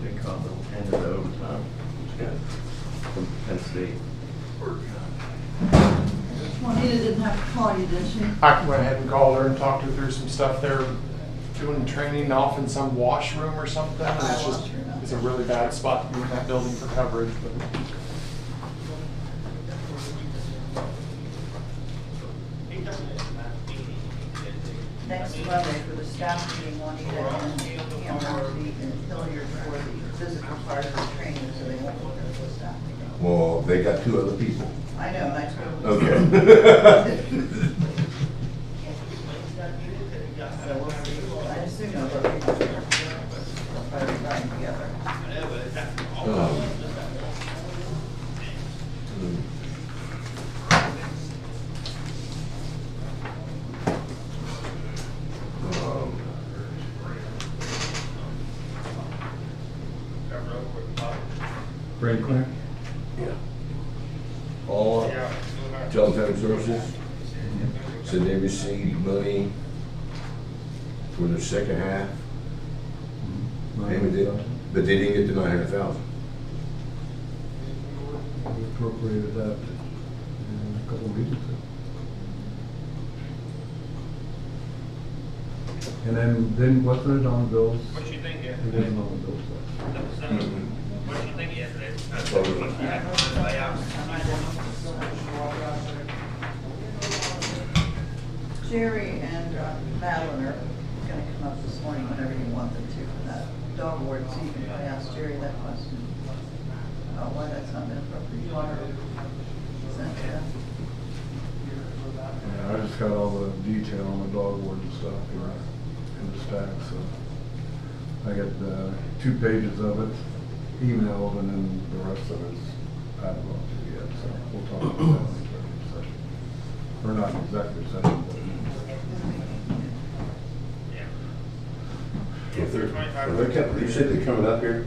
They caught them end of the overtime. From Penn State. Juanita didn't have to call you, did she? I went ahead and called her and talked her through some stuff. They're doing training off in some washroom or something. And it's just, it's a really bad spot to be in that building for coverage. But Next Monday for the staff meeting, Juanita and Cameron and Hilliard for the physical part of the training, so they won't look at the staff meeting. Well, they got 2 other people. I know, and I told them. Okay. So we'll see. I assume they'll look at it. They'll probably be riding together. Brain clear? Yeah. All Telephone Services said they received money for the second half, but they didn't get the 900,000. We appropriated that a couple of meetings ago. And then wasn't it on bills? What you think It yesterday? wasn't on the bills. What you think yesterday? Jerry and Madeline are gonna come up this morning whenever you want them to for that dog ward, so you can ask Jerry that question. Why that's not been appropriate water. Yeah, I just got all the detail on the dog ward and stuff here in the stack, so. I got 2 pages of it emailed, and then the rest of it's, I haven't gone through yet, so we'll talk about that in executive session. Or not in executive session, but. If you said they're coming up here?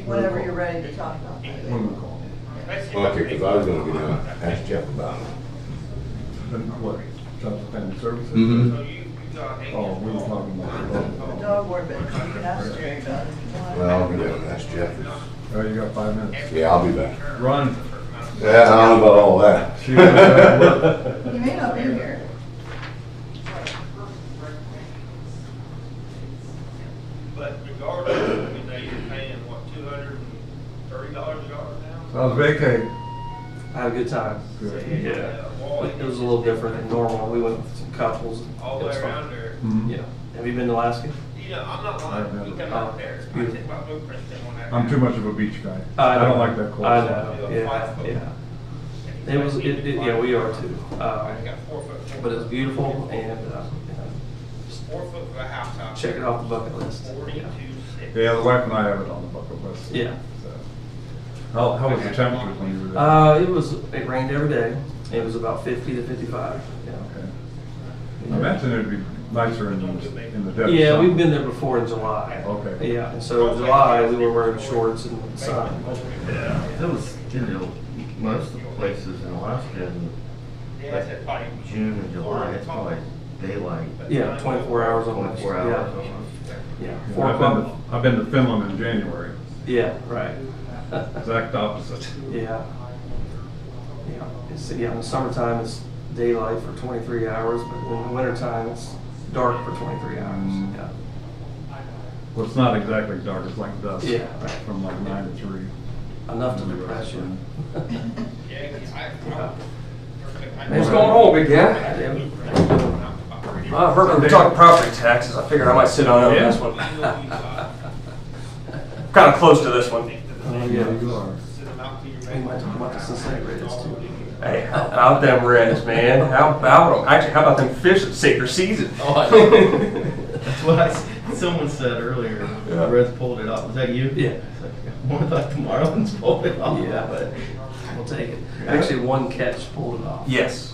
Whenever you're ready to talk about that. When we call. Okay, because I was gonna get down, ask Jeff about it. And what, Johnson Family Services? Mhm. Oh, we were talking about the The dog ward, but you can ask Jerry about it if you want. Well, I'll get down and ask Jeff. Oh, you got 5 minutes. Yeah, I'll be back. Run. Yeah, I don't know about all that. She was at work. He may not be here. But regardless, I mean, you're paying, what, $230 a yard now? So I was vacating. I had a good time. Good. Yeah. It was a little different than normal. We went with some couples. And All it the was way fun. around there. Mhm. Yeah. Have you been to Alaska? You know, I'm not I've lying, never- you come out there, it's I beautiful. think my blueprints in on that. I'm too much of a beach guy. I know. don't like that cold I stuff. know. Yeah. Yeah. Yeah, we are too. I got 4 foot. But it's beautiful, and you know, just 4 foot for a house out. check it off the bucket list. 42.6. Yeah, the wife and I have it on the bucket list. Yeah. So. How was the temperature when you were there? It rained every day. It was about 50 to 55. Yeah. Okay. I imagine it'd be nicer in the dead of Yeah, summer. we've been there before in July. Okay. Yeah, and so in July, we were wearing shorts and sun. Yeah. It was, most of the places in Alaska in Yeah, I said pipe. June and July, it's probably daylight. Yeah, 24 hours almost. 24 hours Yeah. almost. Yeah. Yeah, 4 o'clock. I've been to Finland in January. Yeah, right. Exact opposite. Yeah. Yeah. In the summertime, it's daylight for 23 hours, but in the wintertime, it's dark for 23 hours. Yeah. Well, it's not exactly dark, it's like dusk. Yeah, right. From like 9 to 3. Enough to depress you. Yeah, Hey, what's going on, big guy? Well, I heard we were talking property taxes. I figured I might sit on this one. Kind of close to this one. Yeah, you are. We might talk about the Cincinnati Reds too. Hey, how about them Reds, man? How about them? Actually, how about them fish that sink their season? That's what someone said earlier. Yeah. The Reds pulled it off. Was that you? Yeah. It's like, more like the Marlins pulled it off. Yeah. But We'll take it. Actually, one catch pulled it off. yes.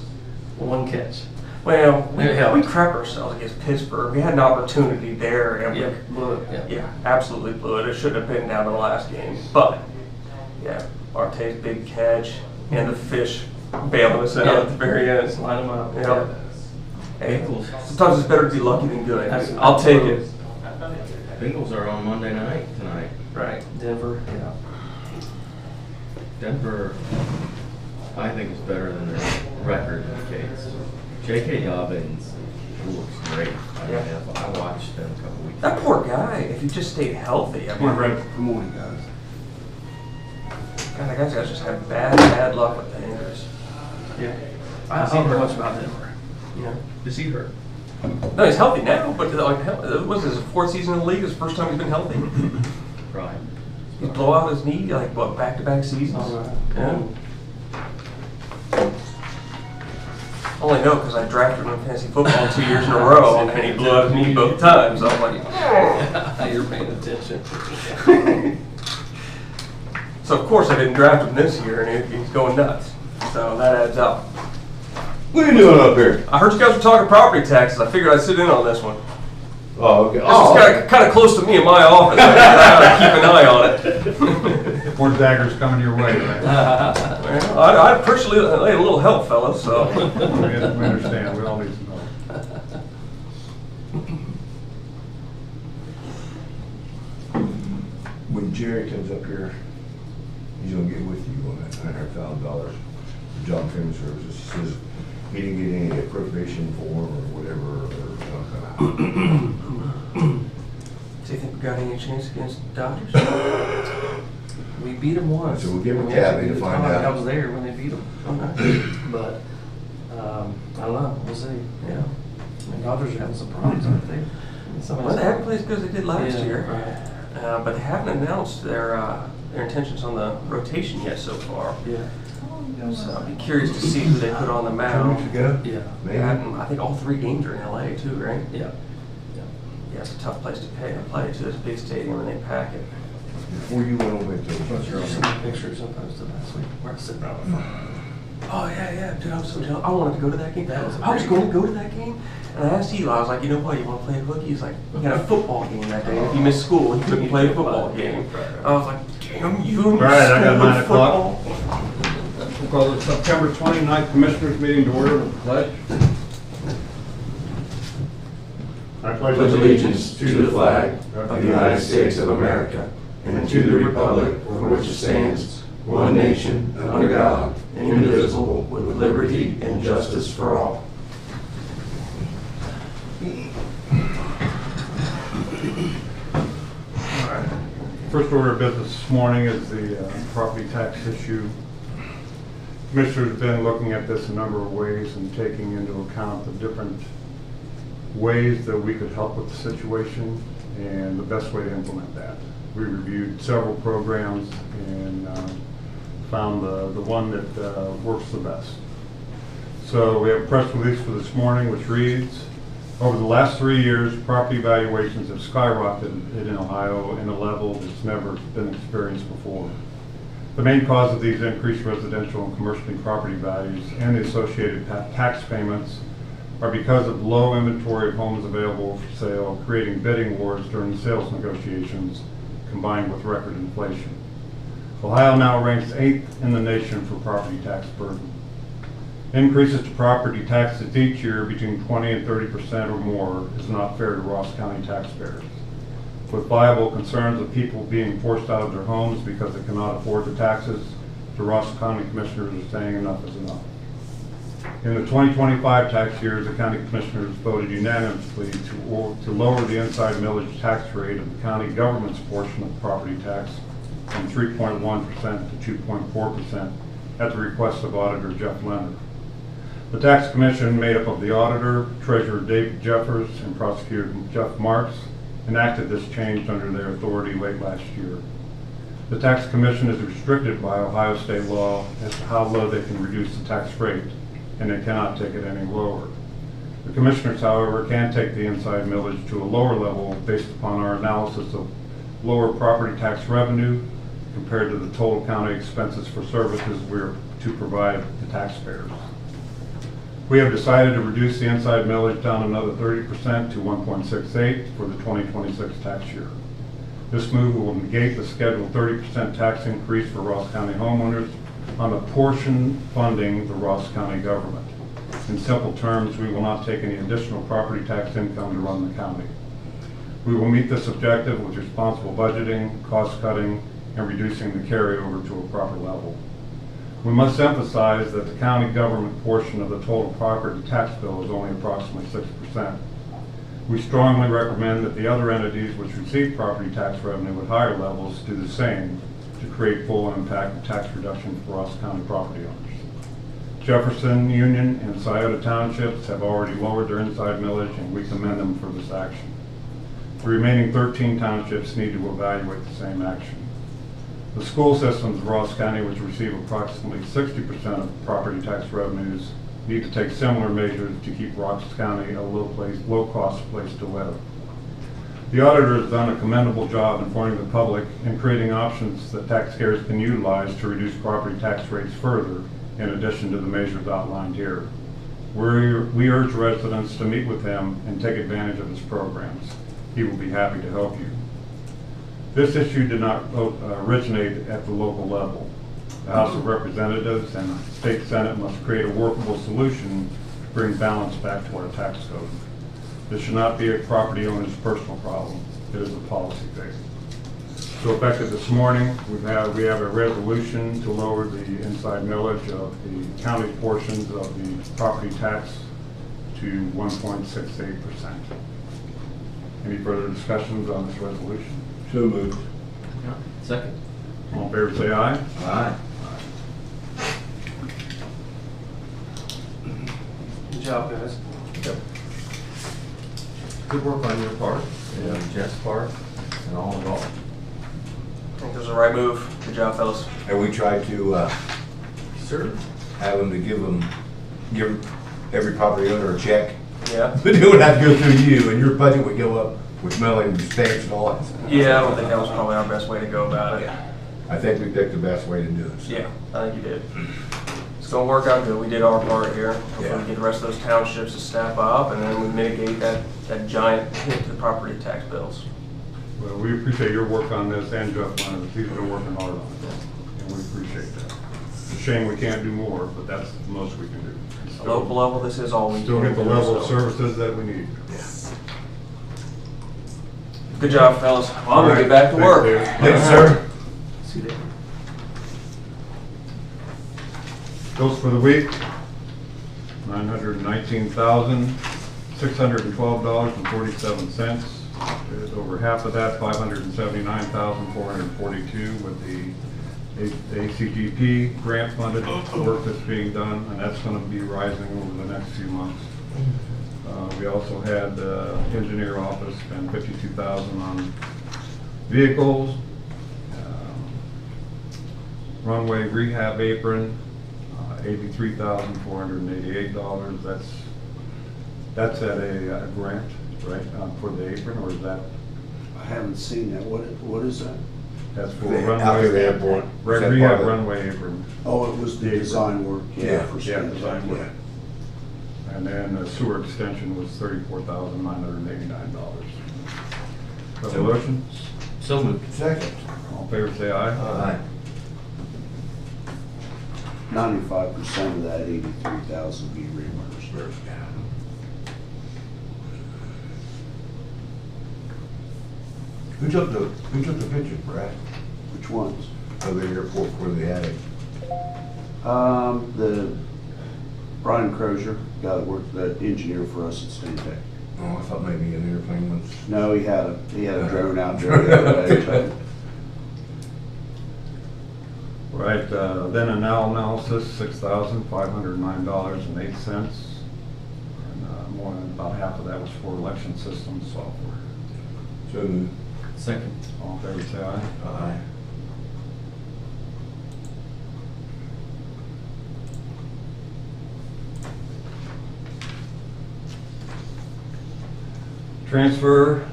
One catch. Well, we crapped ourselves against Pittsburgh. We had an opportunity there, and Yeah, blew it. yeah, absolutely blew it. It shouldn't have been down to the last game. But, yeah, Arte's big catch and the fish bailing us out at the very end. Just line them up. Yeah. Hey, sometimes it's better to be lucky than good. I'll take it. Bengals are on Monday night tonight. Right, Denver, yeah. Denver, I think, is better than their record indicates. J.K. Dobbins looks great. I watched him a couple weeks That ago. poor guy, if he just stayed healthy, I mean, Good morning, guys. God, that guy's just had bad luck with the injuries. Yeah. I don't know much about Denver. Yeah. Is he hurt? No, he's healthy now, but like, it was his 4th season in the league. His first time he's been healthy. Right. He blew out his knee, like, what, back-to-back seasons? Yeah. Only know because I drafted him in fantasy football 2 years in a row, and he blew out his knee both times. I'm like, You're paying attention. so of course I didn't draft him this year, and he's going nuts. So that adds up. What are you doing up here? I heard you guys were talking property taxes. I figured I'd sit in on this one. Oh, okay. This is kind of close to me in my office. I gotta keep an eye on it. More daggers coming your way, right? Well, I'd appreciate a little help, fellas. So. We understand, we all need some help. When Jerry comes up here, he's gonna get with you on that $900,000 for job and family services. He says he didn't get any appropriation form or whatever, or something. Do you think we got any chance against Dodgers? We beat them once. So we'll give him We a tab actually to beat find them. out. I was there when they beat them. But I don't know. We'll see. Yeah. I mean, Dodgers are having some problems, aren't they? Well, they haven't played as good as they did last year. Right. But they haven't announced their intentions on the rotation yet so far. Yeah. So I'd be curious to see who they put on the mound. 2 weeks ago? Yeah. Maybe. I think all 3 games are in LA too, right? Yeah. Yeah, it's a tough place to play too. It's a big stadium and they pack it. Before you went on vacation. Some pictures I posted last week where I was sitting around the phone. Oh yeah, dude, I was so jealous. I wanted to go to that game. I was going to go to that game, and I asked Eli, I was like, you know what, you want to play hooky? He's like, you got a football game that day. If you missed school, you couldn't play a football game. I was like, damn you. All right, I got 9 o'clock. We'll call the September 29th Commissioners meeting to order with the pledge. I Pledge allegiance to the flag of the United States of America and to the republic for which it stands, one nation, under God, indivisible, with liberty and justice for all. First order of business this morning is the property tax issue. Commissioners have been looking at this a number of ways and taking into account the different ways that we could help with the situation and the best way to implement that. We reviewed several programs and found the one that works the best. So we have a press release for this morning which reads, over the last 3 years, property valuations have skyrocketed in Ohio in a level that's never been experienced before. The main cause of these increased residential and commercial property values and the associated tax payments are because of low inventory of homes available for sale, creating bidding wars during sales negotiations, combined with record inflation. Ohio now ranks 8th in the nation for property tax burden. Increases to property taxes each year between 20 and 30% or more is not fair to Ross County taxpayers. With viable concerns of people being forced out of their homes because they cannot afford the taxes, the Ross County Commissioners are saying enough is enough. In the 2025 tax year, the County Commissioners voted unanimously to lower the inside millage tax rate of the county government's portion of property tax from 3.1% to 2.4% at the request of Auditor Jeff Leonard. The Tax Commission, made up of the Auditor, Treasurer David Jeffers, and Prosecutor Jeff Marks, enacted this change under their authority late last year. The Tax Commission is restricted by Ohio state law as to how low they can reduce the tax rate, and they cannot take it any lower. The Commissioners, however, can take the inside millage to a lower level based upon our analysis of lower property tax revenue compared to the total county expenses for services we're to provide the taxpayers. We have decided to reduce the inside millage down another 30% to 1.68 for the 2026 tax year. This move will negate the scheduled 30% tax increase for Ross County homeowners on the portion funding the Ross County government. In simple terms, we will not take any additional property tax income to run the county. We will meet this objective with responsible budgeting, cost cutting, and reducing the carryover to a proper level. We must emphasize that the county government portion of the total property tax bill is only approximately 6%. We strongly recommend that the other entities which receive property tax revenue at higher levels do the same to create full and impactful tax reduction for Ross County property owners. Jefferson, Union, and Scioto townships have already lowered their inside millage, and we commend them for this action. The remaining 13 townships need to evaluate the same action. The school systems of Ross County, which receive approximately 60% of property tax revenues, need to take similar measures to keep Ross County a low-cost place to live. The auditor has done a commendable job informing the public and creating options that taxpayers can utilize to reduce property tax rates further, in addition to the measures outlined here. We urge residents to meet with him and take advantage of his programs. He will be happy to help you. This issue did not originate at the local level. The House of Representatives and the State Senate must create a workable solution to bring balance back to our tax code. This should not be a property owner's personal problem. It is a policy thing. So effective this morning, we have a resolution to lower the inside millage of the county portions of the property tax to 1.68%. Any further discussions on this resolution? So moved. Second. All in favor, say aye. Aye. Good job, guys. Yep. Good work on your part, and Jeff's part, and all involved. I think this is the right move. Good job, fellas. And we tried to Sir? have them to give every property owner a check. Yeah. But it would have to go through you, and your budget would go up with mailing stamps and all that. Yeah, I don't think that was probably our best way to go about it. I think we picked the best way to do it. So. Yeah, I think you did. It's gonna work out good. We did our part here. Hopefully Yeah. we get the rest of those townships to step up, and then we mitigate that giant hit to the property tax bills. Well, we appreciate your work on this, and Jeff Leonard. He's been working hard on it, and we appreciate that. It's a shame we can't do more, but that's the most we can do. At the local level, this is all we Still can get the do, level of so. services that we need. Good job, fellas. Well, I'm gonna get back to Thanks, work. Dave. Yes, sir. See you later. Bills for the week, $919,612.47. There's over half of that, $579,442 with the ACGP grant funded work that's being done, and that's going to be rising over the next few months. We also had the engineer office spend $52,000 on vehicles, runway rehab apron, $83,488. That's at a grant, right, for the apron, or is that? I haven't seen that. What is that? That's for Out runway. to the airport. Is that Rehab part of it? runway apron. Oh, it was the Yeah. design work. Yeah. for Yeah, Stan. design work. Yeah. And then the sewer extension was $34,989. Resolution? So moved. Second. All in favor, say aye. Aye. 95% of that 83,000 be reimbursed. Who took the pictures, Brad, Which ones? of the airport where they had it? The Brian Crozier, guy that worked, the engineer for us at Stantec. Oh, I thought maybe an airplane was. No, he had a drone out there the other day. Right, then a now analysis, $6,509.08. And more than about half of that was for election systems software. So moved. Second. All in favor, say aye. Aye. Transfer,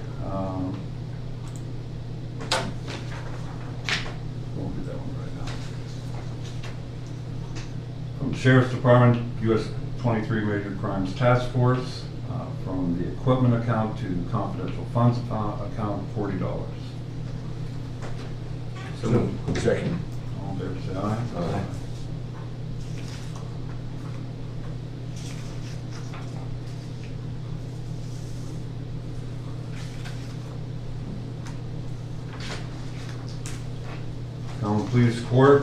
we'll do that one right now. From the Sheriff's Department, US 23 Major Crimes Task Force, from the equipment account to confidential funds account, $40. So moved. Second. All in favor, say aye. Aye. Common Pleas Court.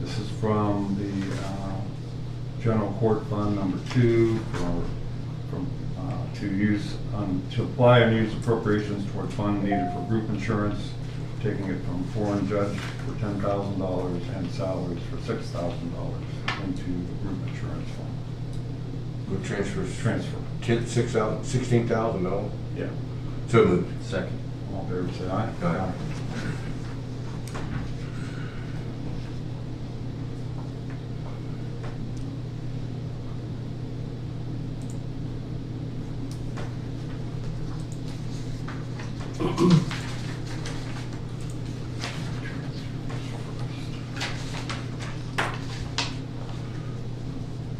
This is from the General Court Fund number 2 to apply unused appropriations toward fund needed for group insurance, taking it from foreign judge for $10,000 and salaries for $6,000 into the group insurance fund. Good transfers. Transfer. 6,000, $16,000. Yeah. So moved. Second. All in favor, say aye. Aye.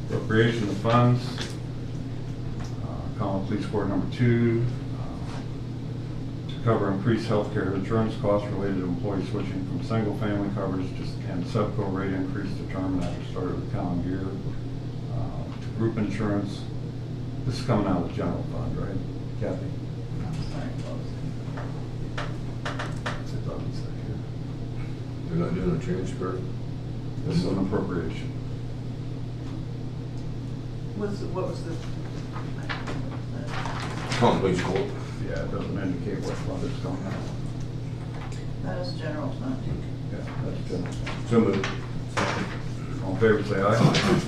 Appropriation of funds, Common Pleas Court number 2, to cover increased healthcare insurance costs related to employees switching from single-family coverage and subco rate increase determined after start of the calendar year, to group insurance. This is coming out of the general fund, right, Kathy? Sorry, close. It doesn't say here. They're not doing a transfer? This is an appropriation. What was the? Common Pleas Court. Yeah, it doesn't indicate what fund it's coming out of. That is general fund. Yeah, that's general fund. So moved. All in favor, say aye.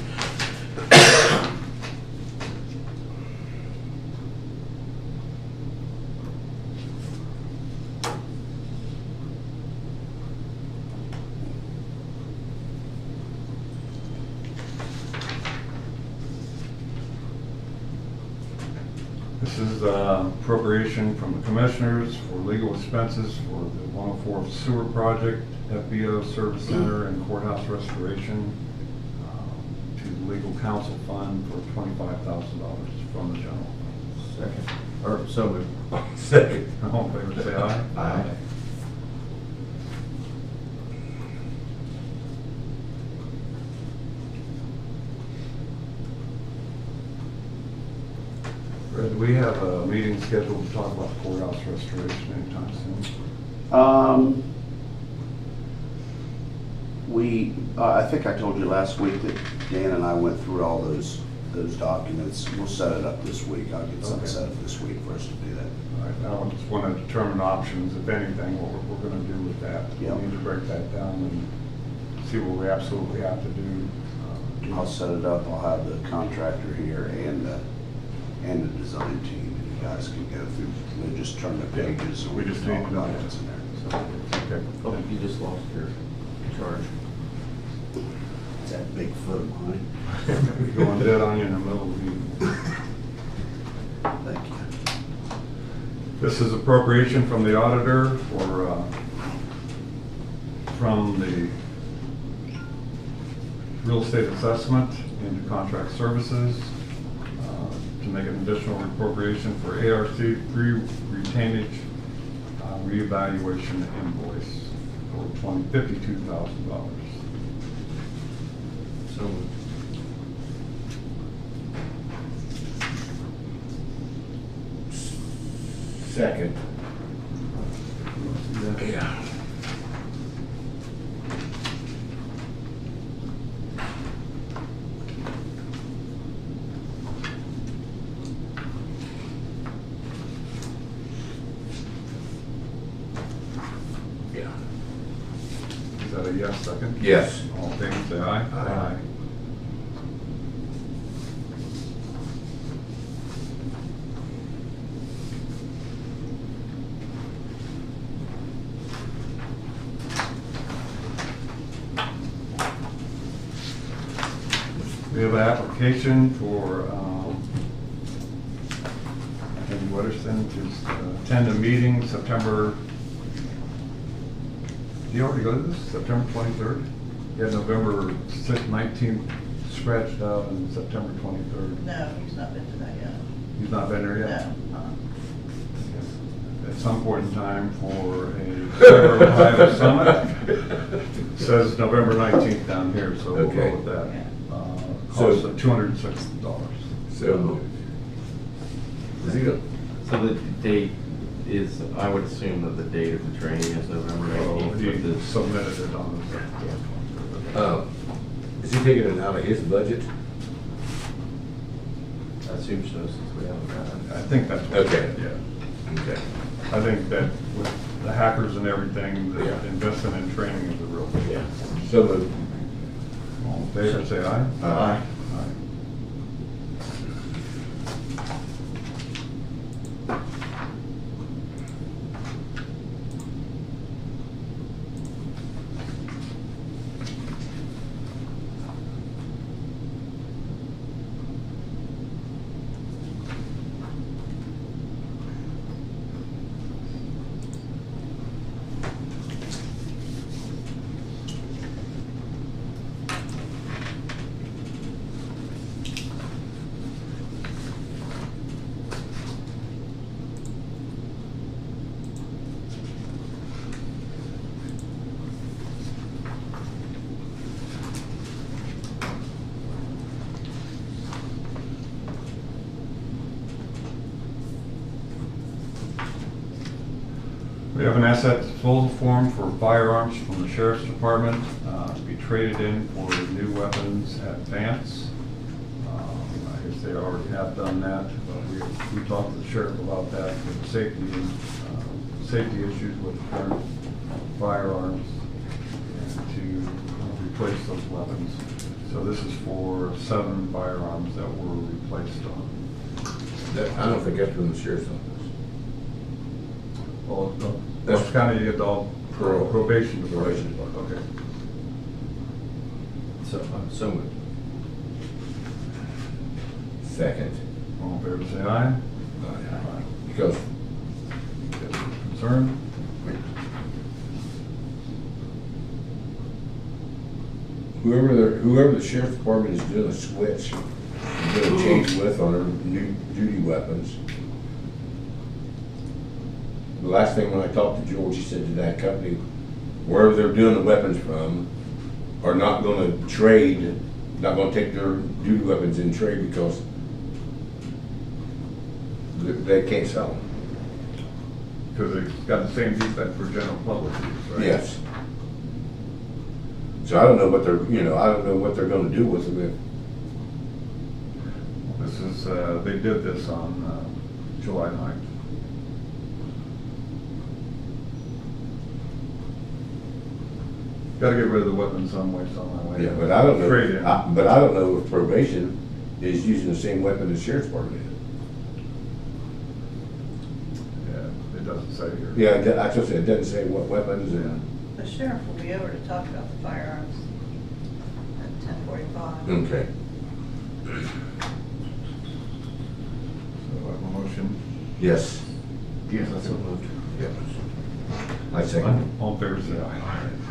This is appropriation from the commissioners for legal expenses for the 104 sewer project, FBO service center, and courthouse restoration to the legal counsel fund for $25,000 from the general fund. Second. Or so moved. Second. All in favor, say aye. Aye. Fred, do we have a meeting scheduled to talk about the courthouse restoration anytime soon? I think I told you last week that Dan and I went through all those documents. We'll set it up this week. I'll get something Okay. set up this week for us to do that. All right, now I just want to determine options, if anything, what we're going to do with that. Yeah. We need to break that down and see what we absolutely have to do. I'll set it up. I'll have the contractor here and the design team. You guys can go through, they just turn the pages. and We just talk need to know about what's in there. So, okay. Oh, you just lost your charge. It's that big foot of mine. Going dead on you in the middle of the meeting. Thank you. This is appropriation from the auditor for, from the real estate assessment into contract services, to make an additional appropriation for ARC retainage reevaluation invoice for $52,000. So moved. Second. Yeah. Yeah. Is that a yes second? Yes. All in favor, say aye. Aye. We have an application for Andy Weatherston to attend a meeting September, did you already go to this? September 23rd? You had November 6th, 19th scratched out and September 23rd. No, he's not been to that yet. He's not been there No. yet? At some point in time for a Federal Ohio Summit. It says November 19th down here, so we'll Okay. go with that. So- Cost of $260. So moved. Is he gonna, So they I would assume that the date of the training is November So 19th. he but this- submitted it on the. Is he taking it out of his budget? I assume so, since we haven't got it. I think that's what. Okay. Yeah. Okay. I think that with the hackers and everything, the Yeah. investment in training is a real big. Yeah. So moved. All in favor, say aye. Aye. Aye. We have an asset disposal form for firearms from the Sheriff's Department to be traded in for new weapons at Vance. I guess they already have done that, but we talked to the sheriff about that with safety issues with current firearms and to replace those weapons. So this is for 7 firearms that were replaced on. I don't think that's from the sheriff's office. Well, That's- Bucks County Adult Probation Department. Probation. Okay. So moved. Second. All in favor, say aye. Because Concern? whoever the sheriff's department is doing a switch, is doing a change with on their new duty weapons. The last thing when I talked to George, he said to that company, wherever they're doing the weapons from, are not gonna trade, not gonna take their duty weapons in trade because they can't sell them. Because it's got the same defect for general public use, right? Yes. So I don't know what they're gonna do with them. This is, they did this on July 9th. Gotta get rid of the weapon some way, somehow. Yeah, but I don't know, Trade in. but I don't know if probation is using the same weapon the sheriff's department is. Yeah, it doesn't say here. Yeah, I just said, it doesn't say what weapons and. The sheriff will be over to talk about the firearms at 10:45. Okay. So I have a motion. Yes. Yes, that's so moved. Yeah. I second. All in favor, say aye.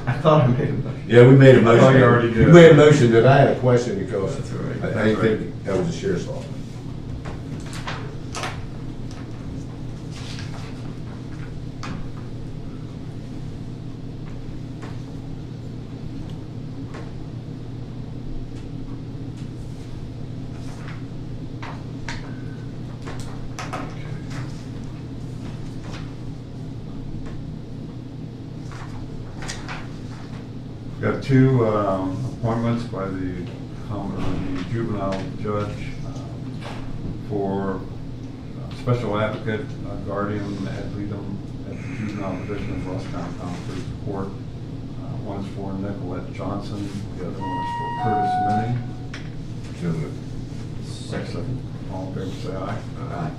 I thought I made a motion. Yeah, we made a motion. thought you already did. We made a motion, but I had a question because That's all right. I didn't think that was the sheriff's office. We have 2 appointments by the juvenile judge for special advocate, guardian ad litem at the juvenile division of Ross County County Court. One's for Nicolette Johnson, the other one is for Curtis Minnie. So moved. Second. All in favor, say aye. Aye.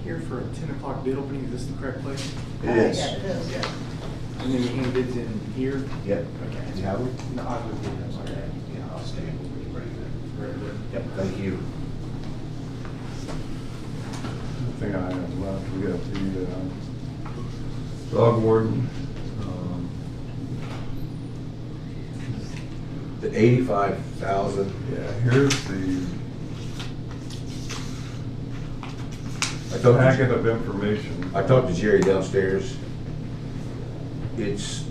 Here for a 10 o'clock bid opening, is this the correct place? It is. Yeah, it is, yeah. And then you hand bids in here? Yep. Okay. You have one? No, I would be, I'm sorry. Yeah, I'll stand when you're ready Very good. Yep, thank you. The thing I have left, we have the dog warden. The 85,000. Yeah, here's the I talked packet to, of information. I talked to Jerry downstairs. It's,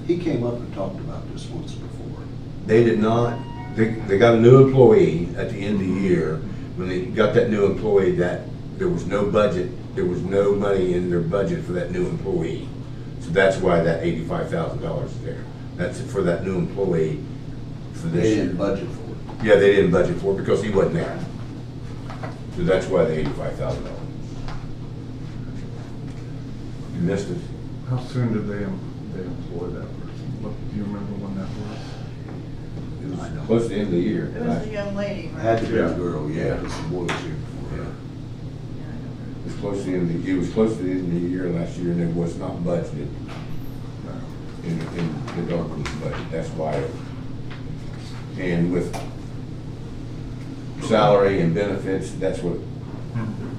He came up and talked about this once before. they did not, they got a new employee at the end of the year. When they got that new employee, that there was no budget, there was no money in their budget for that new employee. So that's why that $85,000 is there. That's for that new employee for this They year. didn't budget for it. Yeah, they didn't budget for it because he wasn't there. So that's why the $85,000. You missed it. How soon did they employ that person? What, do you remember when that was? It was close to the end of the year. It was the young lady, right? Had to be a Yeah. girl, yeah, Yeah. because the boy was here Yeah. before. It was close to the end of the, it was close to the end of the year last year, and it was not budgeted in the Darkwood's budget. That's why. And with salary and benefits, that's what,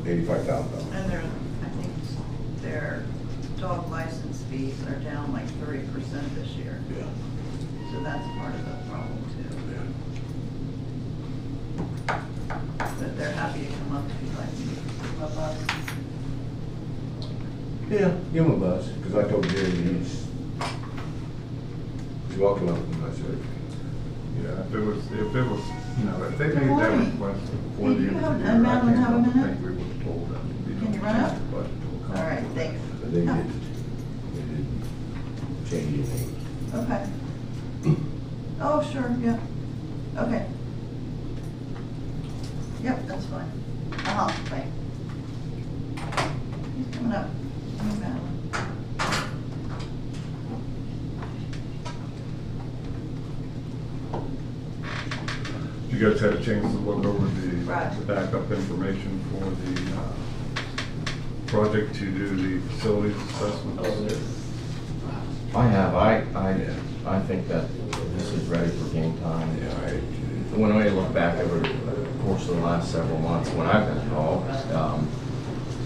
$85,000. And their, I think their dog license fees are down like 30% this year. Yeah. So that's part of the problem too. But they're happy to come up if you'd like to give them a buzz. Yeah, give him a buzz, because I told Jerry he's welcome up, and I said, Yeah, if it was, you know, if they Good made that morning. request before Hey, the do you end of have- the year, and I Madeline, have a don't minute? think we would have told them. you Can you know, run up? change the budget to All right, accommodate thanks. but they didn't change anything. Okay. Oh, sure, yeah. Okay. Yep, that's fine. Fine. He's coming up. Hey, Madeline. You guys had a chance to look over Right. the backup information for the project to do the facilities assessment? I have, I think that this is ready for game time. When I look back over the course of the last several months, when I've been involved,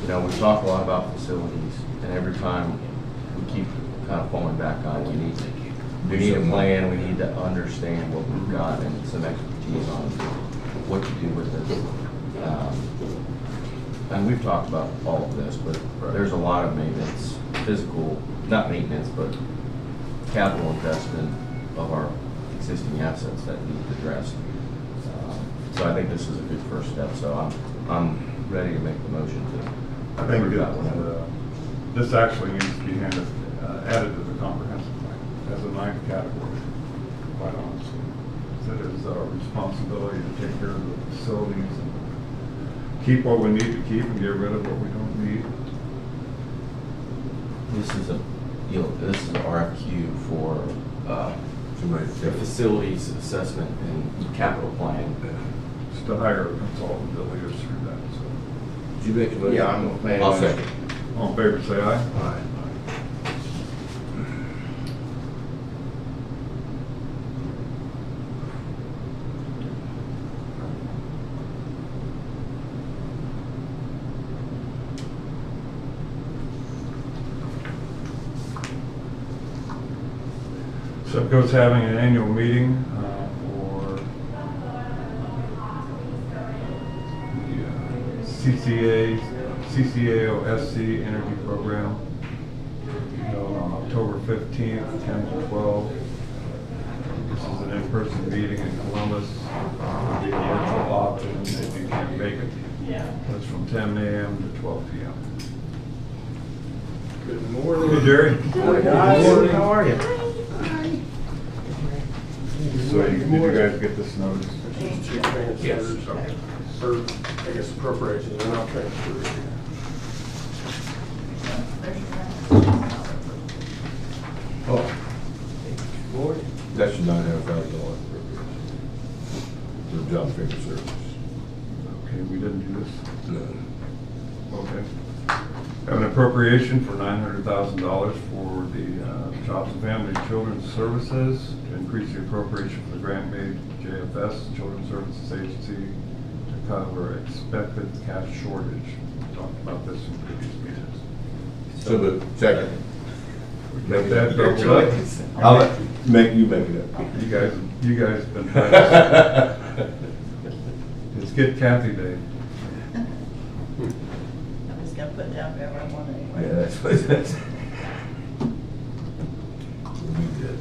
you know, we talk a lot about facilities, and every time we keep kind of falling back on, we need a plan, we need to understand what we've got and some expertise on what to do with it. And we've talked about all of this, but there's a lot of maintenance, physical, not maintenance, but capital investment of our existing assets that need addressed. So I think this is a good first step, so I'm ready to make the motion to I think approve that one. this actually needs to be added to the comprehensive plan as a ninth category, quite honestly. That is our responsibility to take care of the facilities and keep what we need to keep and get rid of what we don't need. This is this is an RFQ for Somebody the said, facilities assessment and capital plan. Just to hire a consultant to lead us through that, so. did you make a motion? Yeah, I'm planning I'll on- second. All in favor, say aye. Aye. SEPCO's having an annual meeting for the CCAOSC Energy Program, held on October 15th, 10 to 12. This is an in-person meeting in Columbus. It'll be a virtual option if you can't make it. It's from 10 a.m. to 12 p.m. Good morning. Hey, Jerry. Morning, guys. Morning, how are you? So did you guys get this notice? Two transfers, or I guess appropriations, they're not transfers. Oh, that's your $900,000 for job fair service. Okay, we didn't do this. No. Okay. Have an appropriation for $900,000 for the Jobs and Family Children's Services to increase the appropriation for the grant made to JFS, Children's Services Agency, to cover expected cash shortage. We talked about this in previous meetings. So the second. Got that doubled up? I'll let, You make it up. You guys have been practicing. It's Get Kathy Day. I'm just gonna put down whatever I want anyway. Yeah, that's what that's. We did.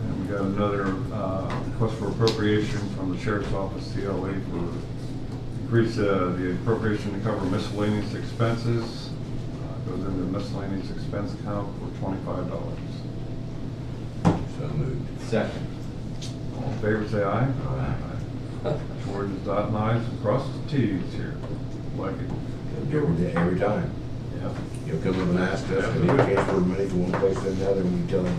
And we got another request for appropriation from the Sheriff's Office, CLA, for increase the appropriation to cover miscellaneous expenses. Goes into the miscellaneous expense account for $25. So moved. Second. All in favor, say aye. George is dotting i's and crosses t's here. Like it. Every time. Yeah. You'll come up and ask us, and you transfer money from one place to another, and we tell them,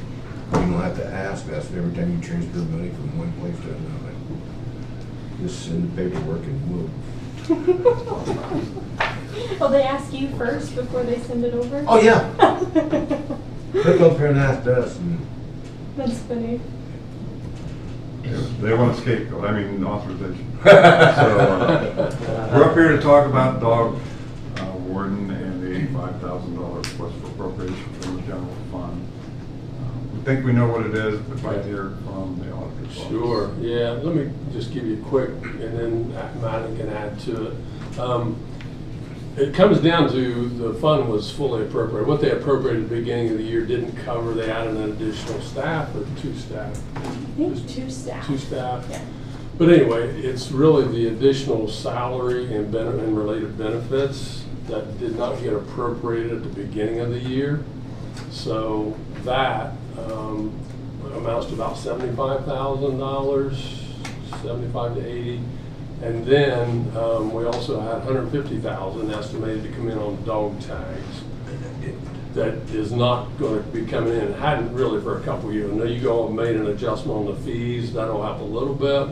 you don't have to ask us every time you transfer money from one place to another. Just send the paperwork and we'll. Well, they ask you first before they send it over? Oh, yeah. They come up here and ask us, and That's funny. They want a scapegoat, authorization. So, we're up here to talk about dog warden and the $85,000 request for appropriation from the general fund. We think we know what it is, but like to hear from the auditor's office. Sure, yeah, let me just give you a quick, and then Matt can add to it. It comes down to the fund was fully appropriated. What they appropriated at the beginning of the year didn't cover, they added an additional staff or two staff. I think two staff. Two staff. Yeah. But anyway, it's really the additional salary and related benefits that did not get appropriated at the beginning of the year. So that amounts to about $75,000, 75 to 80. And then we also had $150,000 estimated to come in on dog tags. That is not going to be coming in. It hadn't really for a couple of years. I know you all made an adjustment on the fees. That'll help a little bit.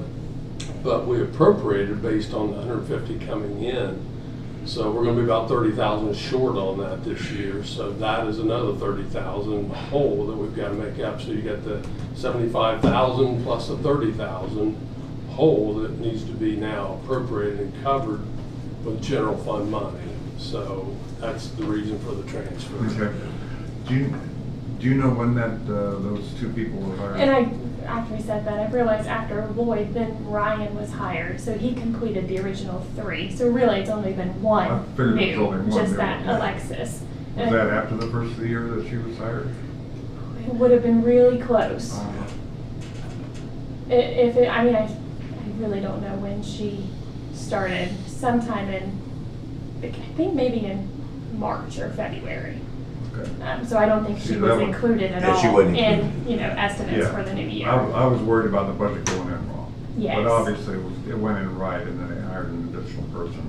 But we appropriated based on the 150 coming in. So we're going to be about 30,000 short on that this year. So that is another 30,000 hole that we've got to make up. So you got the 75,000 plus the 30,000 hole that needs to be now appropriated and covered with general fund money. So that's the reason for the transfer. Okay. Do you know when that those two people were hired? And after he said that, I realized after Lloyd, then Ryan was hired, so he completed the original 3. So really, it's only been I one figured it was new, only one just new that one. Alexis. Was that after the first of the year that she was hired? It would have been really close. I really don't know when she started. Sometime in, I think maybe in March or February. Okay. So I don't think See, she that was would- included at Yeah, she all wasn't in, included. estimates Yeah. for the new year. I was worried about the budget going in wrong. Yes. But obviously it went in right, and then they hired an additional person.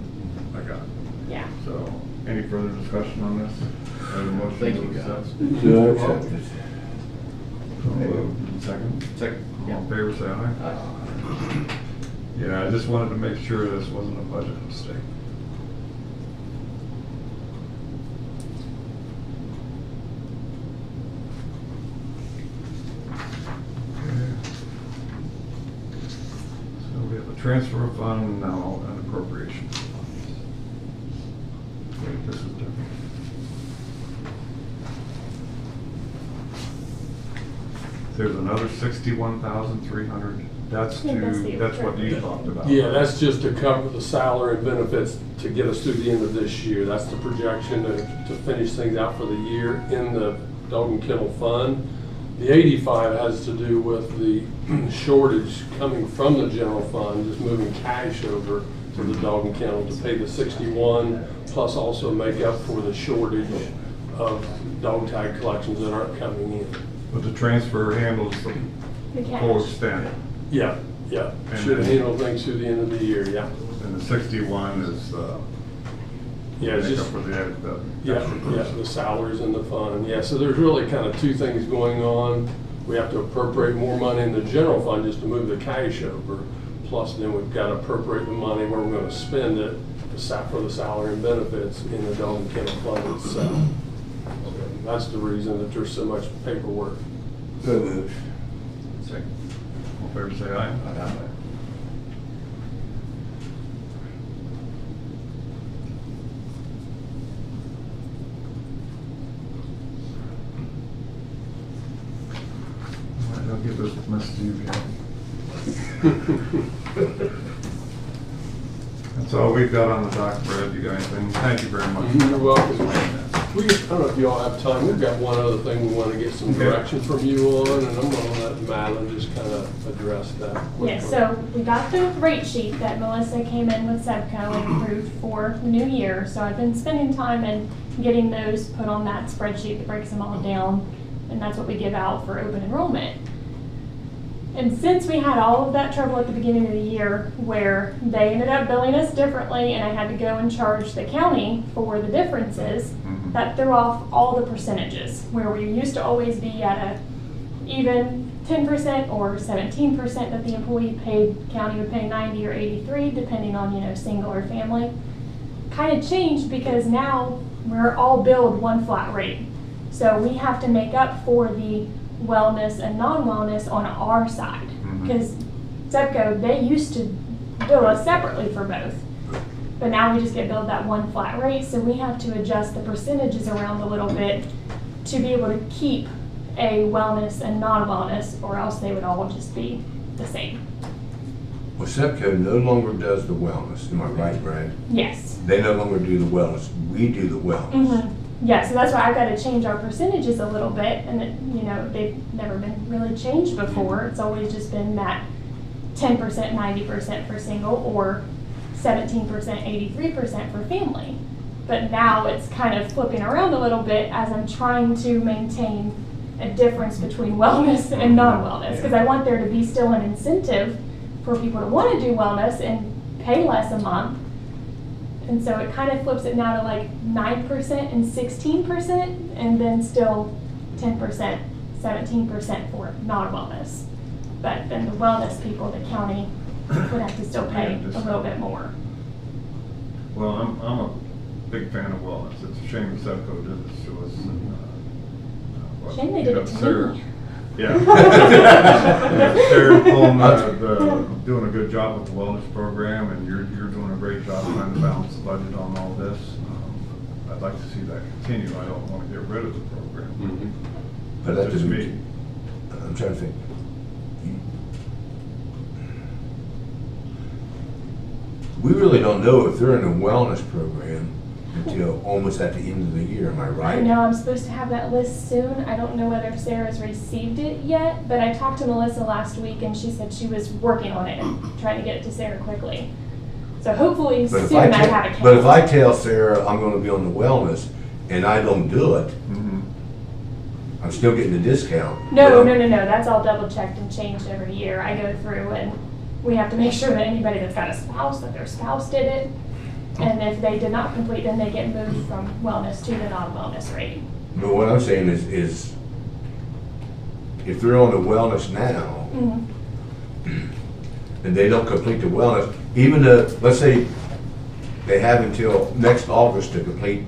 I got it. Yeah. So, any further discussion on this? Have a motion Thank to you, accept? guys. So accepted. So moved. Second? Second. All in favor, say aye. Yeah, I just wanted to make sure this wasn't a budget mistake. So we have a transfer of fund, now an appropriation of funds. Wait, this is different. There's another 61,300. That's I think that's the that's what you talked about. Yeah, that's just to cover the salary and benefits to get us through the end of this year. That's the projection to finish things out for the year in the dog and kennel fund. The 85 has to do with the shortage coming from the general fund, just moving cash over to the dog and kennel to pay the 61, plus also make up for the shortage of dog tag collections that aren't coming in. But the transfer handles the The full cash. extent. Yeah, yeah. And Should then- handle things through the end of the year, yeah. And the 61 is Yeah, it's make just, up for the extra yeah, person. the salaries in the fund. Yeah, so there's really kind of two things going on. We have to appropriate more money in the general fund just to move the cash over. Plus then we've got to appropriate the money where we're going to spend it for the salary and benefits in the dog and kennel fund itself. So that's the reason that there's so much paperwork. So moved. Second. All in favor, say aye. I'll give this message to you, Kathy. That's all we've got on the dock, Brad. You got anything? Thank you very much. You're welcome. I don't know if you all have time, we've got one other thing we want to get some direction from you on, and I'm gonna let Madeline just kind of address that. Yeah, so we got the rate sheet that Melissa came in with Sevco and approved for the new year. So I've been spending time and getting those put on that spreadsheet that breaks them all down. And that's what we give out for open enrollment. And since we had all of that trouble at the beginning of the year where they ended up billing us differently and I had to go and charge the county for the differences, that threw off all the percentages where we used to always be at a even 10% or 17% that the employee paid, county would pay 90 or 83 depending on, you know, single or family. Kind of changed because now we're all billed one flat rate. So we have to make up for the wellness and non-wellness on our side. Because Sevco, they used to bill us separately for both. But now we just get billed that one flat rate, so we have to adjust the percentages around a little bit to be able to keep a wellness and non-wellness, or else they would all just be the same. Well, Sevco no longer does the wellness, am I right, Brad? Yes. They no longer do the wellness, we do the wellness. Yeah, so that's why I've got to change our percentages a little bit, and it, you know, they've never been really changed before. It's always just been that 10%, 90% for single, or 17%, 83% for family. But now it's kind of flipping around a little bit as I'm trying to maintain a difference between wellness and non-wellness, because I want there to be still an incentive for people to want to do wellness and pay less a month. And so it kind of flips it now to like 9% and 16%, and then still 10%, 17% for non-wellness. But then the wellness people, the county would have to still pay a little bit more. Well, I'm a big fan of wellness. It's a shame Sevco did this to us. And, Shame they did it to me. Yeah. Sarah Pullman, doing a good job with the wellness program, and you're doing a great job trying to balance the budget on all this. I'd like to see that continue. I don't want to get rid of the program. But That's that just doesn't, me. I'm trying to think. We really don't know if they're in a wellness program until almost at the end of the year, am I right? I know I'm supposed to have that list soon. I don't know whether Sarah's received it yet, but I talked to Melissa last week and she said she was working on it and trying to get it to Sarah quickly. So hopefully But if soon I have a count. But if I tell Sarah I'm gonna be on the wellness and I don't do it, I'm still getting the discount. No. That's all double checked and changed every year. I go through and we have to make sure that anybody that's got a spouse, that their spouse did it. And if they did not complete, then they get moved from wellness to the non-wellness rate. But what I'm saying is if they're on the wellness now, and they don't complete the wellness, even let's say they have until next August to complete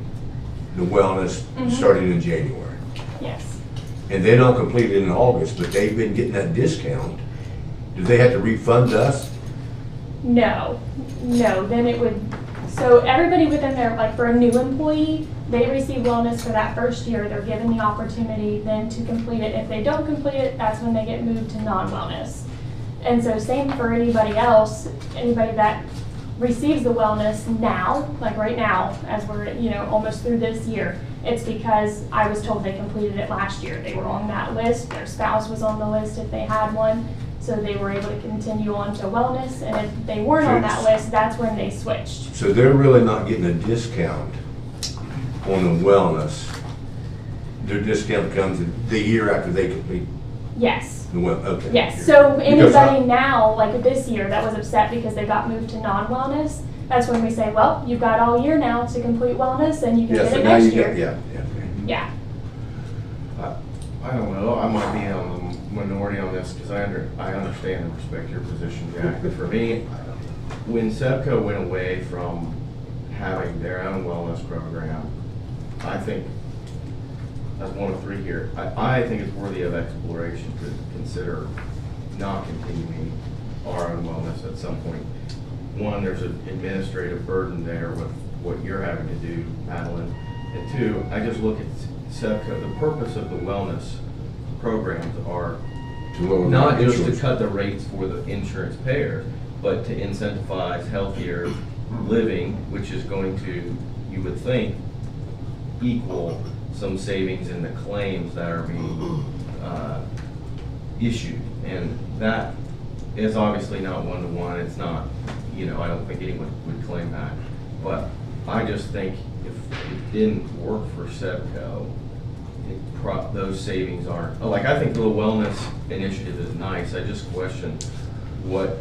the wellness starting in January. Yes. And they don't complete it in August, but they've been getting that discount, do they have to refund us? No, then it would, so everybody within there, like for a new employee, they receive wellness for that first year. They're given the opportunity then to complete it. If they don't complete it, that's when they get moved to non-wellness. And so same for anybody else, anybody that receives the wellness now, like right now, as we're, you know, almost through this year, it's because I was told they completed it last year. They were on that list, their spouse was on the list if they had one, so they were able to continue on to wellness, and if they weren't on that list, that's when they switched. So they're really not getting a discount on the wellness. Their discount comes the year after they complete Yes. the well, okay. Yes, so Because anybody now, like this year, that was upset because they got moved to non-wellness, that's when we say, well, you've got all year now to complete wellness, and you can Yeah, get so it now next you year. get, Yeah. I don't know, I might be on the minority on this, because I understand and respect your position, Jack. But for me, when Sevco went away from having their own wellness program, I think, as one of three here, I think it's worthy of exploration to consider not continuing our own wellness at some point. One, there's an administrative burden there with what you're having to do, Madeline. And two, I just look at Sevco, the purpose of the wellness programs are To lower not the just to insurance. cut the rates for the insurance payers, but to incentivize healthier living, which is going to, you would think, equal some savings in the claims that are being issued. And that is obviously not one-to-one. It's not, you know, I don't think anyone would claim that. But I just think if it didn't work for Sevco, those savings aren't, like, I think the wellness initiative is nice. I just question what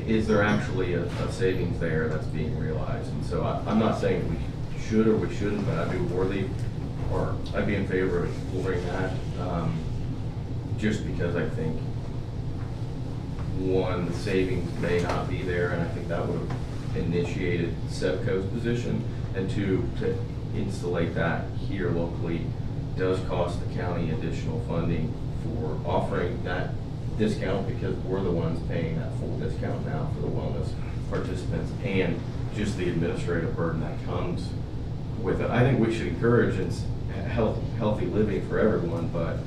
is there actually a savings there that's being realized? And so I'm not saying we should or we shouldn't, but I'd be worthy, or I'd be in favor of exploring that, just because I think, one, the savings may not be there, and I think that would have initiated Sevco's position, and two, to installate that here locally does cost the county additional funding for offering that discount, because we're the ones paying that full discount now for the wellness participants, and just the administrative burden that comes with it. I think we should encourage healthy living for everyone, but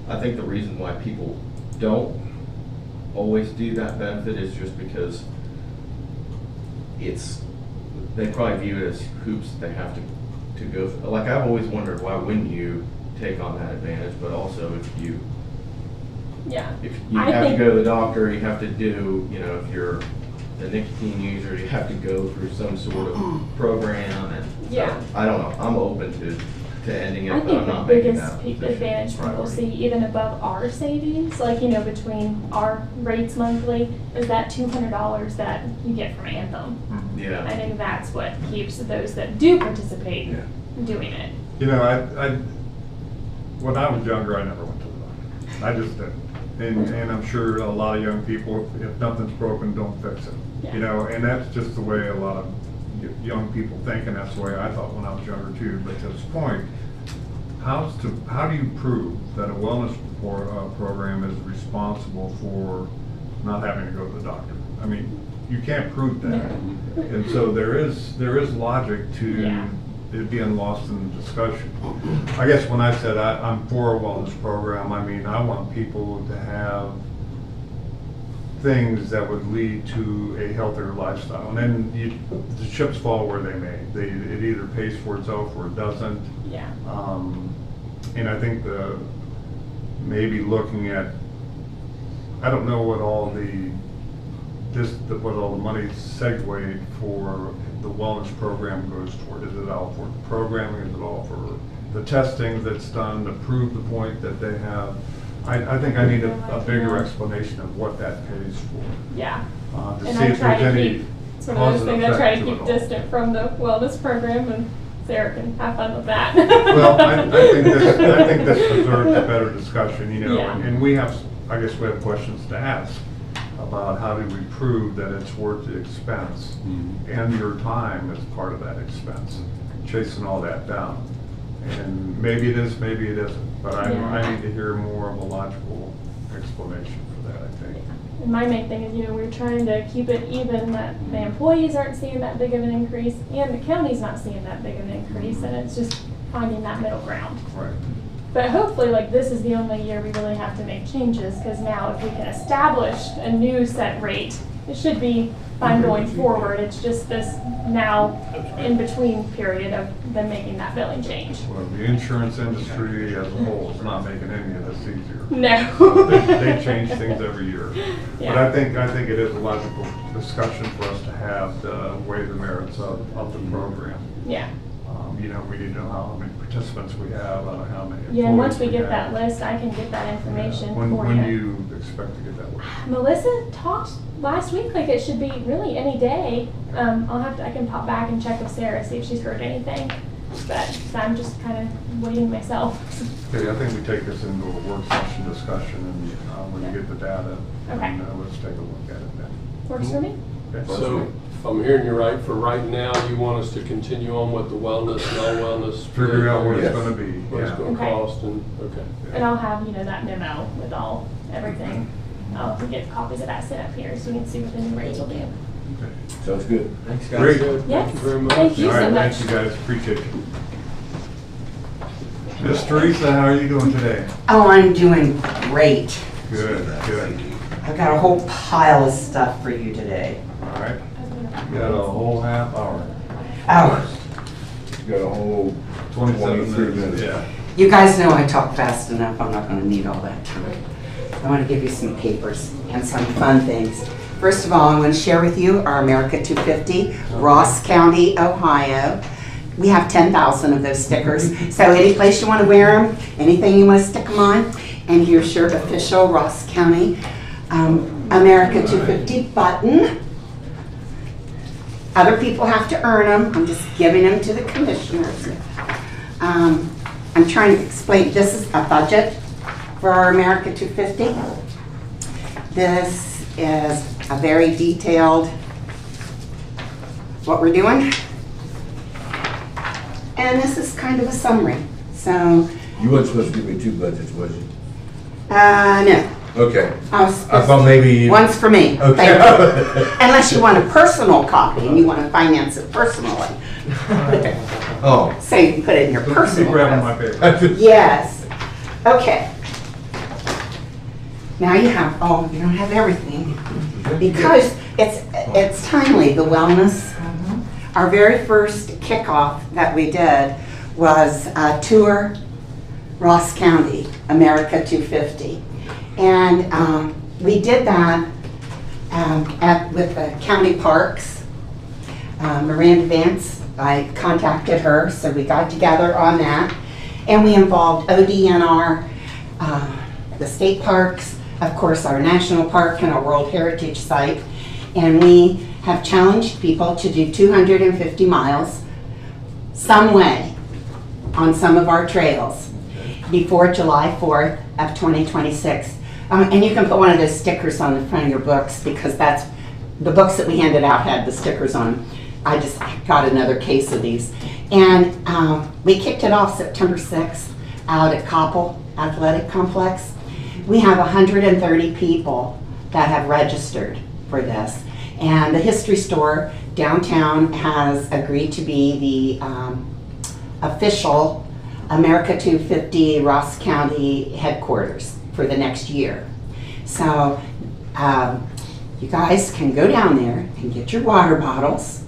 I think the reason why people don't always do that benefit is just because they probably view it as hoops that they have to go through. Like, I've always wondered, why wouldn't you take on that advantage? But also, if you have to go to the doctor, you have to do, you know, if you're a nicotine user, you have to go through some sort of program, and so, I don't know, I'm open to ending it, I but think I'm the not making biggest that position advantage people priority. see, even above our savings, like, you know, between our rates monthly, is that $200 that you get from Anthem. Yeah. I think that's what keeps those that do participate doing it. You know, I when I was younger, I never went to the doctor. I just didn't. And I'm sure a lot of young people, if nothing's broken, don't fix it. Yeah. You know, and that's just the way a lot of young people think, and that's the way I thought when I was younger too. But to this point, how do you prove that a wellness program is responsible for not having to go to the doctor? I mean, you can't prove that. And so there is logic to it being lost in the discussion. I guess when I said I'm for a wellness program, I mean, I want people to have things that would lead to a healthier lifestyle. And then the chips fall where they may. It either pays for itself or it doesn't. Yeah. And I think maybe looking at, I don't know what all the money segued for the wellness program goes toward. Is it all for the programming? Is it all for the testing that's done to prove the point that they have? I think I need a bigger explanation of what that pays for. Yeah. To And see I if try there's to any keep, it's one of those positive things I try effect to to keep it all. distant from the wellness program, and Sarah can have fun with that. Well, I think this deserves a better discussion, you know, Yeah. and we have, I guess we have questions to ask about how do we prove that it's worth the expense, and your time is part of that expense, chasing all that down. And maybe it is, maybe it isn't, but I need to hear more of a logical explanation for that, I think. And my main thing is, you know, we're trying to keep it even, that the employees aren't seeing that big of an increase, and the county's not seeing that big of an increase, and it's just finding that middle ground. Right. But hopefully, like, this is the only year we really have to make changes, because now if we can establish a new set rate, it should be fine going forward. It's just this now in-between period of them making that billing change. Well, the insurance industry as a whole is not making any of this easier. No. They change things every year. Yeah. But I think it is a logical discussion for us to have to weigh the merits of the program. Yeah. You know, we need to know how many participants we have, how many employees Yeah, and once we get have. that list, I can get that information When for do you. you expect to get that list? Melissa talked last week like it should be really any day. I can pop back and check with Sarah, see if she's heard anything. But I'm just kind of waiting myself. Okay, I think we take this into a work session discussion, and when you get the data, Okay. and let's take a look at it then. Works for me? Okay? So, if I'm hearing you right, for right now, you want us to continue on with the wellness, non-wellness? Figure out what it's Yes. gonna be, What it's yeah. gonna Okay. cost, and, okay. And I'll have, you know, that memo with everything. I'll get copies of that sent up here so you can see what the new rates will be. Okay. Sounds good. Thanks, guys. Great. Good, Yes. thank you very much. Thank you All so right, much. thank you guys, appreciate you. Miss Teresa, how are you doing today? Oh, I'm doing great. Good, good. I've got a whole pile of stuff for you today. All right. You got a whole half hour. Oh, You got a whole 27 23 minutes. Yeah. you guys know I talk fast enough. I'm not going to need all that time. I want to give you some papers and some fun things. First of all, I'm going to share with you our America 250, Ross County, Ohio. We have 10,000 of those stickers. So any place you want to wear them, anything you want to stick them on. And here's your official Ross County America 250 button. Other people have to earn them. I'm just giving them to the commissioners. I'm trying to explain, this is a budget for our America 250. This is a very detailed, what we're doing. And this is kind of a summary. So, You weren't supposed to give me 2 budgets, was you? no. Okay. I was I thought maybe. One's for me. Okay. Thank you. Unless you want a personal copy and you want to finance it personally. Oh. So you can put it in your Be personal. grabbing my paper. Yes. Okay. Now you have, oh, you don't have everything. Because it's timely, the wellness. Our very first kickoff that we did was Tour Ross County, America 250. And we did that with the county parks. Miranda Vance, I contacted her, so we got together on that. And we involved ODNR, the state parks, of course our national park and our World Heritage Site. And we have challenged people to do 250 miles some way on some of our trails before July 4th of 2026. And you can put one of those stickers on the front of your books because that's, the books that we handed out had the stickers on them. I just got another case of these. And we kicked it off September 6th out at Koppel Athletic Complex. We have 130 people that have registered for this. And the History Store downtown has agreed to be the official America 250 Ross County headquarters for the next year. So you guys can go down there and get your water bottles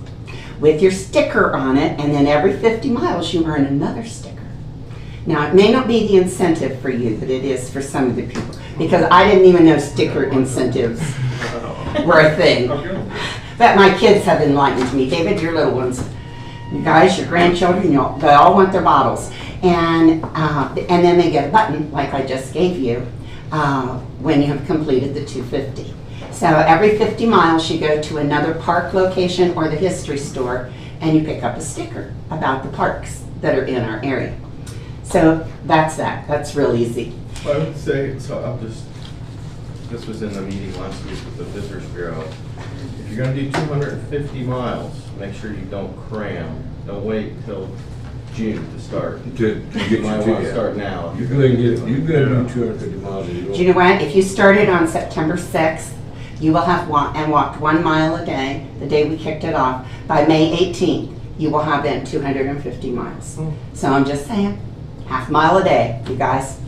with your sticker on it, and then every 50 miles you earn another sticker. Now it may not be the incentive for you that it is for some of the people, because I didn't even know sticker incentives were a thing. But my kids have enlightened me. David, your little ones, you guys, your grandchildren, they all want their bottles. And then they get a button, like I just gave you, when you have completed the 250. So every 50 miles you go to another park location or the History Store and you pick up a sticker about the parks that are in our area. So that's that. That's real easy. I would say, so this was in the meeting last week with the Visitors Bureau. If you're gonna do 250 miles, make sure you don't cram. Don't wait till June to start. To get You might you want to start now. You're gonna do 250 miles. Do you know what? If you started on September 6th, you will have walked 1 mile a day, the day we kicked it off. By May 18th, you will have been 250 miles. So I'm just saying, half mile a day, you guys.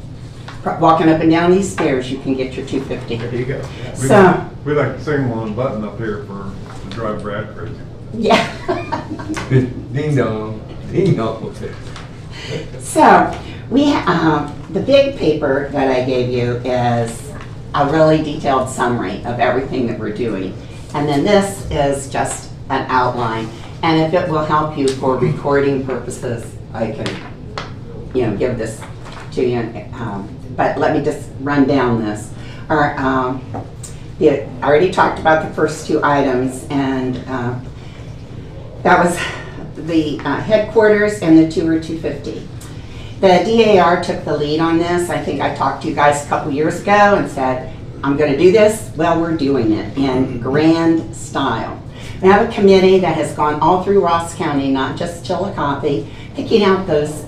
Walking up and down these stairs, you can get your 250. There you go. So, We'd like to sing one button up here to drive Brad crazy. yeah. Ding dong, ding dong. So, the big paper that I gave you is a really detailed summary of everything that we're doing. And then this is just an outline. And if it will help you for recording purposes, I can, give this to you. But let me just run down this. I already talked about the first 2 items, and that was the headquarters and the Tour 250. The DAR took the lead on this. I think I talked to you guys a couple years ago and said, I'm going to do this. Well, we're doing it in grand style. We have a committee that has gone all through Ross County, not just Chillicothe, picking out those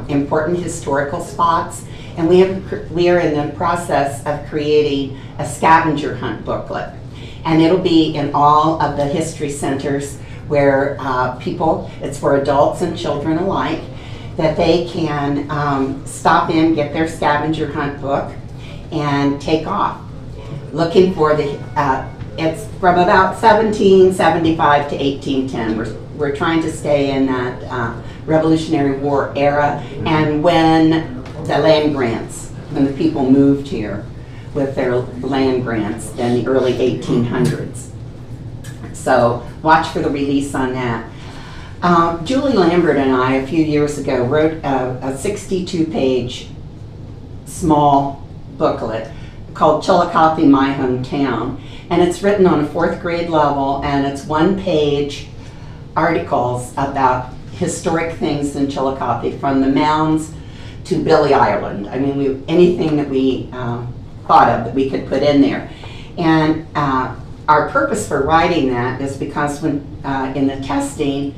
important historical spots. And we are in the process of creating a scavenger hunt booklet. And it'll be in all of the history centers where it's for adults and children alike. that they can stop in, get their scavenger hunt book, and take off. Looking for the, it's from about 1775 to 1810. We're trying to stay in that Revolutionary War era, and when the land grants, when the people moved here with their land grants in the early 1800s. So watch for the release on that. Julie Lambert and I, a few years ago, wrote a 62-page small booklet called Chillicothe, My Hometown. And it's written on a 4th grade level, and it's 1-page articles about historic things in Chillicothe, from the mounds to Billy Island. I mean, anything that we thought of that we could put in there. And our purpose for writing that is because when in the testing,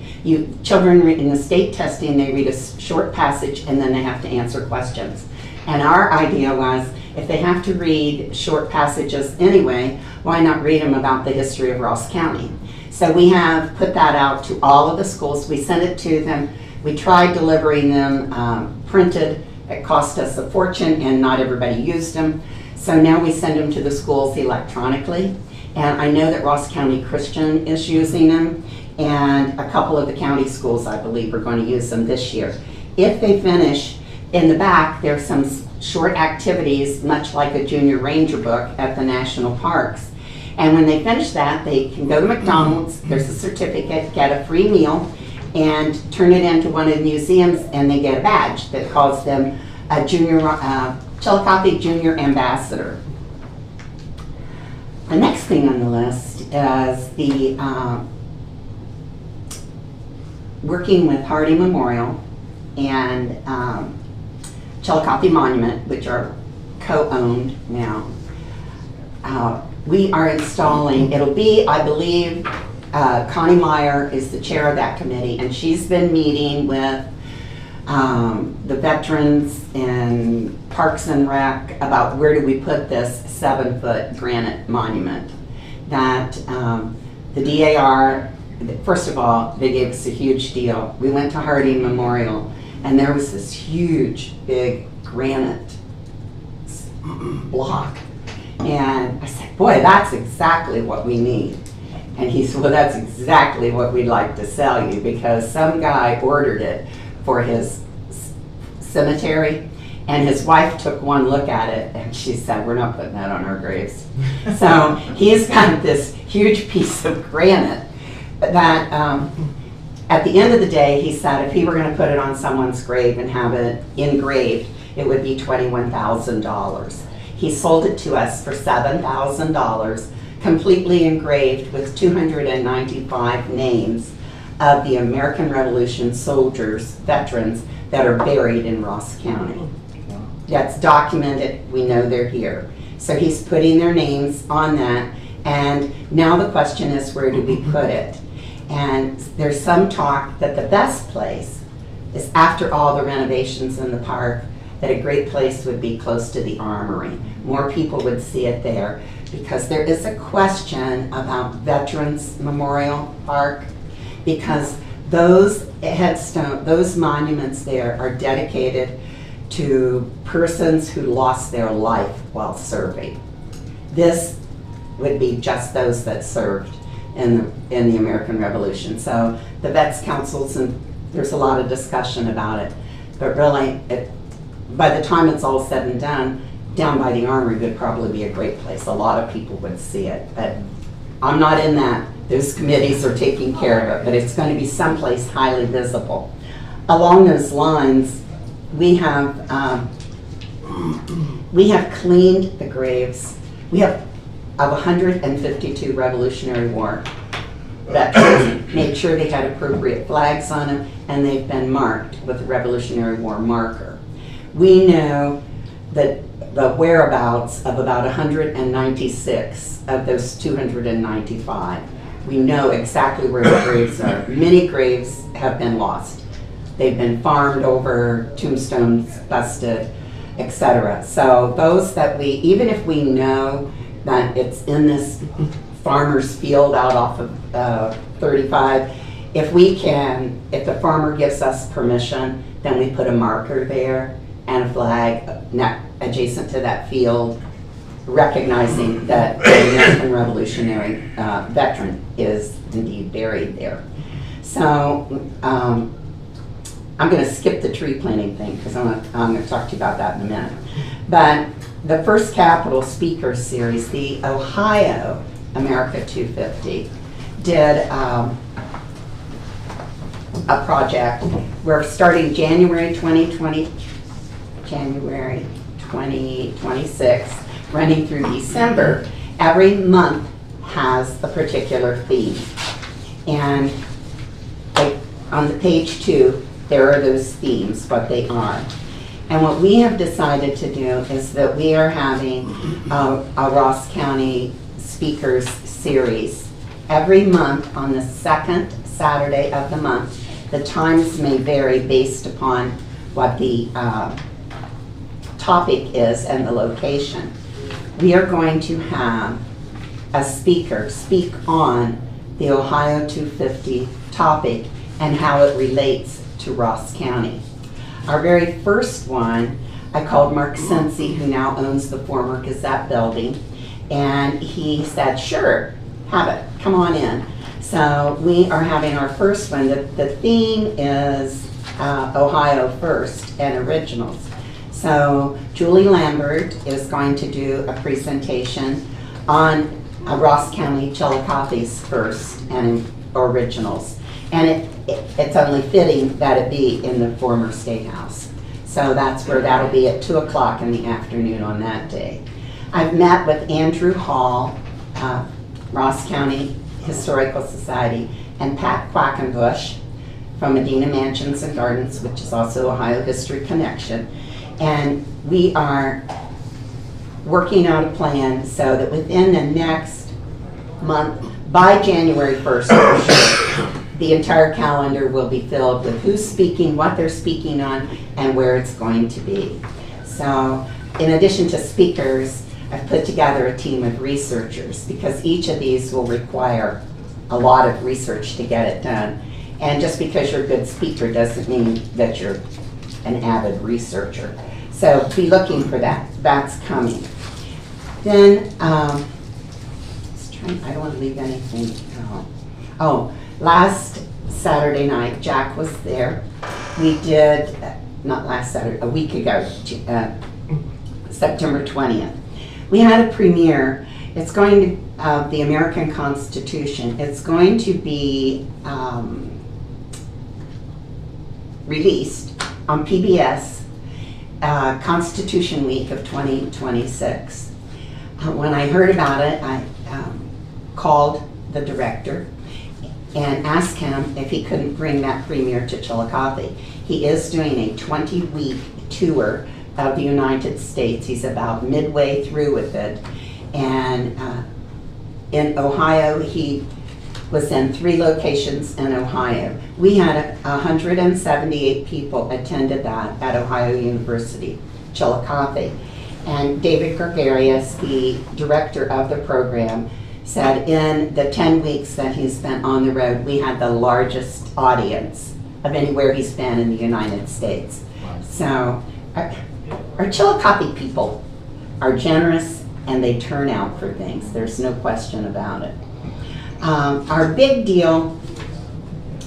children in the state testing, they read a short passage and then they have to answer questions. And our idea was, if they have to read short passages anyway, why not read them about the history of Ross County? So we have put that out to all of the schools. We sent it to them. We tried delivering them printed. It cost us a fortune, and not everybody used them. So now we send them to the schools electronically. And I know that Ross County Christian is using them, and a couple of the county schools, I believe, are going to use them this year. If they finish, in the back, there's some short activities, much like a junior ranger book at the national parks. And when they finish that, they can go to McDonald's, there's a certificate, get a free meal, and turn it into one of the museums, and they get a badge that calls them a Chillicothe Junior Ambassador. The next thing on the list is the working with Hardy Memorial and Chillicothe Monument, which are co-owned now. We are installing, it'll be, I believe, Connie Meyer is the chair of that committee, and she's been meeting with the veterans and Parks and Rec about where do we put this 7-foot granite monument that the DAR, first of all, they gave us a huge deal. We went to Hardy Memorial, and there was this huge, big granite block. And I said, boy, that's exactly what we need. And he said, well, that's exactly what we'd like to sell you, because some guy ordered it for his cemetery, and his wife took one look at it, and she said, we're not putting that on our graves. So he's got this huge piece of granite that at the end of the day, he said if he were going to put it on someone's grave and have it engraved, it would be $21,000. He sold it to us for $7,000, completely engraved with 295 names of the American Revolution soldiers, veterans, that are buried in Ross County. That's documented, we know they're here. So he's putting their names on that, and now the question is, where do we put it? And there's some talk that the best place is, after all the renovations in the park, that a great place would be close to the Armory. More people would see it there, because there is a question about Veterans Memorial Park, because those headstones, those monuments there are dedicated to persons who lost their life while serving. This would be just those that served in the American Revolution. So the Vets Councils, and there's a lot of discussion about it, but really, by the time it's all said and done, down by the Armory would probably be a great place. A lot of people would see it, but I'm not in that. Those committees are taking care of it, but it's going to be someplace highly visible. Along those lines, we have cleaned the graves. We have, of 152 Revolutionary War veterans, made sure they had appropriate flags on them, and they've been marked with a Revolutionary War marker. We know that the whereabouts of about 196 of those 295. We know exactly where the graves are. Many graves have been lost. They've been farmed over, tombstones busted, etc. So those that we, even if we know that it's in this farmer's field out off of 35, if we can, if the farmer gives us permission, then we put a marker there and a flag adjacent to that field, recognizing that the American Revolutionary veteran is indeed buried there. So I'm going to skip the tree planting thing because I'm going to talk to you about that in a minute. But the First Capital Speaker Series, the Ohio America 250, did a project. We're starting January 2026, running through December. Every month has a particular theme. And on the page 2, there are those themes, what they are. And what we have decided to do is that we are having a Ross County Speakers Series every month on the second Saturday of the month. The times may vary based upon what the topic is and the location. We are going to have a speaker speak on the Ohio 250 topic and how it relates to Ross County. Our very first one, I called Mark Sensi, who now owns the former Gazette building, and he said, sure, have it, come on in. So we are having our first one. The theme is Ohio First and Originals. So Julie Lambert is going to do a presentation on Ross County Chillicothe's First and Originals. And it's only fitting that it be in the former State House. So that's where that'll be at 2 o'clock in the afternoon on that day. I've met with Andrew Hall, Ross County Historical Society, and Pat Quackenbush from Medina Mansions and Gardens, which is also Ohio History Connection. And we are working out a plan so that within the next month, by January 1st, for sure, the entire calendar will be filled with who's speaking, what they're speaking on, and where it's going to be. So in addition to speakers, I've put together a team of researchers because each of these will require a lot of research to get it done. And just because you're a good speaker doesn't mean that you're an avid researcher. So be looking for that. That's coming. Then, I don't want to leave anything out. Oh, last Saturday night, Jack was there. We did, not last Saturday, a week ago, September 20th. We had a premiere. It's going to, the American Constitution. It's going to be released on PBS Constitution Week of 2026. When I heard about it, I called the director and asked him if he couldn't bring that premiere to Chillicothe. He is doing a 20-week tour of the United States. He's about midway through with it. And in Ohio, he was in 3 locations in Ohio. We had 178 people attended that at Ohio University, Chillicothe. And David Gregarious, the director of the program, said in the 10 weeks that he's been on the road, we had the largest audience of anywhere he's been in the United States. So our Chillicothe people are generous and they turn out for things. There's no question about it. Our big deal,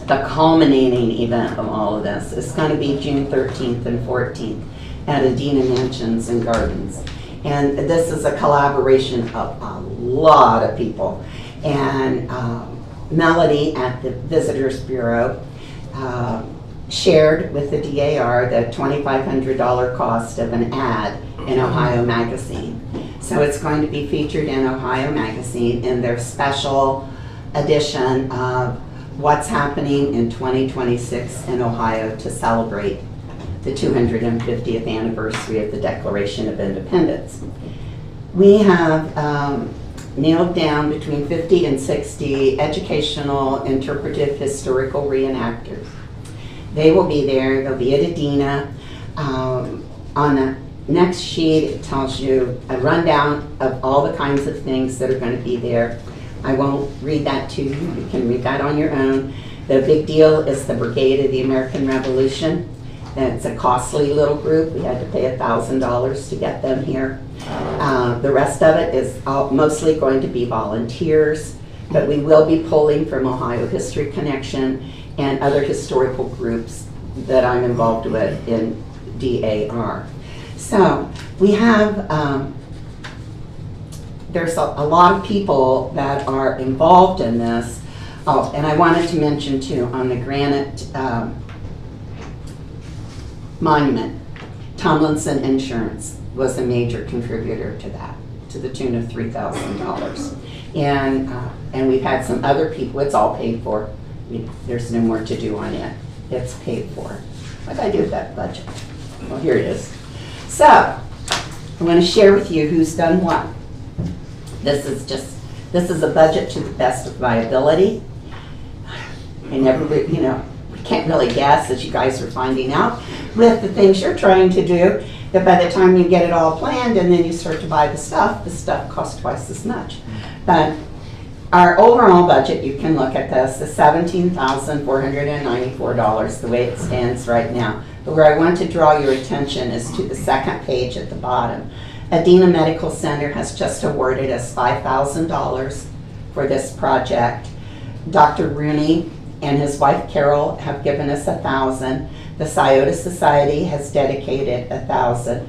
the culminating event of all of this, is going to be June 13th and 14th at Medina Mansions and Gardens. And this is a collaboration of a lot of people. And Melody at the Visitors Bureau shared with the DAR the $2,500 cost of an ad in Ohio Magazine. So it's going to be featured in Ohio Magazine in their special edition of what's happening in 2026 in Ohio to celebrate the 250th anniversary of the Declaration of Independence. We have nailed down between 50 and 60 educational, interpretive, historical reenactors. They will be there. They'll be at Adina. On the next sheet, it tells you a rundown of all the kinds of things that are going to be there. I won't read that to you. You can read that on your own. The big deal is the Brigade of the American Revolution. And it's a costly little group. We had to pay $1,000 to get them here. The rest of it is mostly going to be volunteers, but we will be pulling from Ohio History Connection and other historical groups that I'm involved with in DAR. So we have, there's a lot of people that are involved in this. Oh, and I wanted to mention too, on the granite monument, Tomlinson Insurance was a major contributor to that, to the tune of $3,000. And we've had some other people, it's all paid for. There's no more to do on it. It's paid for. What did I do with that budget? Well, here it is. So, I want to share with you who's done what. This is a budget to the best of my ability. I never, we can't really guess, as you guys are finding out, with the things you're trying to do, that by the time you get it all planned and then you start to buy the stuff costs twice as much. But our overall budget, you can look at this, is $17,494 the way it stands right now. But where I want to draw your attention is to the second page at the bottom. Adena Medical Center has just awarded us $5,000 for this project. Dr. Rooney and his wife Carol have given us $1,000. The Scioto Society has dedicated $1,000.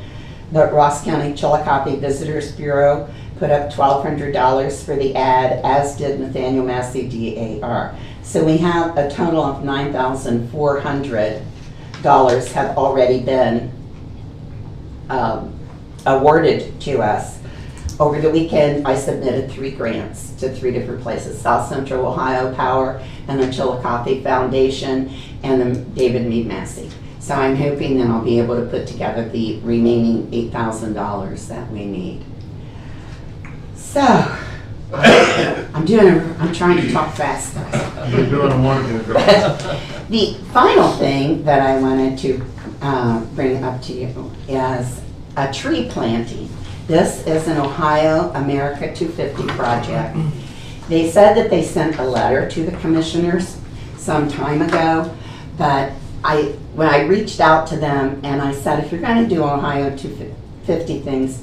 The Ross County Chillicothe Visitors Bureau put up $1,200 for the ad, as did Nathaniel Massey DAR. So we have a total of $9,400 have already been awarded to us. Over the weekend, I submitted 3 grants to 3 different places: South Central Ohio Power and the Chillicothe Foundation and the David Mead Massey. So I'm hoping that I'll be able to put together the remaining $8,000 that we need. So, I'm trying to talk fast, guys. You're doing a wonderful job. The final thing that I wanted to bring up to you is a tree planting. This is an Ohio America 250 project. They said that they sent a letter to the commissioners some time ago, but when I reached out to them and I said, if you're going to do Ohio 250 things,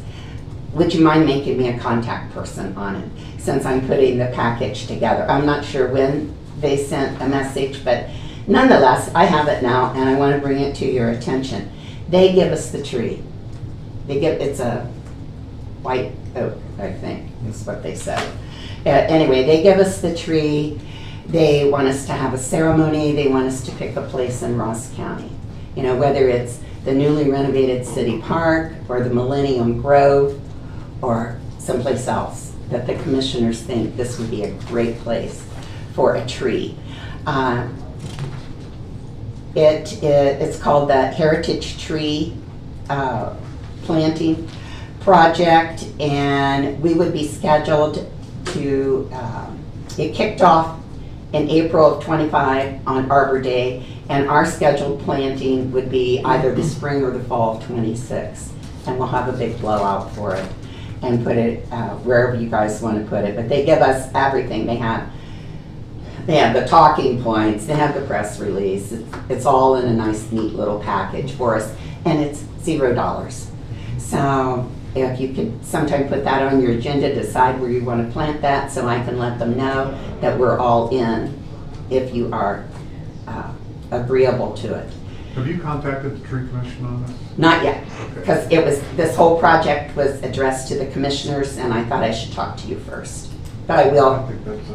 would you mind making me a contact person on it, since I'm putting the package together? I'm not sure when they sent a message, but nonetheless, I have it now and I want to bring it to your attention. They give us the tree. It's a white oak, I think, is what they said. Anyway, they give us the tree. They want us to have a ceremony. They want us to pick a place in Ross County. Whether it's the newly renovated City Park or the Millennium Grove or someplace else that the commissioners think this would be a great place for a tree. It's called the Heritage Tree Planting Project, and we would be scheduled to, it kicked off in April of 25 on Arbor Day, and our scheduled planting would be either the spring or the fall of 26, and we'll have a big blowout for it and put it wherever you guys want to put it. But they give us everything. They have the talking points, they have the press release. It's all in a nice, neat little package for us, and it's $0. So if you could sometime put that on your agenda, decide where you want to plant that, so I can let them know that we're all in if you are agreeable to it. Have you contacted the tree commission on this? Not yet, because this whole project was addressed to the commissioners, and I thought I should talk to you first. But I will. I think that's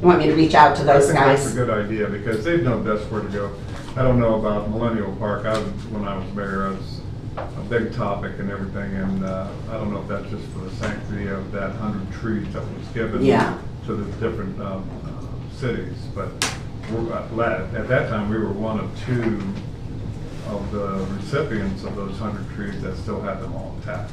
You want me to reach out to those guys? That's a good idea, because they've known best where to go. I don't know about Millennial Park. When I was mayor, I was a big topic and everything, and I don't know if that's just for the sanctity of that 100 trees that was given to the different cities, but at that time we were one of 2 of the recipients of those 100 trees that still had them all intact.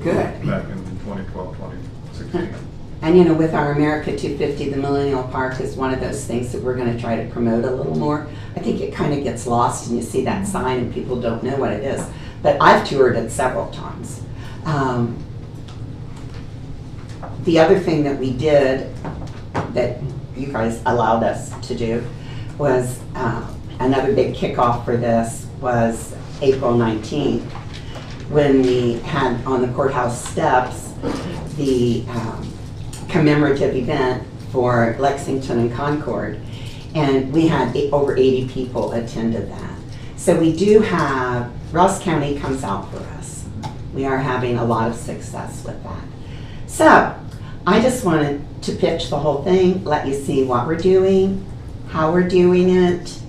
Good. Back in 2012, 2016. And with our America 250, the Millennial Park is one of those things that we're going to try to promote a little more. I think it kind of gets lost and you see that sign and people don't know what it is. But I've toured it several times. The other thing that we did that you guys allowed us to do was another big kickoff for this was April 19th, when we had on the courthouse steps the commemorative event for Lexington and Concord. And we had over 80 people attended that. So we do have, Ross County comes out for us. We are having a lot of success with that. So I just wanted to pitch the whole thing, let you see what we're doing, how we're doing it.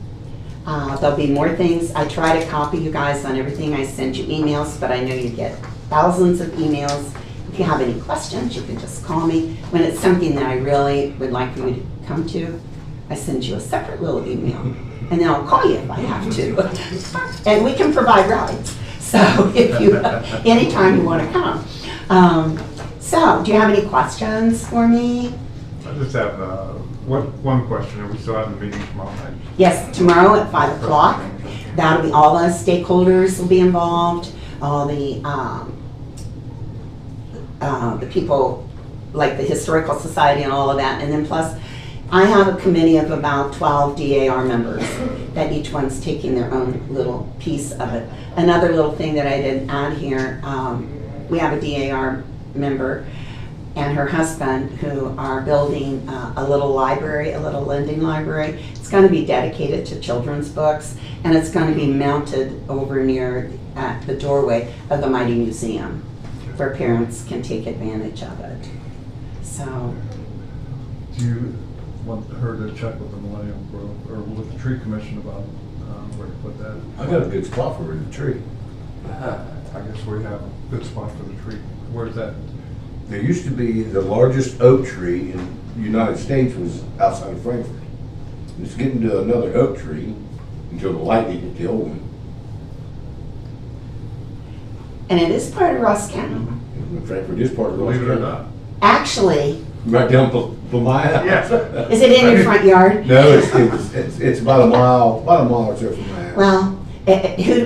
There'll be more things. I try to copy you guys on everything. I send you emails, but I know you get thousands of emails. If you have any questions, you can just call me. When it's something that I really would like you to come to, I send you a separate little email, and then I'll call you if I have to. And we can provide rides. So if you, anytime you want to come. So do you have any questions for me? I just have one question. Are we still having a meeting tomorrow night? Yes, tomorrow at 5 o'clock. That'll be, all the stakeholders will be involved, all the people like the Historical Society and all of that. And then plus, I have a committee of about 12 DAR members that each one's taking their own little piece of it. Another little thing that I didn't add here, we have a DAR member and her husband who are building a little library, a little lending library. It's going to be dedicated to children's books, and it's going to be mounted over near the doorway of the Mighty Museum, where parents can take advantage of it. So, Do you want her to check with the Millennium Grove, or with the Tree Commission about where to put that? I got a good spot for the tree. I guess we have a good spot for the tree. Where's that? There used to be the largest oak tree in the United States was outside of Frankfurt. It's getting to another oak tree until the lightning hit the old one. and it is part of Ross County. Frankfurt is part of Ross Believe it or County. not. Actually, Right down by my house. Yeah. is it in your front yard? No, it's about a mile or so from my house. Well,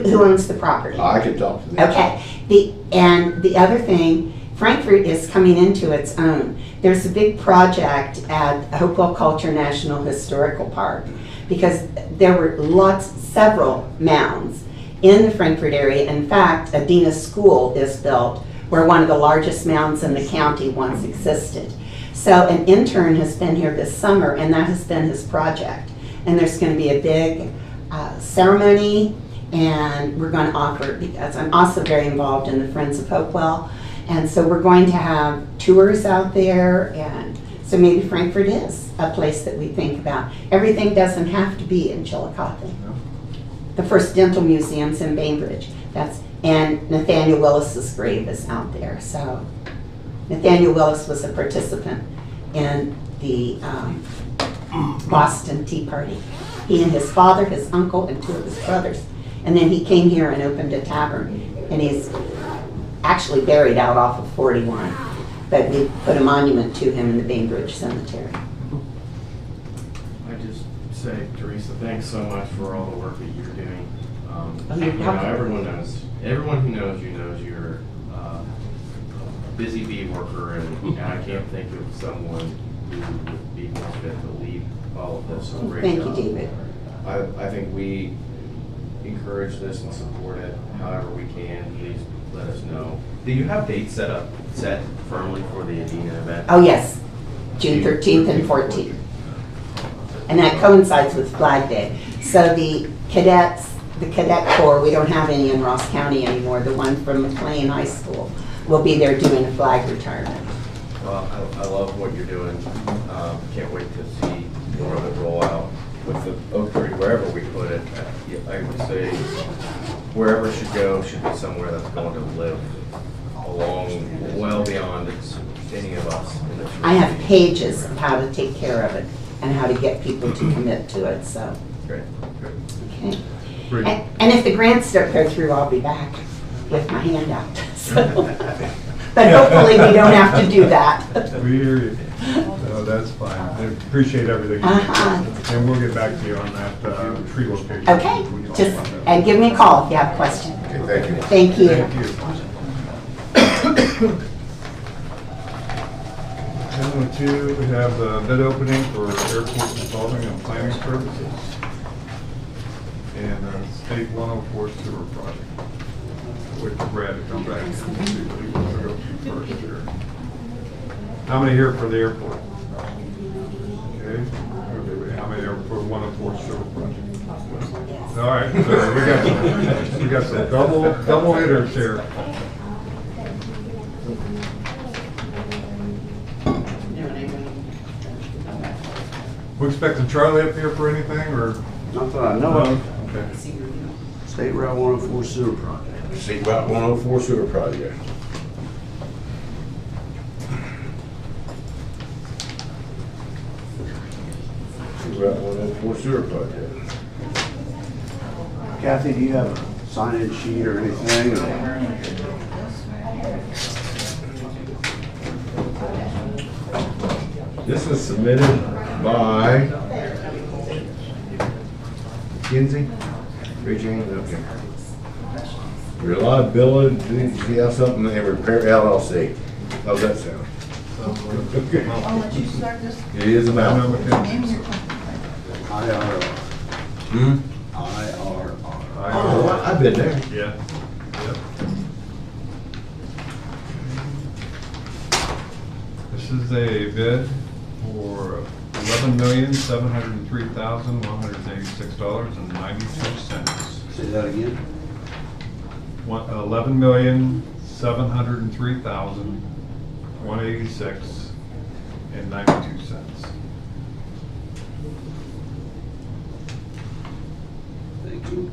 who owns the property? I could talk to them. Okay, the other thing, Frankfurt is coming into its own. There's a big project at Hopewell Culture National Historical Park, because there were several mounds in the Frankfurt area. In fact, Adina School is built where one of the largest mounds in the county once existed. So an intern has been here this summer, and that has been his project. And there's going to be a big ceremony, and we're going to offer, because I'm also very involved in the Friends of Hopewell, and so we're going to have tours out there, and so maybe Frankfurt is a place that we think about. Everything doesn't have to be in Chillicothe. No. The first dental museum's in Bainbridge. And Nathaniel Willis's grave is out there. So Nathaniel Willis was a participant in the Boston Tea Party. He and his father, his uncle, and two of his brothers. And then he came here and opened a tavern. And he's actually buried out off of 41. But we put a monument to him in the Bainbridge Cemetery. I just say, Teresa, thanks so much for all the work that you're doing. You're welcome. Everyone who knows you knows you're a busy bee worker, and I can't think of someone who would be more fit to lead all of this. So great Thank job. you, David. I think we encourage this and support it however we can. Please let us know. Do you have dates set firmly for the Adina event? Oh, yes, June 13th and 14th. And that coincides with Flag Day. So the cadets, the cadet corps, we don't have any in Ross County anymore. The one from McLean High School will be there doing a flag retirement. Well, I love what you're doing. Can't wait to see more of it roll out with the oak tree, wherever we put it. I would say wherever it should go should be somewhere that's going to live along, well beyond any of us in the tree. I have pages of how to take care of it and how to get people to commit to it, so. Great. Okay. Great. And if the grants don't go through, I'll be back with my hand out. So. But hopefully we don't have to do that. We hear you. No, that's fine. I appreciate everything. And we'll get back to you on that tree location. Okay, We can talk just, about that. and give me a call if you have questions. Okay, thank you. Thank you. Thank you. 10:02, we have the bid opening for airport consulting and planning services. And State 104 sewer project. Wait for Brad to come back and see what he wants to go through first here. How many here for the airport? Okay. How many are for 104 sewer project? All right, so we got some double hitters here. We expecting Charlie up here for anything, or? Not that I know of. Okay. State Route 104 sewer project. State Route 104 sewer project. State Route 104 sewer project. Kathy, do you have a sign-in sheet or anything? This is submitted by Kinsey? Ray James, okay. Reliability, see how something they repair LLC. How's that sound? I'll let you start this. It is a mouthful. Name your company. IRR. Hmm? IRR. Oh, I've been there. Yeah. Yep. This is a bid for $11,703,186.92. Say that again? $11,703,186.92. Thank you.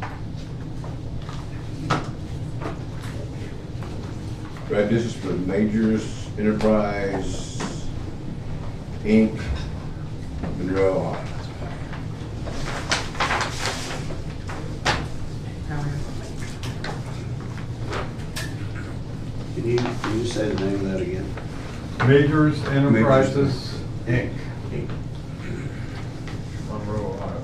Right, this is for Majors Enterprise, Inc., Monroe, Ohio. Can you say the name of that again? Majors Enterprises, Inc., Inc. Monroe, Ohio.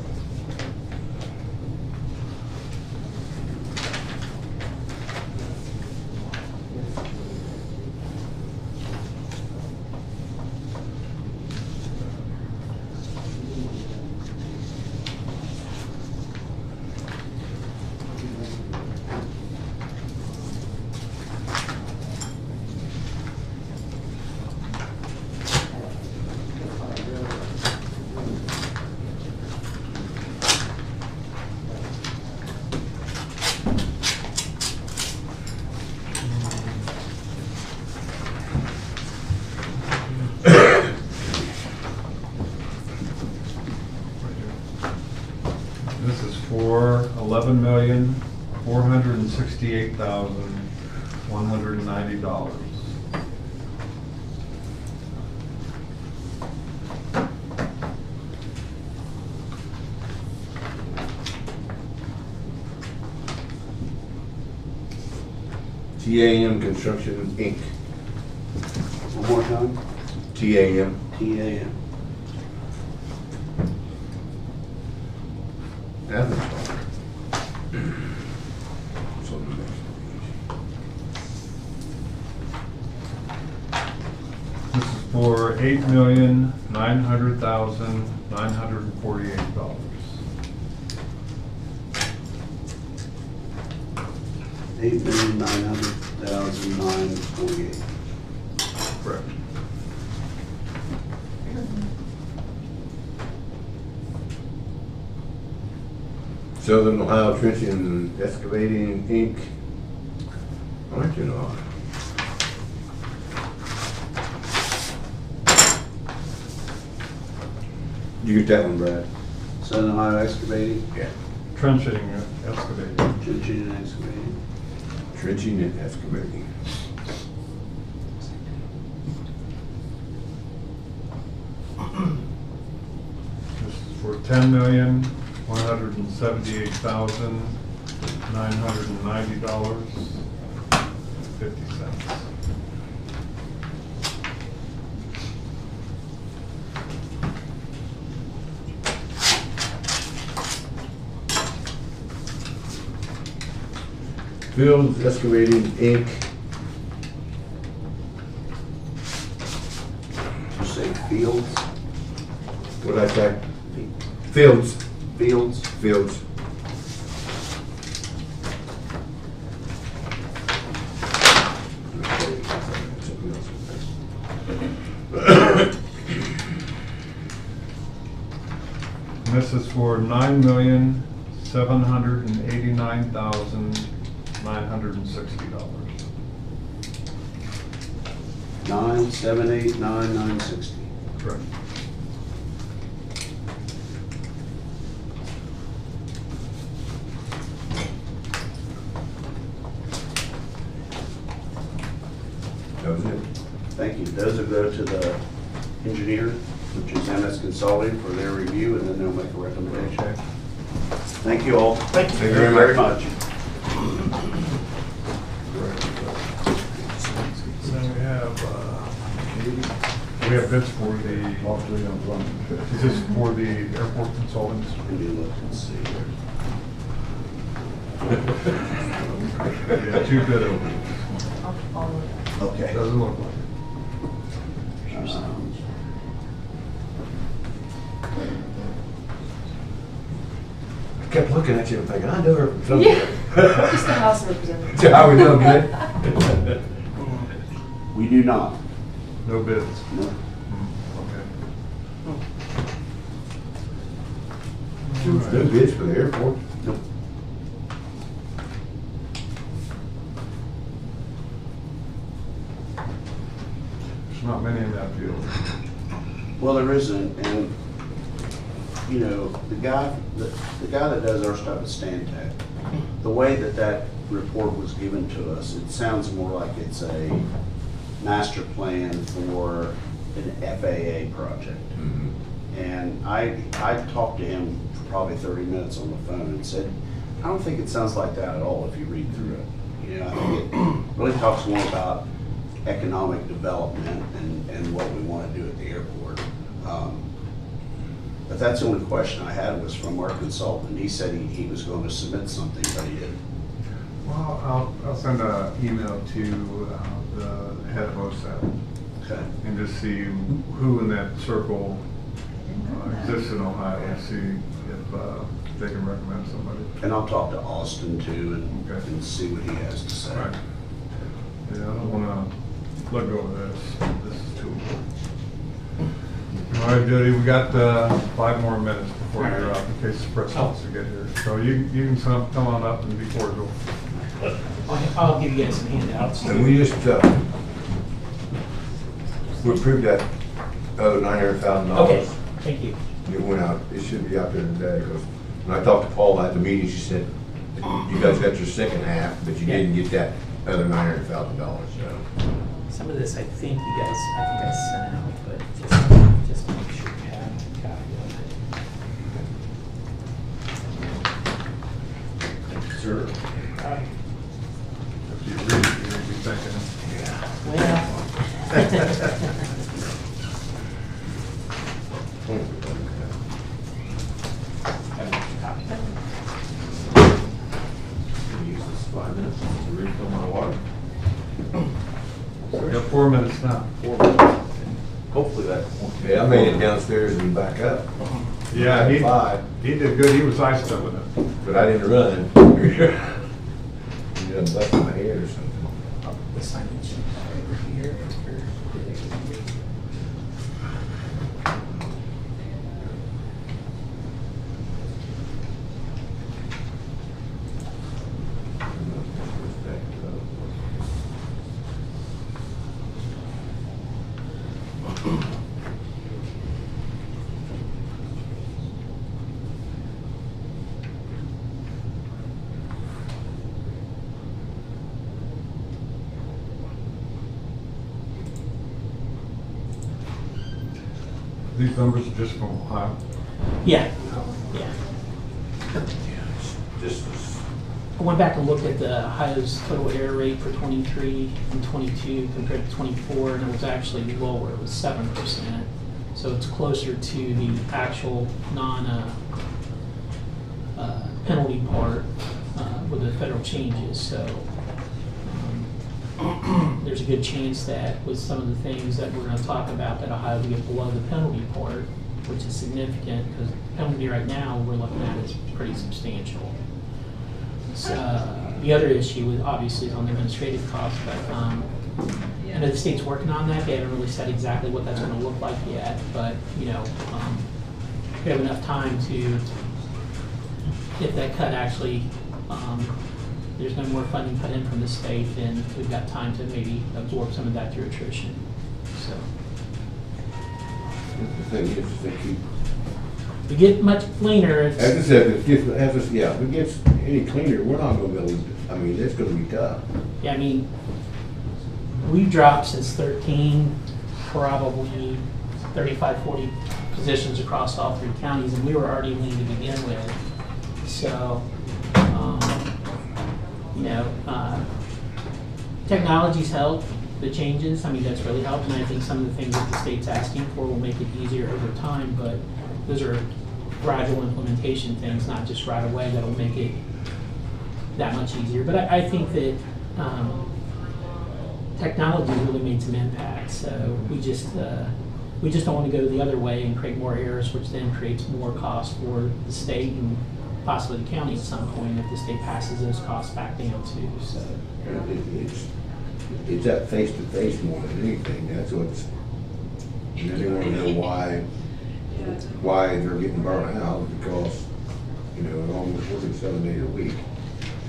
This is for $11,468,190. TAM Construction, Inc. One more time? TAM. TAM. Athens Park. It's on the next This is for $8,900,948. $8,900,948. Correct. Southern Ohio Trenching and Excavating, Inc. Aren't you know? You get that one, Brad? Southern Ohio Excavating, Yeah. Trenching, excavating. Trenching and Excavating. Trenching and Excavating. This is for $10,178,990.50. Fields Just Excavating, Inc. say say Fields? What'd I say? Fields. Fields? Fields. And this is for $9,789,960. 9,789,960. Correct. That was it. Thank you. Those will go to the engineer, which is MS Consulting, for their review, and then they'll make a recommendation. Thank you all. Thank you very much. Then we have bids for the, is this for the airport consultants? Let me look and see here. Yeah, 2 bid openings. Okay. Doesn't look like it. I kept looking at you and thinking, I know her from somewhere. Just the House representative. How we doing, good? We do not. No bids. No. Okay. No bids for the airport? Nope. There's not many in that field. Well, there isn't, and, you know, the guy that does our stuff at Stantec, the way that report was given to us, it sounds more like it's a master plan for an FAA project. And I talked to him for probably 30 minutes on the phone and said, I don't think it sounds like that at all if you read through it. You know, I think it really talks more about economic development and what we want to do at the airport. But that's the only question I had was from our consultant. He said he was going to submit something, but he didn't. Well, I'll send an email to the head of OSAP Okay. and just see who in that circle exists in Ohio and see if they can recommend somebody. And I'll talk to Austin too Okay. and see what he has to say. Right. Yeah, I don't want to let go of this. This is too important. All right, Jody, we got 5 more minutes before you're up in case the press wants to get here. So you can come on up and be cordial. I'll give you guys some handouts. And we just, we approved that other $900,000. Okay, thank you. It went out, it should be out there today, because when I talked to Paula at the meeting, she said, you guys got your second half, but you didn't get that other $900,000, so. Some of this I think I sent out, but just to make sure you have a copy of it. Sure. If you read it, you're going to be thinking. Well. Use this 5 minutes to refill my water. We have 4 minutes now. 4 minutes. Hopefully that won't. Yeah, I made it downstairs and back up. Yeah, he 5, did good. He was ice with it. but I didn't run. You done busted my head or something. The signage over here. These numbers are just from Ohio. Yeah. This was, I went back and looked at the Ohio's total error rate for 23 and 22 compared to 24, and it was actually lower. It was 7%. So it's closer to the actual penalty part with the federal changes. So there's a good chance that with some of the things that we're gonna talk about, that Ohio will get below the penalty part, which is significant, because penalty right now, we're looking at is pretty substantial. So, the other issue with, obviously, is on the administrative costs, but, I know the state's working on that. They haven't really said exactly what that's gonna look like yet, but, you know, we have enough time to, if that cut actually, there's no more funding put in from the state, then we've got time to maybe absorb some of that through attrition, so. The thing is, they keep, We get much cleaner, as I it's, said, if it gets any cleaner, we're not gonna be able to, I mean, it's gonna be tough. yeah, I mean, we've dropped since 13, probably 35, 40 positions across all 3 counties, and we were already lean to begin with. So, you know, technology's helped, the changes, I mean, that's really helped, and I think some of the things that the state's asking for will make it easier over time, but those are gradual implementation things, not just right away, that'll make it that much easier. But I think that technology really made some impact, so we just don't want to go the other way and create more errors, which then creates more cost for the state and possibly the county at some point if the state passes those costs back down too. So It's that face-to-face more than anything, that's what's, you know, they wanna know why they're getting burnt out, because, you know, they're almost working 7 days a week.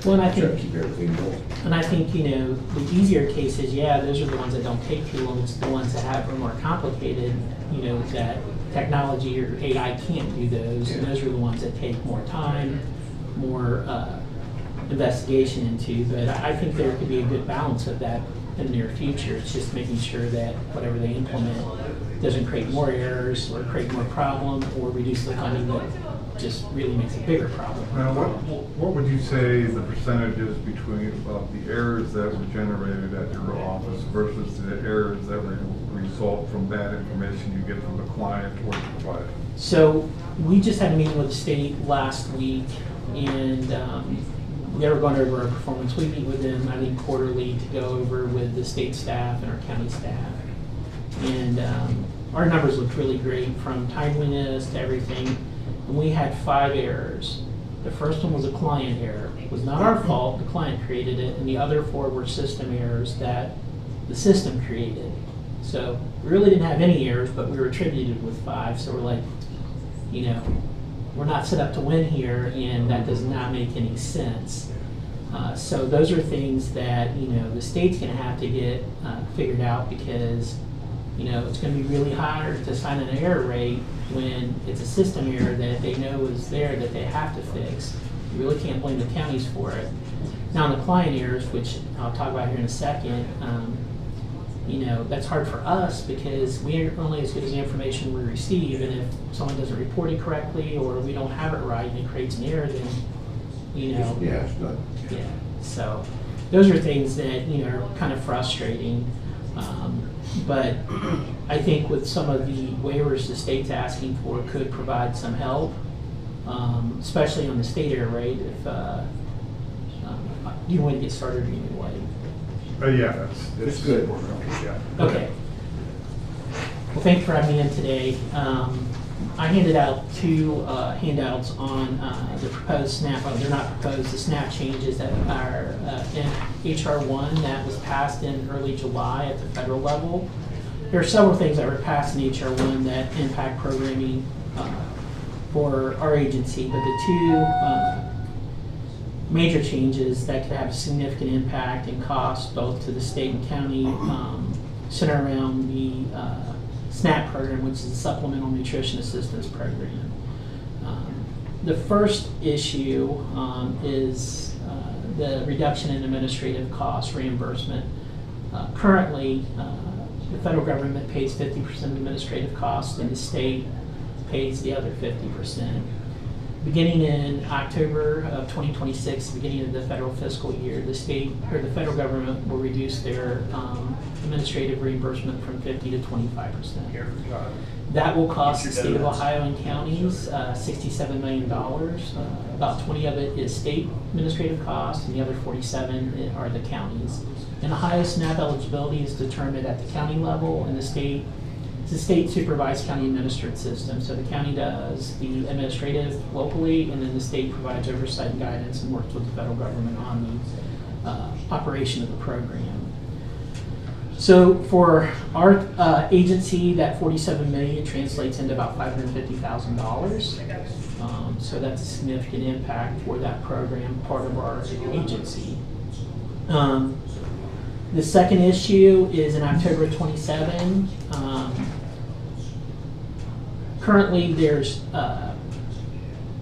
well, and I Trying to think, keep everything going. and I think, you know, the easier cases, yeah, those are the ones that don't take too long. It's the ones that are more complicated, you know, that technology or AI can't do those, and those are the ones that take more time, more investigation into. But I think there could be a good balance of that in the near future. It's just making sure that whatever they implement doesn't create more errors or create more problem or reduce the funding that just really makes a bigger problem. Now, what would you say the percentage is between the errors that were generated at your office versus the errors that result from bad information you get from the client or the provider? So we just had a meeting with the state last week, and they were going over our performance. We meet with them, I think, quarterly to go over with the state staff and our county staff. And our numbers looked really great, from timeliness to everything. And we had 5 errors. The first one was a client error. It was not our fault, the client created it, and the other 4 were system errors that the system created. So we really didn't have any errors, but we were attributed with 5. So we're like, you know, we're not set up to win here, and that does not make any sense. So those are things that, you know, the state's gonna have to get figured out, because, you know, it's gonna be really hard to assign an error rate when it's a system error that they know is there that they have to fix. You really can't blame the counties for it. Now, on the client errors, which I'll talk about here in a second, you know, that's hard for us because we are only as good as the information we receive, and if someone doesn't report it correctly or we don't have it right and it creates an error, then, you know. Yeah, it's not. Yeah, so those are things that, you know, are kind of frustrating. But I think with some of the waivers the state's asking for could provide some help, especially on the state error rate. If you want to get started anyway. Yeah, It's good. Yeah. Okay. Well, thank you for having me in today. I handed out 2 handouts on the proposed SNAP. They're not proposed, the SNAP changes that are in HR 1 that was passed in early July at the federal level. There are several things that were passed in HR 1 that impact programming for our agency, but the 2 major changes that could have a significant impact and cost both to the state and county center around the SNAP program, which is the Supplemental Nutrition Assistance Program. The first issue is the reduction in administrative cost reimbursement. Currently, the federal government pays 50% of administrative costs, and the state pays the other 50%. beginning in October of 2026, beginning of the federal fiscal year, the state or the federal government will reduce their administrative reimbursement from 50 to 25%. That will cost the state of Ohio and counties $67 million. About 20 of it is state administrative costs, and the other 47 are the counties. And Ohio SNAP eligibility is determined at the county level, and the state. It's a state supervised county administered system. So the county does the administrative locally, and then the state provides oversight and guidance and works with the federal government on the operation of the program. So for our agency, that $47 million translates into about $550,000. So that's a significant impact for that program, part of our agency. The second issue is in October 27. Currently, there's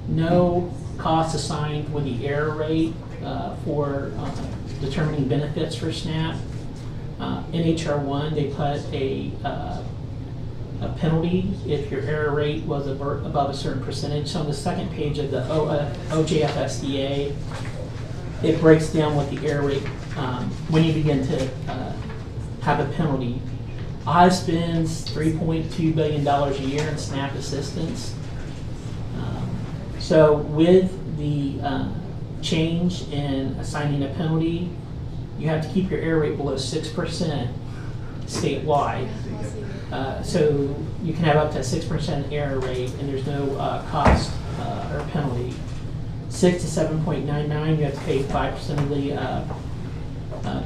no cost assigned with the error rate for determining benefits for SNAP. NHR1, they put a penalty if your error rate was above a certain percentage. So on the second page of the OJFSDA, it breaks down what the error rate when you begin to have a penalty. Ohio spends $3.2 billion a year in SNAP assistance. So with the change in assigning a penalty, you have to keep your error rate below 6% statewide. So you can have up to a 6% error rate, and there's no cost or penalty. 6 to 7.99, you have to pay 5% of the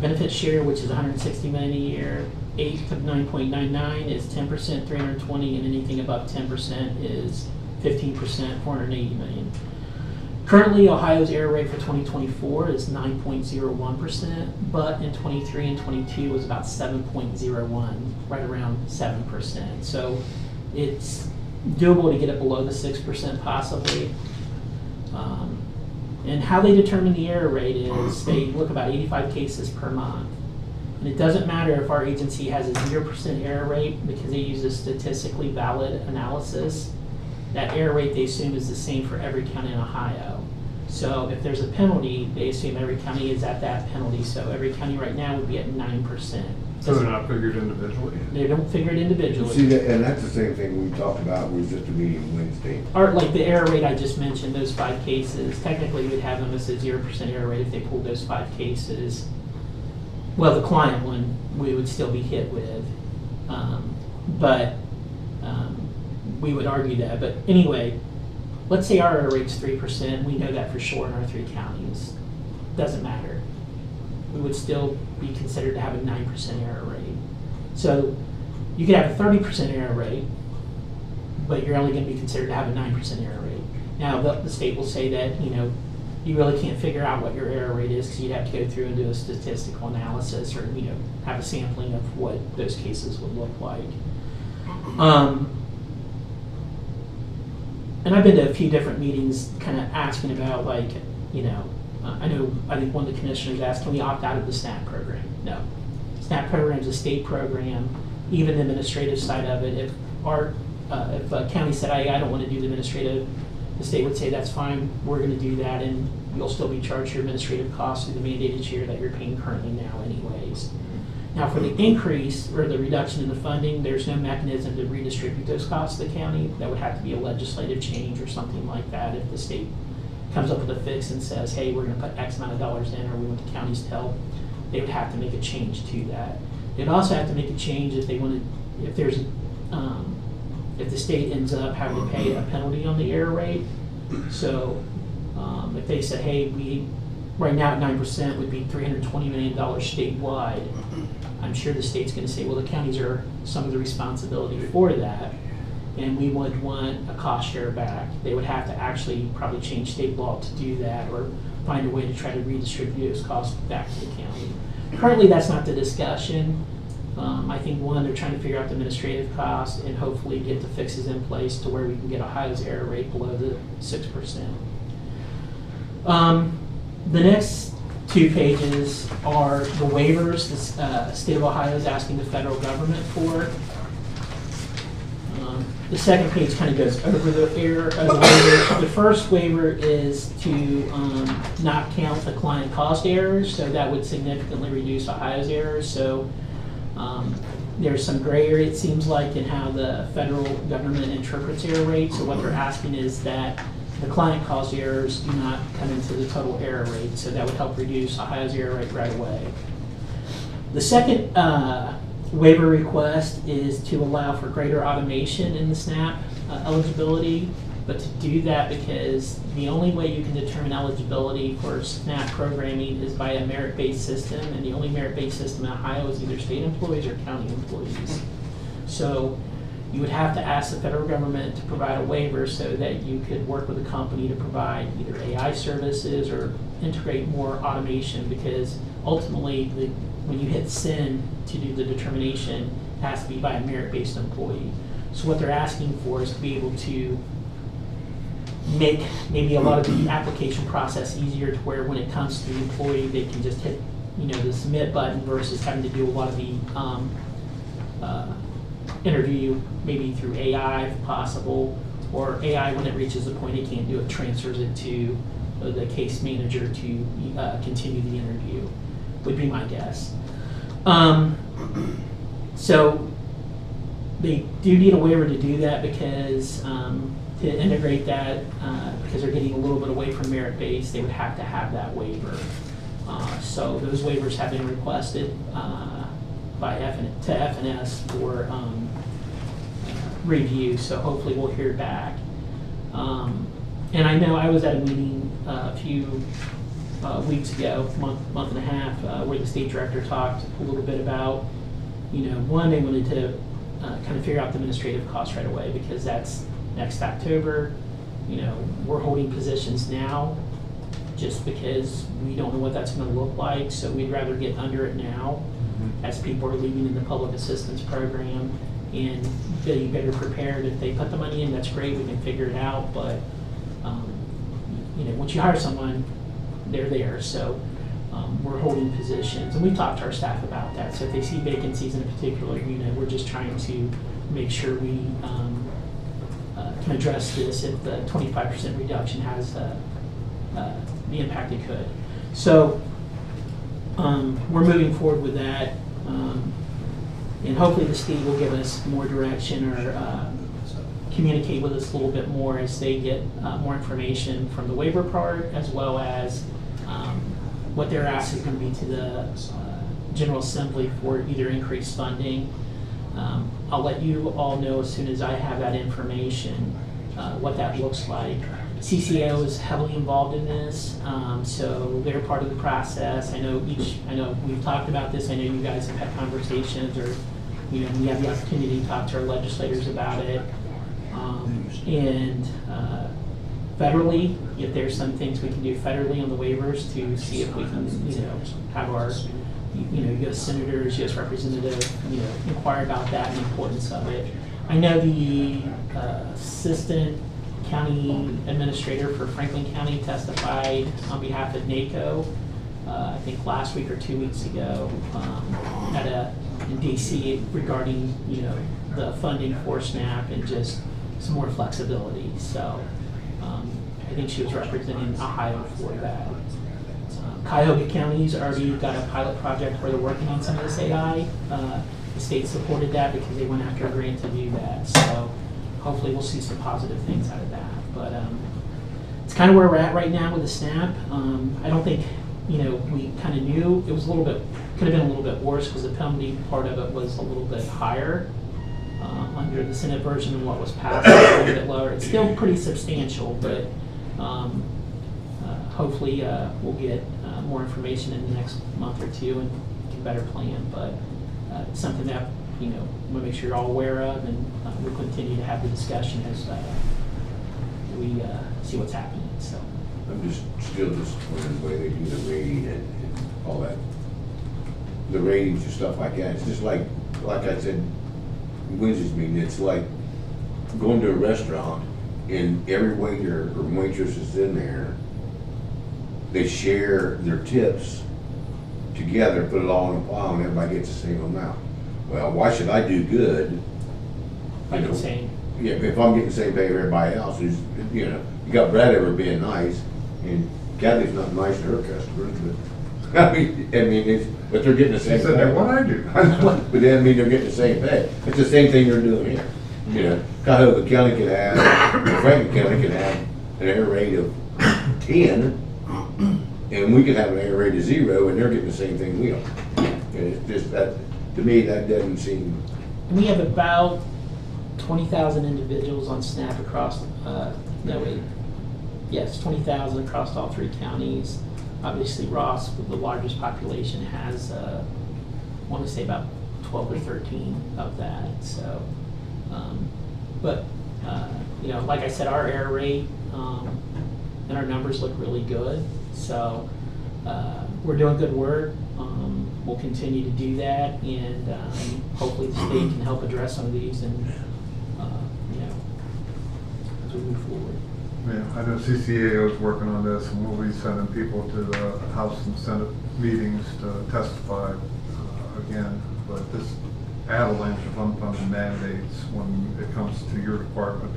benefit share, which is $160 million a year. 8 to 9.99 is 10%, 320, and anything above 10% is 15%, 480 million. Currently, Ohio's error rate for 2024 is 9.01%, but in 23 and 22 was about 7.01, right around 7%. So it's doable to get it below the 6% possibly. And how they determine the error rate is they look about 85 cases per month. And it doesn't matter if our agency has a 0% error rate because they use a statistically valid analysis. That error rate they assume is the same for every county in Ohio. So if there's a penalty, they assume every county is at that penalty. So every county right now would be at 9%. So they're not figured individually? They don't figure it individually. See, and that's the same thing we talked about with just a meeting Wednesday. Or like the error rate I just mentioned, those 5 cases, technically we'd have them as a 0% error rate if they pulled those 5 cases. Well, the client one we would still be hit with, but we would argue that. But anyway, let's say our error rate's 3%. We know that for sure in our 3 counties. Doesn't matter. We would still be considered to have a 9% error rate. So you could have a 30% error rate, but you're only going to be considered to have a 9% error rate. Now the state will say that you really can't figure out what your error rate is because you'd have to go through and do a statistical analysis or have a sampling of what those cases would look like. And I've been to a few different meetings kind of asking about I think one of the commissioners asked, can we opt out of the SNAP program? No. SNAP program is a state program, even the administrative side of it. If a county said, I don't want to do the administrative, the state would say, that's fine, we're going to do that, and you'll still be charged your administrative costs through the mandated share that you're paying currently now anyways. Now for the increase or the reduction in the funding, there's no mechanism to redistribute those costs to the county. That would have to be a legislative change or something like that if the state comes up with a fix and says, hey, we're going to put X amount of dollars in, or we want the counties to help. They would have to make a change to that. They'd also have to make a change if they wanted, if the state ends up having to pay a penalty on the error rate. So if they said, hey, we right now at 9% would be $320 million statewide, I'm sure the state's going to say, well, the counties are some of the responsibility for that, and we would want a cost share back. They would have to actually probably change state law to do that, or find a way to try to redistribute those costs back to the county. Currently, that's not the discussion. I think they're trying to figure out the administrative costs and hopefully get the fixes in place to where we can get Ohio's error rate below the 6%. The next 2 pages are the waivers the state of Ohio is asking the federal government for. The second page kind of goes over the waiver. The first waiver is to not count the client cost errors, so that would significantly reduce Ohio's errors. So there's some gray area, it seems like, in how the federal government interprets error rates. So what they're asking is that the client cost errors do not come into the total error rate, so that would help reduce Ohio's error rate right away. The second waiver request is to allow for greater automation in the SNAP eligibility, but to do that because the only way you can determine eligibility for SNAP programming is by a merit-based system, and the only merit-based system in Ohio is either state employees or county employees. So you would have to ask the federal government to provide a waiver so that you could work with a company to provide either AI services or integrate more automation, because ultimately when you hit send to do the determination, it has to be by a merit-based employee. So what they're asking for is to be able to make maybe a lot of the application process easier, to where when it comes to the employee, they can just hit, the submit button versus having to do a lot of the interview maybe through AI if possible, or AI, when it reaches the point it can't do it, transfers it to the case manager to continue the interview, would be my guess. So they do need a waiver to do that, because to integrate that, because they're getting a little bit away from merit-based, they would have to have that waiver. So those waivers have been requested by FNS for review, so hopefully we'll hear back. And I know I was at a meeting a few weeks ago, month and a half, where the state director talked a little bit about, one, they wanted to kind of figure out the administrative costs right away, because that's next October. We're holding positions now just because we don't know what that's going to look like, so we'd rather get under it now as people are leaving in the public assistance program, and be better prepared. If they put the money in, that's great, we can figure it out, but once you hire someone, they're there. So we're holding positions, and we talked to our staff about that. So if they see vacancies in a particular unit, we're just trying to make sure we can address this if the 25% reduction has the impact it could. So we're moving forward with that, and hopefully the state will give us more direction, or communicate with us a little bit more as they get more information from the waiver part, as well as what their ask is going to be to the General Assembly for either increased funding. I'll let you all know as soon as I have that information, what that looks like. CCAO is heavily involved in this, so they're part of the process. I know we've talked about this. I know you guys have had conversations, or we have the opportunity to talk to our legislators about it. And federally, if there's some things we can do federally on the waivers to see if we can, have our, U.S. senators, U.S. representative, inquire about that and the importance of it. I know the assistant county administrator for Franklin County testified on behalf of NACO, I think last week or 2 weeks ago, in DC, regarding, the funding for SNAP and just some more flexibility. So I think she was representing Ohio for that. Cuyahoga County's already got a pilot project where they're working on some of this AI. The state supported that because they went after a grant to do that. So hopefully we'll see some positive things out of that. But it's kind of where we're at right now with the SNAP. I don't think, we kind of knew it was could have been a little bit worse, because the penalty part of it was a little bit higher under the Senate version than what was passed, a little bit lower. It's still pretty substantial, but hopefully we'll get more information in the next month or two and get a better plan. But it's something that we want to make sure you're all aware of, and we'll continue to have the discussion as we see what's happening. So I'm still disappointed the way they do the rating and all that. The ratings and stuff like that. It's just like I said, Wednesday's meeting, it's like going to a restaurant and every waiter or waitress is in there, they share their tips together, put it all in a pile, and everybody gets the same amount. Well, why should I do good? you know, the same. yeah, if I'm getting the same pay everybody else, is, you know, you got Brad ever being nice, and Kathy's not nice to her customers, but, I mean, it's, but they're getting the She same said pay. that what I do. But that doesn't mean they're getting the same pay. It's the same thing they're doing here. You know, Cuyahoga County could have, or Franklin County could have an error rate of 10, and we could have an error rate of 0, and they're getting the same thing we are. And it's just that, to me, that doesn't seem, We have about 20,000 individuals on SNAP across, no wait, yes, 20,000 across all 3 counties. Obviously Ross, with the largest population, has, I want to say about 12 or 13 of that, so. But, you know, like I said, our error rate and our numbers look really good, so we're doing good work. We'll continue to do that, and hopefully the state can help address some of these, and you know, as we move forward. Yeah, I know CCAO is working on this, and we'll be sending people to the House and Senate meetings to testify again. But this avalanche of unfunded mandates, when it comes to your department,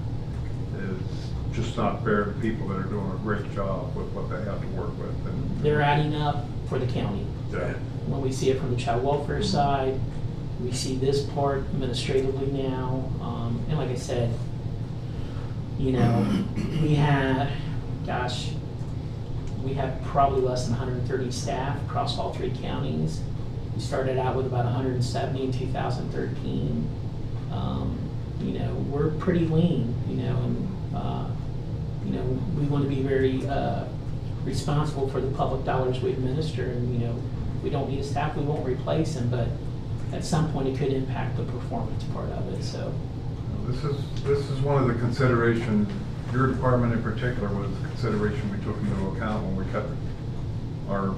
is just not fair to people that are doing a great job with what they have to work with. And They're adding up for the county. yeah. When we see it from the child welfare side, we see this part administratively now, and like I said, you know, we have probably less than 130 staff across all 3 counties. We started out with about 170 in 2013. You know, we're pretty lean, you know, and you know, we want to be very responsible for the public dollars we administer, and you know, if we don't need a staff, we won't replace them, but at some point it could impact the performance part of it, so. This is one of the considerations, your department in particular was a consideration we took into account when we cut our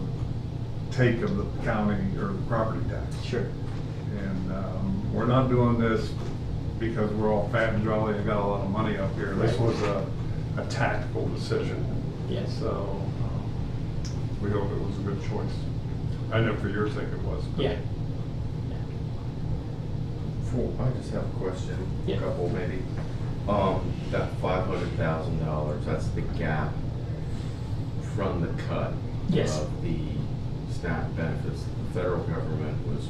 take of the county or the property tax. Sure. And we're not doing this because we're all fat and jolly and got a lot of money up here. This Right. was a tactical decision. Yes. So we hope it was a good choice. I know for your sake it was. but- Yeah. I just have a question, Yeah. a couple maybe. That $500,000, that's the gap from the cut Yes. of the SNAP benefits. The federal government was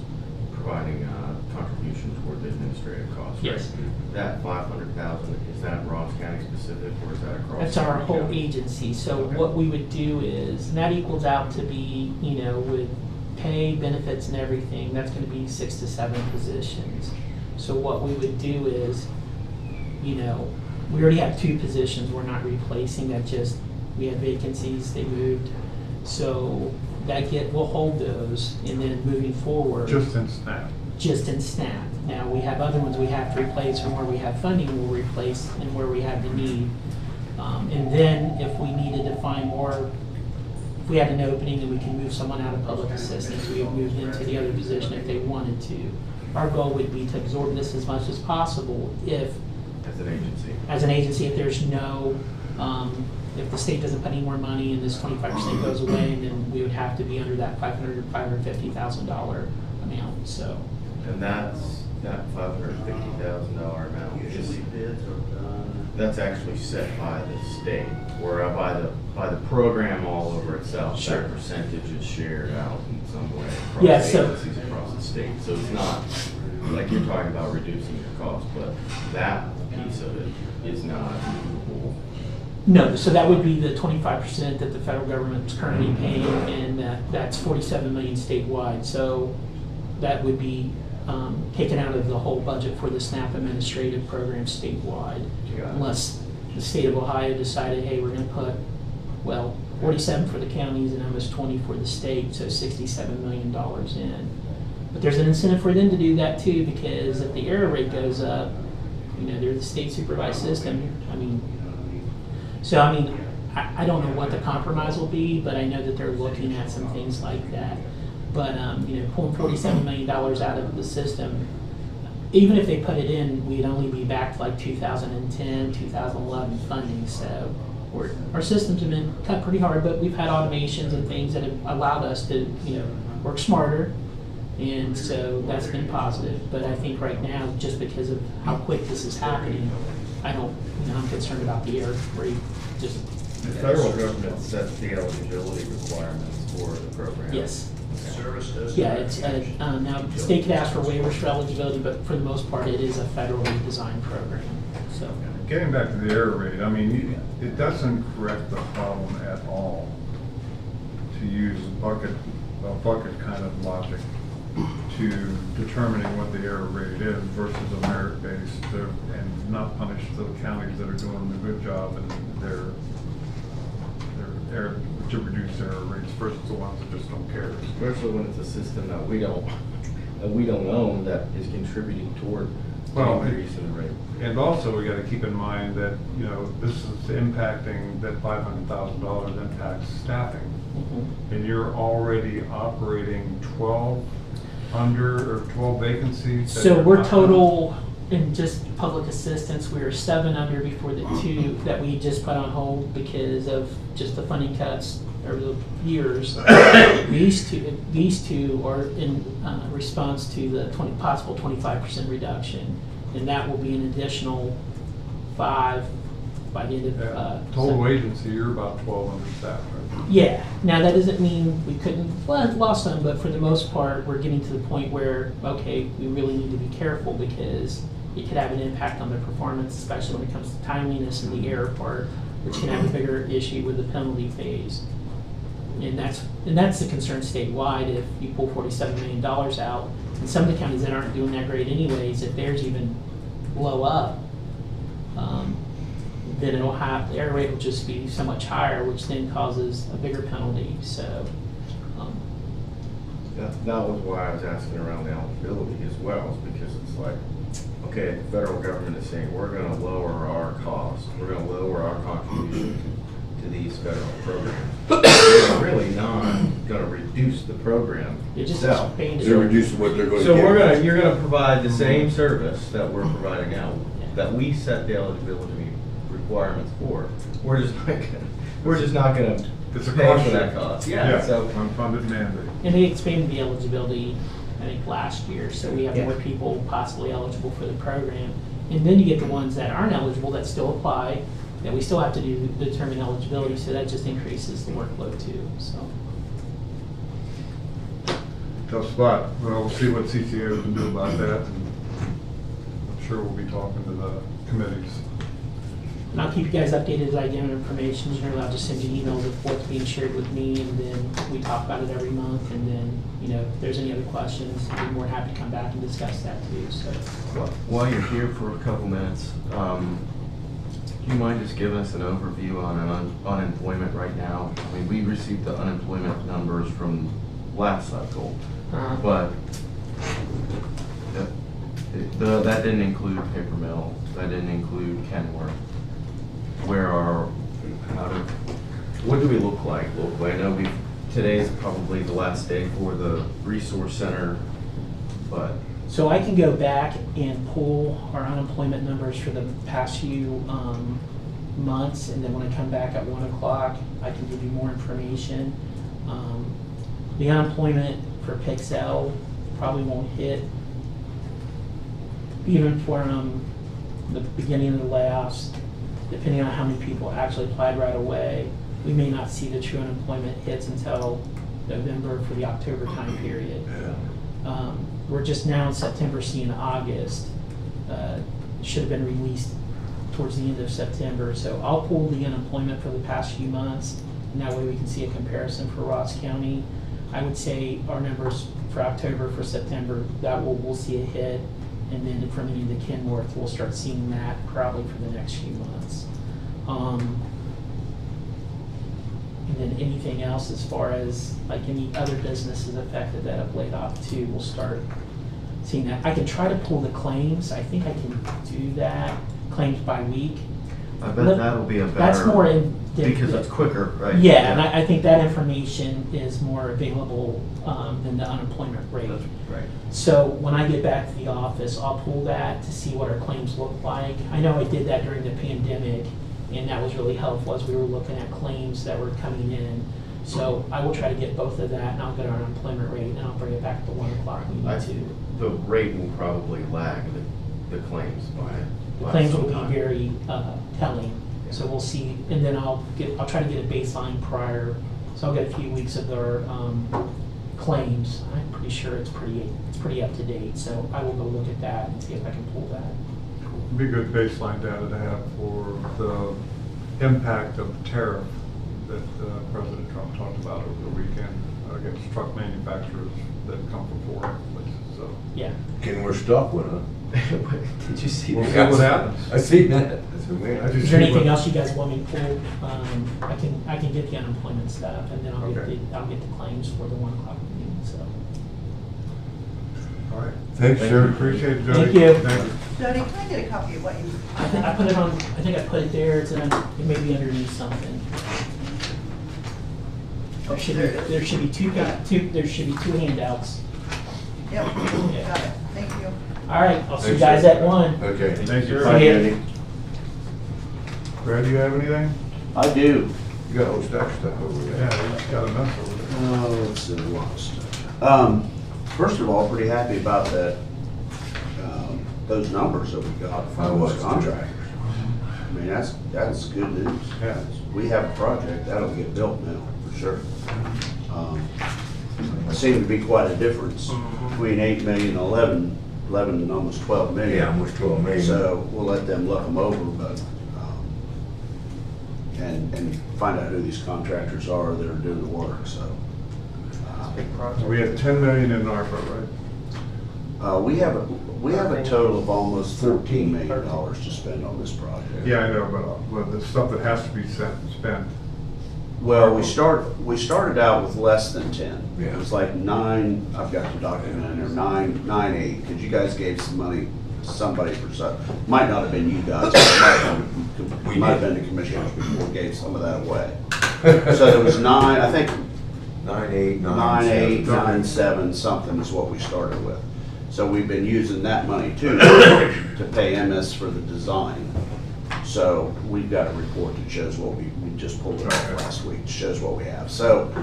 providing a contribution toward the administrative costs, right? Yes. That 500,000, is that Ross County specific, or is that across? That's our every whole county? agency, so Okay. what we would do is, and that equals out to be, you know, with pay, benefits and everything, that's gonna be 6 to 7 positions. So what we would do is, you know, we already have 2 positions we're not replacing, that just, we had vacancies, they moved. So we'll hold those, and then moving forward. Just in SNAP. Just in SNAP. Now, we have other ones we have to replace, and where we have funding, we'll replace, and where we have the need. And then, if we needed to find more, if we had an opening and we can move someone out of public assistance, we would move them to the other position if they wanted to. Our goal would be to absorb this as much as possible if, As an agency. if there's no, if the state doesn't put any more money and this 25% goes away, then we would have to be under that $550,000 amount, so. And that's, that $550,000 amount is, that's actually set by the state, or by the program all over itself. Sure. That percentage is shared out in some way across Yeah, so- agencies across the state. So it's not, like you're talking about reducing your cost, but that piece of it is not movable. No, so that would be the 25% that the federal government is currently paying, and that's 47 million statewide. So that would be taken out of the whole budget for the SNAP administrative program statewide. Got it. Unless the state of Ohio decided, hey, we're gonna put, well, 47 for the counties and almost 20 for the state, so $67 million in. But there's an incentive for them to do that too, because if the error rate goes up, you know, they're the state supervised system. I don't know what the compromise will be, but I know that they're looking at some things like that. But, you know, pulling $47 million out of the system, even if they put it in, we'd only be back to like 2010, 2011 funding. So our systems have been cut pretty hard, but we've had automations and things that have allowed us to, you know, work smarter And so that's been positive, but I think right now, just because of how quick this is happening, I'm concerned about the error rate, just. The federal government sets the eligibility requirements for the program. Yes. Service does. Yeah, it's, now, the state could ask for waivers for eligibility, but for the most part, it is a federally designed program, so. Getting back to the error rate, I mean, it doesn't correct the problem at all to use a bucket kind of logic to determining what the error rate is versus a merit-based, and not punish the counties that are doing a good job and their error, to reduce error rates versus the ones that just don't care. Especially when it's a system that we don't own that is contributing toward Well, increase in the rate. And also, we gotta keep in mind that, this is impacting, that $500,000 impacts staffing. And you're already operating 12 vacancies? that So you're we're not- total, in just public assistance, we were 7 under before the 2 that we just put on hold because of just the funding cuts over the years. These two are in response to the possible 25% reduction, and that will be an additional 5 by the end of Total September. agency, you're about 12 understaffed, right? Yeah. Now, that doesn't mean we couldn't, well, lost some, but for the most part, we're getting to the point where, okay, we really need to be careful because it could have an impact on their performance, especially when it comes to timeliness and the error part, which can have a bigger issue with the penalty phase. And that's the concern statewide. If you pull $47 million out, and some of the counties that aren't doing that great anyways, if theirs even blow up, then the error rate will just be so much higher, which then causes a bigger penalty. So, That was why I was asking around the eligibility as well, is because it's like, okay, the federal government is saying, we're gonna lower our costs, we're gonna lower our contribution to these federal programs. They're really not gonna reduce the program it just itself. expands. They're reducing what they're gonna So get. you're gonna provide the same service that we're providing now, that we set the eligibility requirements for. We're just not gonna It's a pay cost for share. that cost. Yeah, so. Unfunded mandate. And they expanded the eligibility, I think, last year, so we have Yeah. more people possibly eligible for the program. And then you get the ones that aren't eligible that still apply, that we still have to determine eligibility, so that just increases the workload too, so. Tough spot. Well, we'll see what CCA can do about that. And I'm sure we'll be talking to the committees. And I'll keep you guys updated as I get information. Generally, I'll just send you emails of what's being shared with me, and then we talk about it every month. And then, if there's any other questions, I'd be more than happy to come back and discuss that too, so. While you're here for a couple minutes, do you mind just giving us an overview on unemployment right now? I mean, we received the unemployment numbers from last cycle, but that didn't include Paper Mill, that didn't include Kenworth. What do we look like locally? I know today's probably the last day for the resource center, but. So I can go back and pull our unemployment numbers for the past few months, and then when I come back at 1 o'clock, I can give you more information. The unemployment for Pixel probably won't hit, even from the beginning of the layoffs, depending on how many people actually applied right away. We may not see the true unemployment hits until November for the October time period. We're just now in September seeing August. Should have been released towards the end of September. So I'll pull the unemployment for the past few months, and that way we can see a comparison for Ross County. I would say our numbers for October, for September, that we'll see a hit, and then from the end of Kenworth, we'll start seeing that probably for the next few months. And then anything else as far as like any other businesses affected that have laid off too, we'll start seeing that. I can try to pull the claims. I think I can do that, claims by week. I bet that'll be a better. That's more in. Because it's quicker, right? Yeah, and I think that information is more available than the unemployment rate. That's right. So when I get back to the office, I'll pull that to see what our claims look like. I know I did that during the pandemic, and that was really helpful as we were looking at claims that were coming in. So I will try to get both of that, and I'll get our unemployment rate, and I'll bring it back to 1 o'clock when we need to. The rate will probably lag the claims by. The claims will be very telling, so we'll see, and then I'll try to get a baseline prior, so I'll get a few weeks of their claims. I'm pretty sure it's pretty up to date, so I will go look at that and see if I can pull that. It'd be good baseline data to have for the impact of the tariff that President Trump talked about over the weekend against truck manufacturers that come from foreign places, so. Yeah. Can we're stuck with it? Did you see We'll that? see what happens. I seen that. Is there anything else you guys want me to pull? I can get the unemployment stuff, and then I'll get the claims for the 1 o'clock meeting, so. All right. Thanks, sir. Appreciate it, Jody. Thank you. Thank you. Jody, can I get a copy of what you? I put it on, I think I put it there, it may be underneath something. There should be two handouts. Yep, got it, thank you. All right, I'll see you Thanks, guys sir. at 1. Okay. Thank you. Bye, Andy. Brad, do you have anything? I do. You got a whole stack of stuff over there. Yeah, you just got a mess over there. Oh, let's see, a lot of stuff. First of all, pretty happy about that, those numbers that we got I from was those too. contractors. I mean, that's good news. Yeah. We have a project, that'll get built now, for sure. Seemed to be quite a difference between 8 million and 11 and almost 12 million. Yeah, almost 12 million. So we'll let them look them over, but, and find out who these contractors are that are doing the work, so. We had 10 million in ARPA, right? We have a total of almost $13 million to spend on this project. Yeah, I know, but the stuff that has to be spent. Well, we started out with less than 10. Yeah. It was like 9, I've got the document in there, 9, 8, because you guys gave some money to somebody for some, might not have been you guys, but it might have been the commissioners before gave some of that away. So there was 9, I think 9, 8, 9, 8, 7. 9, 7, something is what we started with. So we've been using that money too to pay MS for the design. So we've got a report that shows what we just pulled it off last week, shows what we have. So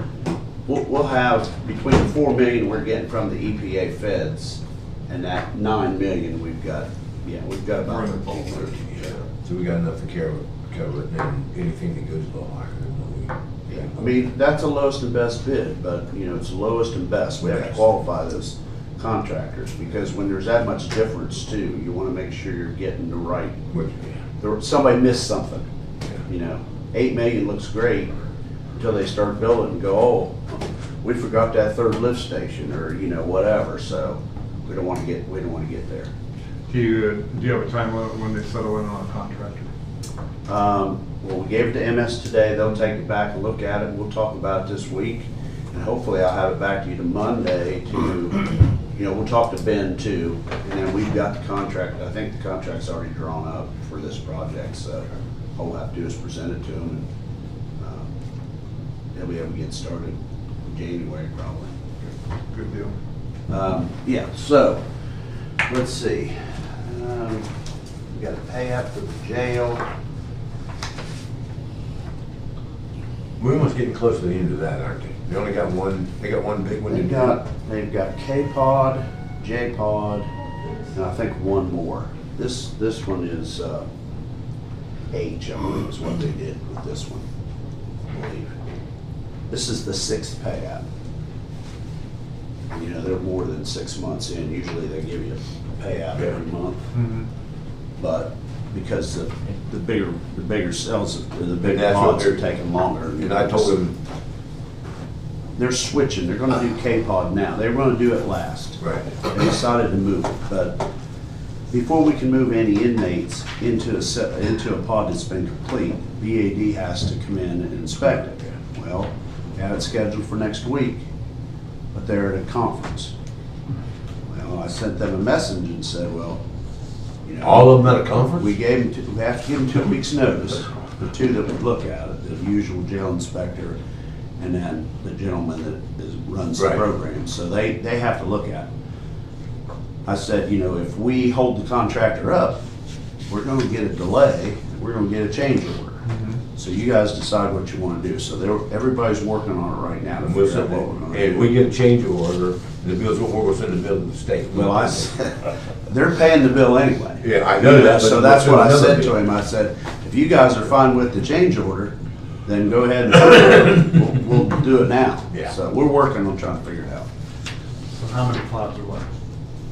we'll have between the 4 million we're getting from the EPA feds and that 9 million we've got about 13. Yeah. So we got enough to cover it, and anything that goes a little higher than what we. Yeah. I mean, that's the lowest and best bid, but it's the lowest and best. We have to Best. qualify those contractors because when there's that much difference too, you want to make sure you're getting the right. Somebody missed something. Yeah. 8 million looks great until they start building and go, oh, we forgot that third lift station or whatever. So we don't want to get there. Do you have a time limit when they settle in on a contractor? Well, we gave it to MS today. They'll take it back and look at it. We'll talk about it this week. And hopefully I'll have it back to you to Monday we'll talk to Ben too. And then we've got the contract. I think the contract's already drawn up for this project. So all we'll have to do is present it to him and they'll be able to get started in January probably. Good deal. Yeah, so let's see. We got a pay app for the jail. We're almost getting close to the end of that, aren't they? They only got one. They got one big one. They've got K-Pod, J-Pod, and I think one more. This one is H, I believe is what they did with this one, I believe. This is the 6th pay app. They're more than 6 months in. Usually they give you a pay app every month. Mm-hmm. But because the bigger cells, the bigger That's what pods are they're- taking longer. And I told them, They're switching. They're gonna do K-Pod now. They were gonna do it last. right, They decided to move it, but before we can move any inmates into a pod that's been complete, BAD has to come in and inspect it. Well, we have it scheduled for next week, but they're at a conference. Well, I sent them a message and said, well, all of them at a conference? we have to give them 2 weeks' notice, the two that would look at it, the usual jail inspector, and then the gentleman that runs the Right. program. So they have to look at it. I said, if we hold the contractor up, we're gonna get a delay, we're gonna get a change order. So you guys decide what you want to do. So everybody's working on it right now to And we'll figure out send what we're going to it, and do. we get a change order, and the bill's, we're gonna send the bill to the state. Well, they're paying the bill anyway. Yeah, I know that, but So that's we'll what I send said another to him. I said, if you guys are fine with the change order, then go ahead and we'll do it now. Yeah. So we're working on trying to figure it out. So how many plots are left?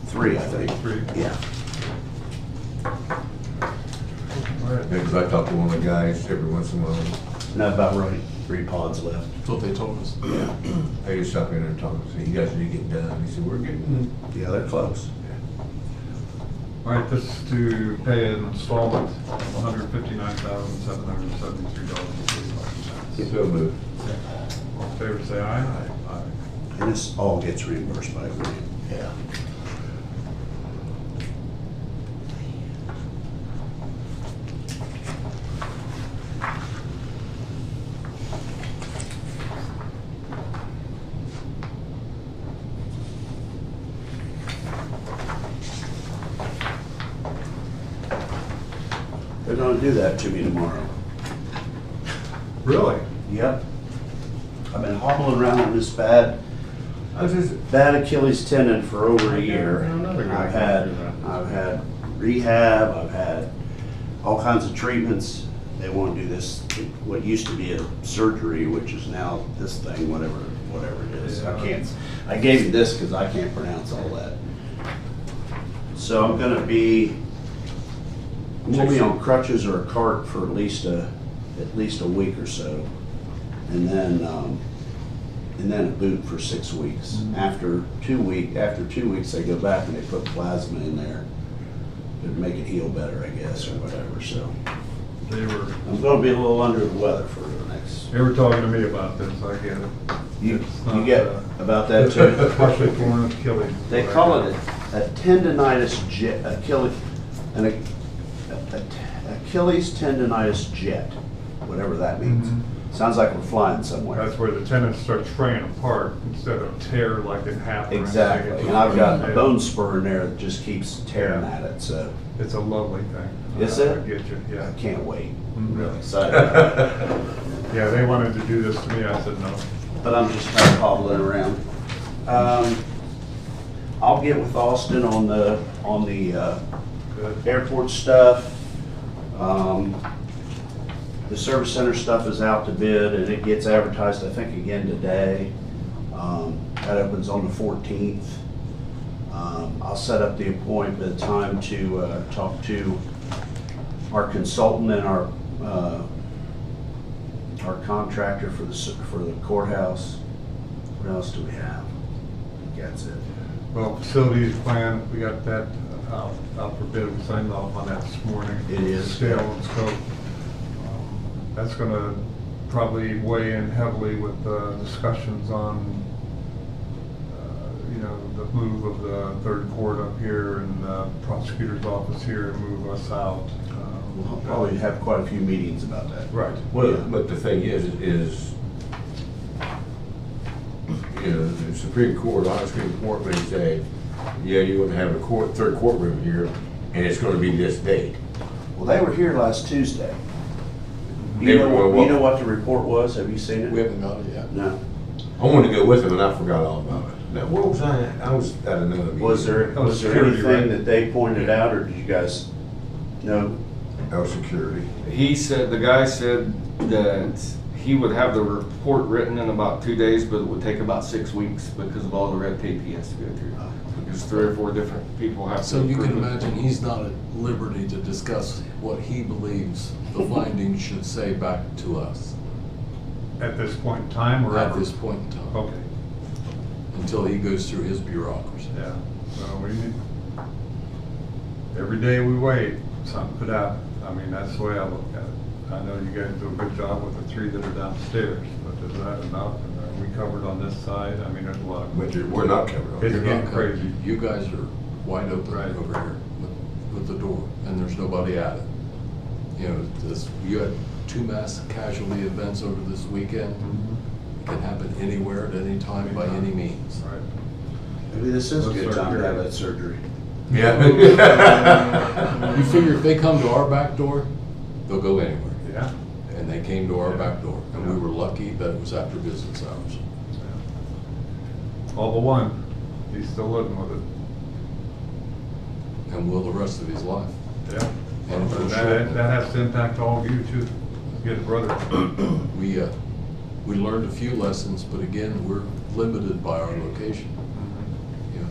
3, I think. 3? Yeah. Because I talk to one of the guys every once in a while. Not about right. 3 pods left. That's what they told us. Yeah. I just stop in there and talk, and say, you guys need to get done. He said, we're getting. Yeah, they're close. All right, this is to pay an installment of $159,773.45. So moved. All in favor, say aye. Aye. And this all gets reimbursed by agreement. Yeah. They're gonna do that to me tomorrow. Really? Yep. I've been hobbling around with this bad Achilles tendon for over a year. I've had rehab, I've had all kinds of treatments. They want to do this, what used to be a surgery, which is now this thing, whatever it is. I gave you this because I can't pronounce all that. So we'll be on crutches or a cart for at least a week or so, and then a boot for 6 weeks. After 2 weeks, they go back and they put plasma in there to make it heal better, I guess, or whatever. So I'm going to be a little under the weather for the next. They were talking to me about this, I get it. You It's not, get about that too. Partially torn Achilles. They call it a tendonitis jet, Achilles tendonitis jet, whatever that means. Sounds like we're flying somewhere. That's where the tendon starts fraying apart instead of tear like in half. or anything. Exactly, It's and I've got a yeah. bone spur in there that just keeps tearing at it, so It's a lovely thing. Is I it? get you, I yeah. can't wait. I'm Mhm. really excited about it. Yeah, they wanted to do this to me, I said no. But I'm just kind of hobbling around. I'll get with Austin on the Good. airport stuff. The service center stuff is out to bid and it gets advertised, I think, again today. That opens on the 14th. I'll set up the appointment time to talk to our consultant and our contractor for the courthouse. What else do we have? I think that's it. Well, facilities plan, we got that out for bid, we signed off on that this morning. It is. Scale and scope. That's gonna probably weigh in heavily with discussions on, the move of the third court up here and the prosecutor's office here and move us out. We'll probably have quite a few meetings about that. Right. Well, but the thing is, the Supreme Court, our Supreme Court may say, yeah, you're gonna have a third courtroom here, and it's gonna be this date. Well, they were here last Tuesday. They You were- know what the report was? Have you seen it? We haven't got it yet. No. I wanted to go with them, and I forgot all about it. Now, where was I? I was at another meeting. Was there security, anything right? that they pointed out, or did you guys know? That was security. The guy said that he would have the report written in about 2 days, but it would take about 6 weeks because of all the red tape he has to go through. Because 3 or 4 different people have to. So you can approve it. imagine he's not at liberty to discuss what he believes the findings should say back to us At this point in time or at ever? this point in time, Okay, until he goes through his bureaucracy. yeah. Well, every day we wait, something could happen. I mean, that's the way I look at it. I know you guys do a good job with the 3 that are downstairs, but is that enough? And are we covered on this side? I mean, there's a lot of. But we're not covered on It's You're getting not covered. crazy. You guys are wide open Right. over here with the door, and there's nobody at it. You had 2 mass casualty events over this weekend. It can happen anywhere at any time by any means. Right. Maybe this is a Let's good start time to have here. that surgery. You figure if they come to our back door, they'll go anywhere. Yeah. And they came to our back door, and we were lucky that it was after business hours. All but one, he's still living with it. And will the rest of his life. Yeah. And it will That has to impact all of you too. You had a brother. We learned a few lessons, but again, we're limited by our location. You know,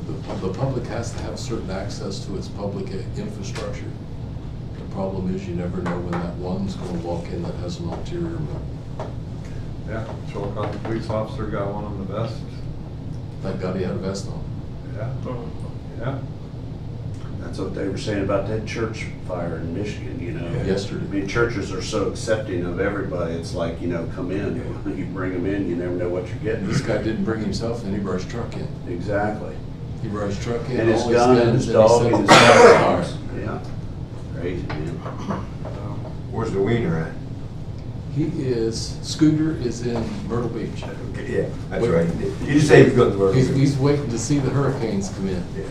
the public has to have certain access to its public infrastructure. The problem is you never know when that one's going to walk in that has an ulterior motive. Yeah, Chillicothe police officer got one of the best. Thank God he had a vest on. Yeah. Yeah. That's what they were saying about that church fire in Michigan, you know. Yesterday. I mean, churches are so accepting of everybody. It's like, you know, come in. You bring them in, you never know what you're getting. This guy didn't bring himself in, he brought his truck in. Exactly. He brought his truck in, And his all gun and guns, his dog he and his set the firearms. fire. Yeah. Crazy, man. Where's the wiener at? He is, Scooter is in Myrtle Beach. Okay, yeah, that's right. You just say he's going to Myrtle Beach. He's waiting to see the hurricanes come in. Yeah.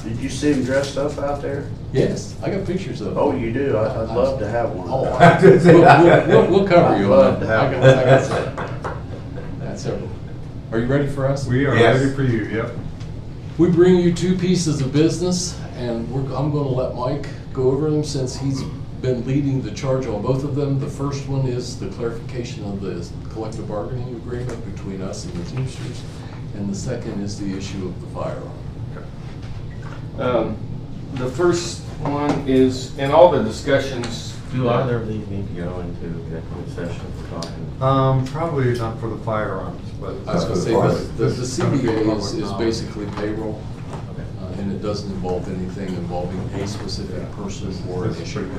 Did you see him dressed up out there? Yes, I got pictures of him. Oh, you do? I'd love to have one. Oh, of those. we'll cover you I'd on love to that. have I got several. Are you ready for us? We are Yes. ready for you, yep. We bring you two pieces of business, and I'm going to let Mike go over them since he's been leading the charge on both of them. The first one is the clarification of the collective bargaining agreement between us and the Teamsters, and the second is the issue of the firearm. The first one is, in all the discussions. Do either of these need to go into executive session for talking? Probably not for the firearms, but. I was going to say, the CBA is basically payroll, and it doesn't involve anything involving a specific person or an issue.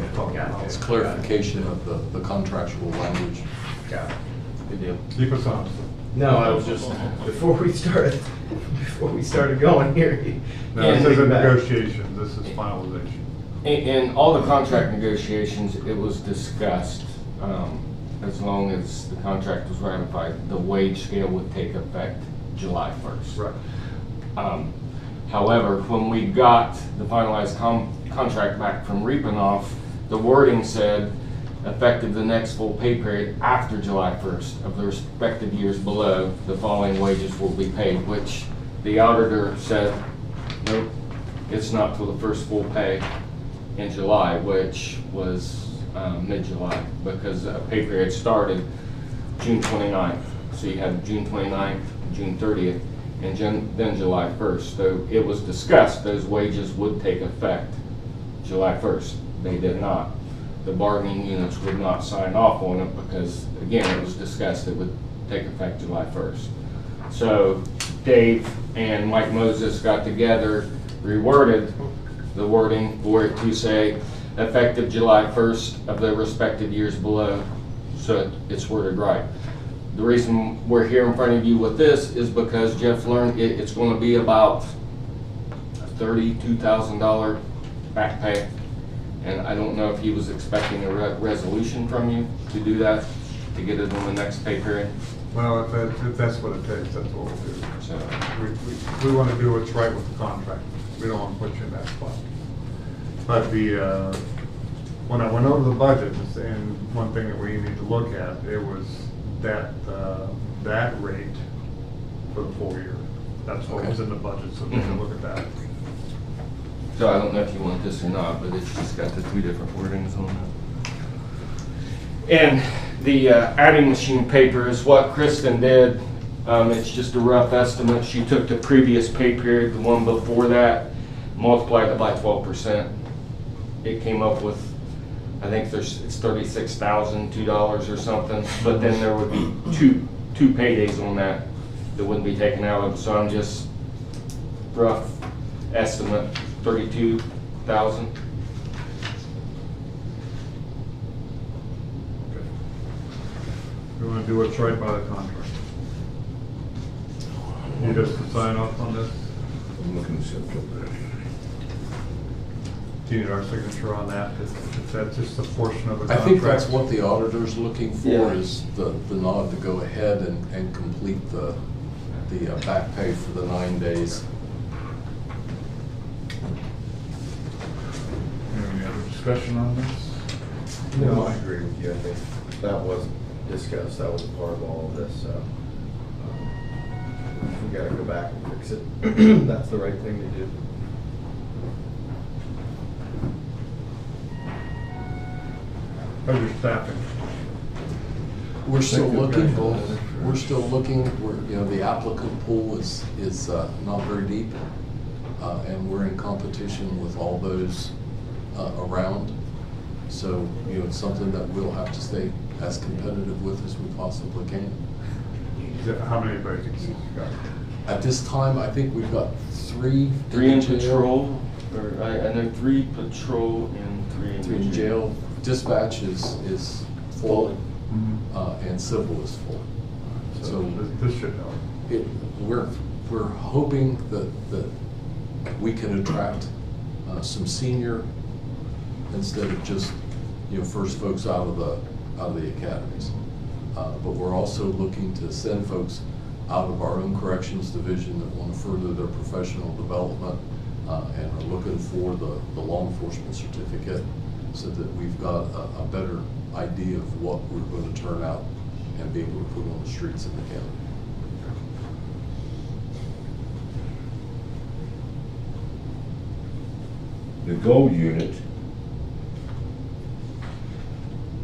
It's clarification of the contractual language. Got it. Good deal. Keep us honest. No, I was just, before we started going here. No, this isn't negotiations, this is finalization. In all the contract negotiations, it was discussed, as long as the contract was ratified, the wage scale would take effect July 1st. Right. However, when we got the finalized contract back from Reapanoff, the wording said, effective the next full pay period after July 1st of the respective years below, the following wages will be paid, which the auditor said, nope, it's not till the first full pay in July, which was mid-July, because a pay period started June 29th. So you had June 29th, June 30th, and then July 1st. So it was discussed those wages would take effect July 1st. They did not. The bargaining units would not sign off on it because, again, it was discussed it would take effect July 1st. So Dave and Mike Moses got together, reworded the wording for it to say effective July 1st of the respective years below, so it's worded right. The reason we're here in front of you with this is because Jeff learned it's going to be about a $32,000 back pay. And I don't know if he was expecting a resolution from you to do that, to get it on the next pay period. Well, if that's what it takes, that's what we'll do. So, We want to do what's right with the contract. We don't want to put you in that spot. But when I went over the budget, and one thing that we need to look at, it was that rate for the full year. That's what was in the budget, so take a look at that. so I don't know if you want this or not, but it's just got the two different wordings on it. And the adding machine paper is what Kristen did. It's just a rough estimate. She took the previous pay period, the one before that, multiplied it by 12%. It came up with, I think it's $36,002 or something, but then there would be two paydays on that wouldn't be taken out of. So I'm just rough estimate, 32,000. We want to do what's right by the contract. Need us to sign off on this? I'm looking to set up that. Do you need our signature on that? Is that just a portion of the I contract? think that's what the auditor's looking for, Yeah. is the nod to go ahead and complete the back pay for the 9 days. Any other discussion on this? No, I agree with you, I think. that was discussed, that was a part of all of this, so. If we gotta go back and fix it, that's the right thing to do. How's your staffing? We're still Thank you, looking, guys. we're still looking, the applicant pool is not very deep. And we're in competition with all those around. So, it's something that we'll have to stay as competitive with as we possibly can. How many vacancies you got? At this time, I think we've got three. Three in patrol, or I know 3 patrol and 3 Three in jail. Dispatch is full, and civil is full. So this should help. We're hoping that we can attract some senior instead of just, first folks out of the academies. But we're also looking to send folks out of our own corrections division that want to further their professional development and are looking for the law enforcement certificate so that we've got a better idea of what we're going to turn out and be able to put on the streets in the county. The gold unit,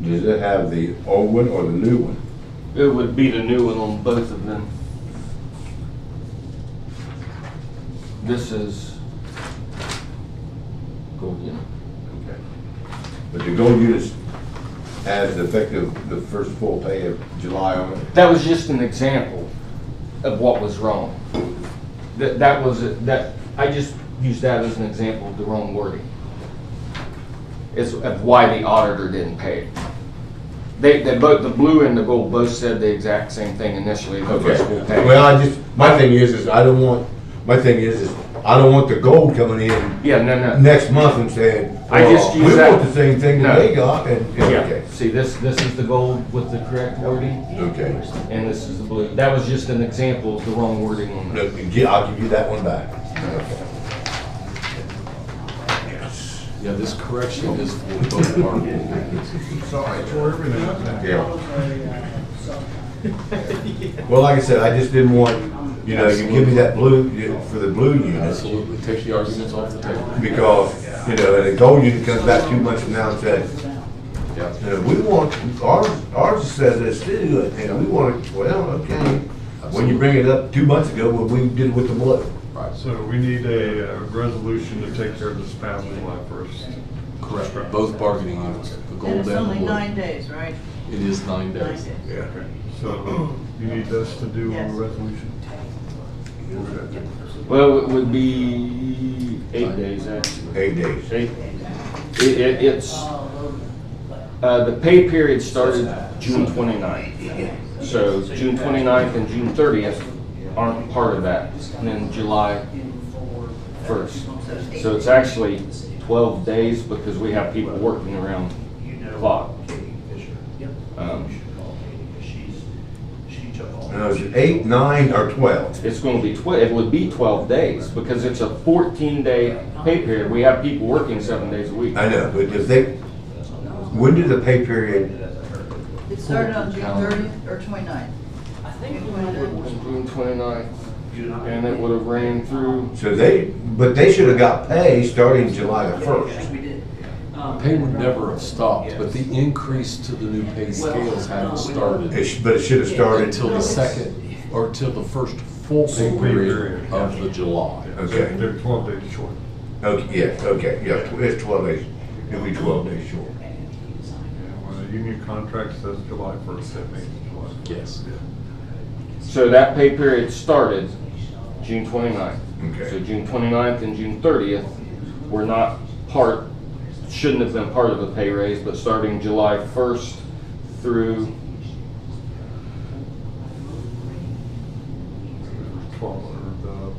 does it have the old one or the new one? It would be the new one on both of them. This is gold unit. Okay. But the gold unit has effective the first full pay of July on it? That was just an example of what was wrong. I just used that as an example of the wrong wording. It's of why the auditor didn't pay it. They both, the blue and the gold, both said the exact same thing initially. The first full pay. Well, my thing is I don't want the gold coming in. Yeah, no. Next month and saying, I just use we that. want the same thing that they got, and Yeah. okay. See, this is the gold with the correct wording. Okay. And this is the blue. That was just an example of the wrong wording on Look, that. I'll give you that one back. Yeah, this correction is for both parties. Sorry, for everything. Yeah. Well, like I said, I just didn't want, you give me that blue, for the blue unit. Absolutely, take the arguments off the table. Because, and the gold unit comes back 2 months from now and says, we want, ours says this too, and we want, well, okay. When you bring it up 2 months ago, when we did it with the blue. Right. So we need a resolution to take care of this past July 1st. Correct, both bargaining units, the gold And and it's the only blue. 9 days, right? It is 9 days. Yeah. So you need us to do a Yes. resolution? Well, it would be 8 days actually. 8 days. It's, the pay period started June 29th. So June 29th and June 30th aren't part of that. And then July 1st. So it's actually 12 days because we have people working around the clock. No, is it 8, 9, or 12? It's going to be it would be 12 days because it's a 14-day pay period. We have people working 7 days a week. I know, but when did the pay period? It started on June 30th or 29th? I think June 29th, and it would have ran through. So but they should have got pay starting July the 1st. Pay would never have stopped, but the increase to the new pay scales hadn't started. But it should have started. Until the second, or till the first full pay period of the July. Okay. They're 12 days short. Okay, yeah, it's 12 days. It'll be 12 days short. When the union contract says July 1st, that means July 1st. Yes. So that pay period started June 29th. Okay. So June 29th and June 30th were not shouldn't have been part of the pay raise, but starting July 1st through 12, or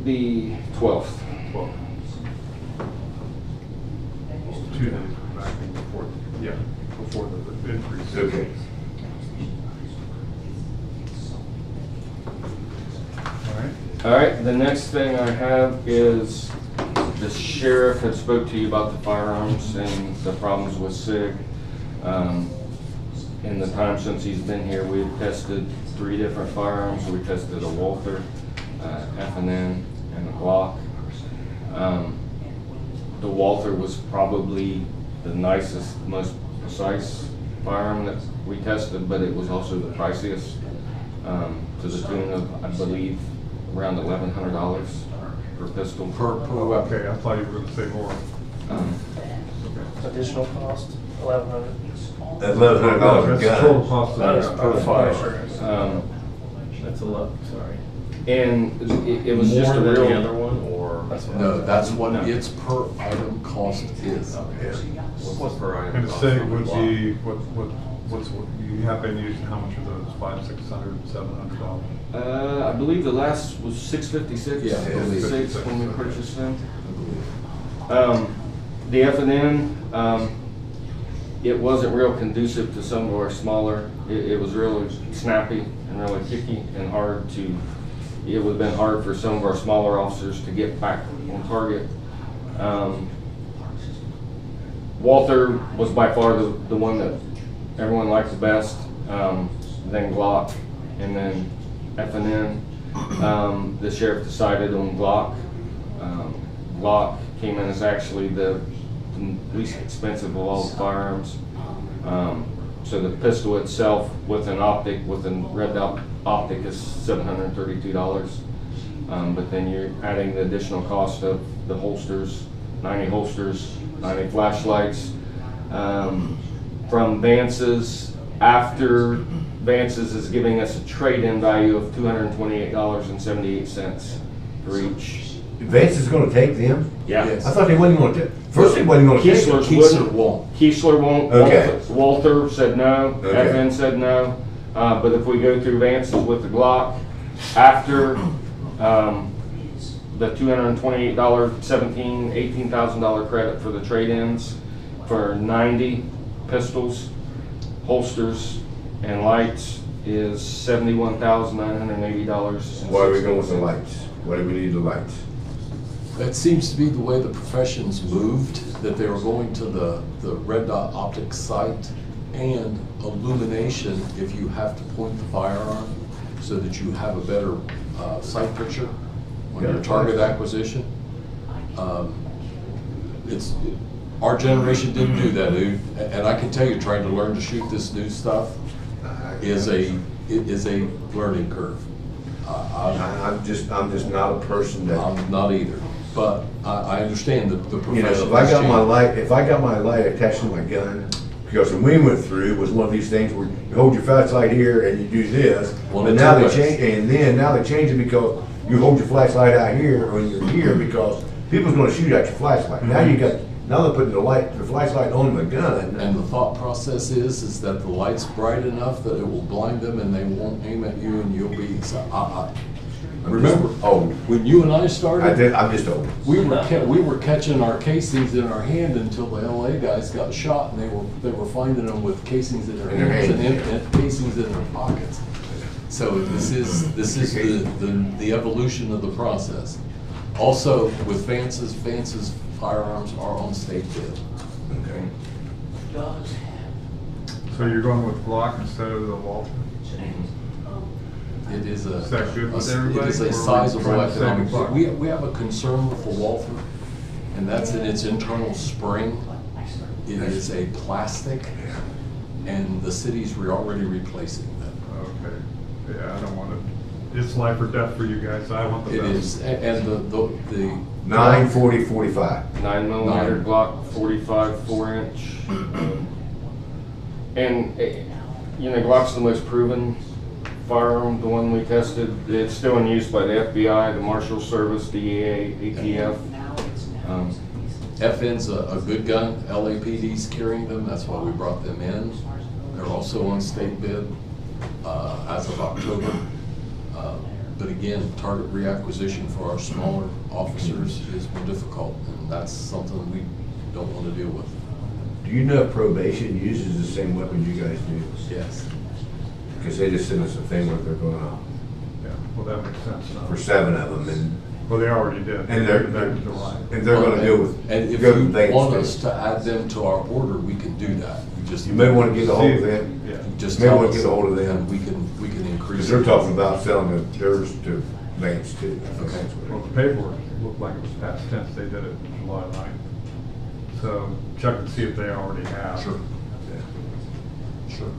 the 12th. 12. 2 days back before, before the increase. Okay. All right. All right, the next thing I have is the sheriff had spoke to you about the firearms and the problems with SIG. in the time since he's been here, we've tested 3 different firearms. We tested a Walther, F&N, and a Glock. The Walther was probably the nicest, most precise firearm that we tested, but it was also the priciest, to the tune of, I believe, around $1,100 per pistol. Okay, I thought you were gonna say more. Additional cost, 1,100. That's $1,100 a That's gun. total cost of That is that. per fire. That's a lot, sorry. And it was just a More than real. the other one, or? No, that's what its per item cost is. What's per item? And the city would be, what's, you have been using how much of those, $500, $600, $700? I believe the last was $656. Yeah, I believe. 56 when we purchased them. The F&N, it wasn't real conducive to some of our smaller. It was really snappy and really kicky and hard to. It would have been hard for some of our smaller officers to get back on target. Walther was by far the one that everyone liked the best. Then Glock, and then F&N. The sheriff decided on Glock. Glock came in as actually the least expensive of all the firearms. So the pistol itself with an optic, with a red dot optic, is $732. But then you're adding the additional cost of the holsters, 90 holsters, 90 flashlights. From Vance's, after Vance's is giving us a trade-in value of $228.78 for each. Vance is gonna take them? Yeah. I thought they wasn't gonna take, first they wasn't gonna take them. Keesler won't. Okay. Walther said no. Okay. FN said no. But if we go through Vance's with the Glock, after the $228, $18,000 credit for the trade-ins for 90 pistols, holsters, and lights is $71,980. Why are we going with the lights? Why do we need the lights? That seems to be the way the profession's moved, that they were going to the red dot optic sight and illumination if you have to point the firearm so that you have a better sight picture on your target acquisition. Our generation didn't do that, dude. And I can tell you, trying to learn to shoot this new stuff is a learning curve. I'm just not a person that. I'm not either, but I understand the profession. You know, if I got my light attached to my gun, because when we went through, it was one of these things where you hold your flashlight here and you do this. One But of now two they ways. change, and then now they change it because you hold your flashlight out here when you're here because people's gonna shoot at your flashlight. Now they're putting the flashlight on the gun. And the thought process is that the light's bright enough that it will blind them and they won't aim at you and you'll be, remember, when you and I started. I'm just old. We were catching our casings in our hand until the LA guys got shot and they were finding them with casings in their hands and casings in their pockets. So this is the evolution of the process. Also, with Vance's firearms are on state bid. Okay. So you're going with Glock instead of the Walther? It is Is that good with everybody? It is Or are a we sizable trying to save economic. a buck? We have a concern with the Walther, and that's in its internal spring. It is a plastic, and the city's already replacing them. Okay, yeah, I don't want to, it's life or death for you guys, I want the It best. is, and the 9, 40, 45. 9mm Glock 45 4-inch. And Glock's the most proven firearm, the one we tested. It's still in use by the FBI, the Marshal Service, DEA, ATF. FN's a good gun. LAPD's carrying them. That's why we brought them in. They're also on state bid as of October. But again, target reacquisition for our smaller officers is more difficult, and that's something we don't want to deal with. Do you know if probation uses the same weapons you guys do? Yes. Because they just sent us a thing where they're going to, Yeah, well, that makes sense. for 7 of them, and Well, they already did. And they're, Back in July. and they're gonna go with. And if go you with Vance want too. us to add them to our order, we can do that. We just. You may wanna get a hold of them. Yeah. Just May tell wanna us, get a hold of them. and we can increase. Because they're talking about selling theirs to Vance too. Okay. Well, the paperwork looked like it was past tense, they did it July 9th. So check and see if they already have. Sure. Sure.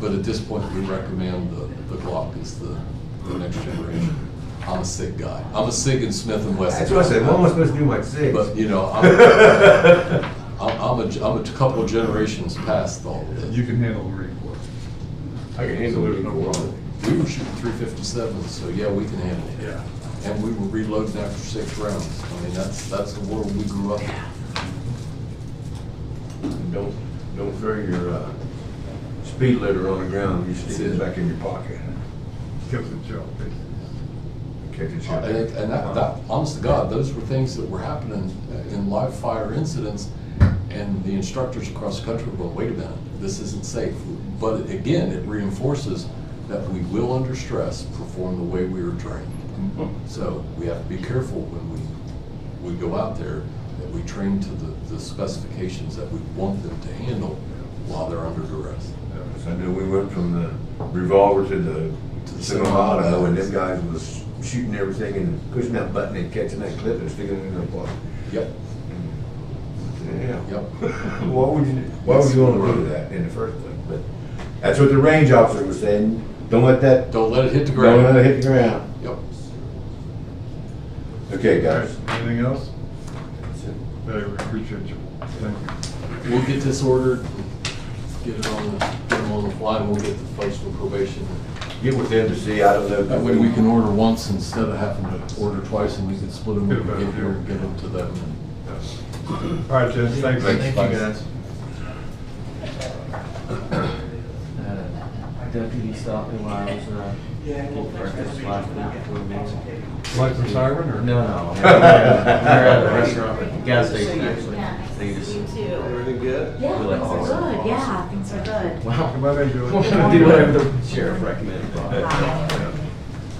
But at this point, we recommend the Glock is the next generation. I'm a SIG guy. I'm a SIG and Smith and Wesson. That's what I said, what am I supposed to do with my six? But, you know, I'm a couple of generations past all of this. You can handle the Marine Corps. I can handle So it, there's no no problem. We were shooting 357, so yeah, we can handle it. Yeah. And we were reloading after 6 rounds. I mean, that's the world we grew up in. Don't throw your speed limiter on the ground, you stick it back in your pocket. Gives it job, basically. Catch a shot. And that, honest to God, those were things that were happening in live fire incidents, and the instructors across the country were going, wait a minute, this isn't safe. But again, it reinforces that we will, under stress, perform the way we were trained. So we have to be careful when we go out there, that we train to the specifications that we want them to handle while they're under duress. I know we went from the revolver to the semi-auto, and them guys was shooting everything and pushing that button and catching that clip and sticking it in their pocket. Yep. Yeah. Yep. Why would you want to do that in the first place? But that's what the range officer was saying. Don't let it hit the ground. Don't let it hit the ground. Yep. Okay, guys. Anything else? Hey, we appreciate you. Thank you. We'll get this ordered, get them on the fly, and we'll get the folks from probation. Get with them to see, I don't know. That way we can order once instead of having to order twice, and we can split them, Get a and better get here deal. and give them to them. All right, Jen, thanks. Thank you, guys. Deputy stopped me while I was getting breakfast last week before the meeting. Lights and siren, or? No. We're at a restaurant, at the gas station, actually. They just. Everything good? Yeah, Things are good, yeah, things are good. Wow. Come on, enjoy. We'll do whatever the sheriff recommended.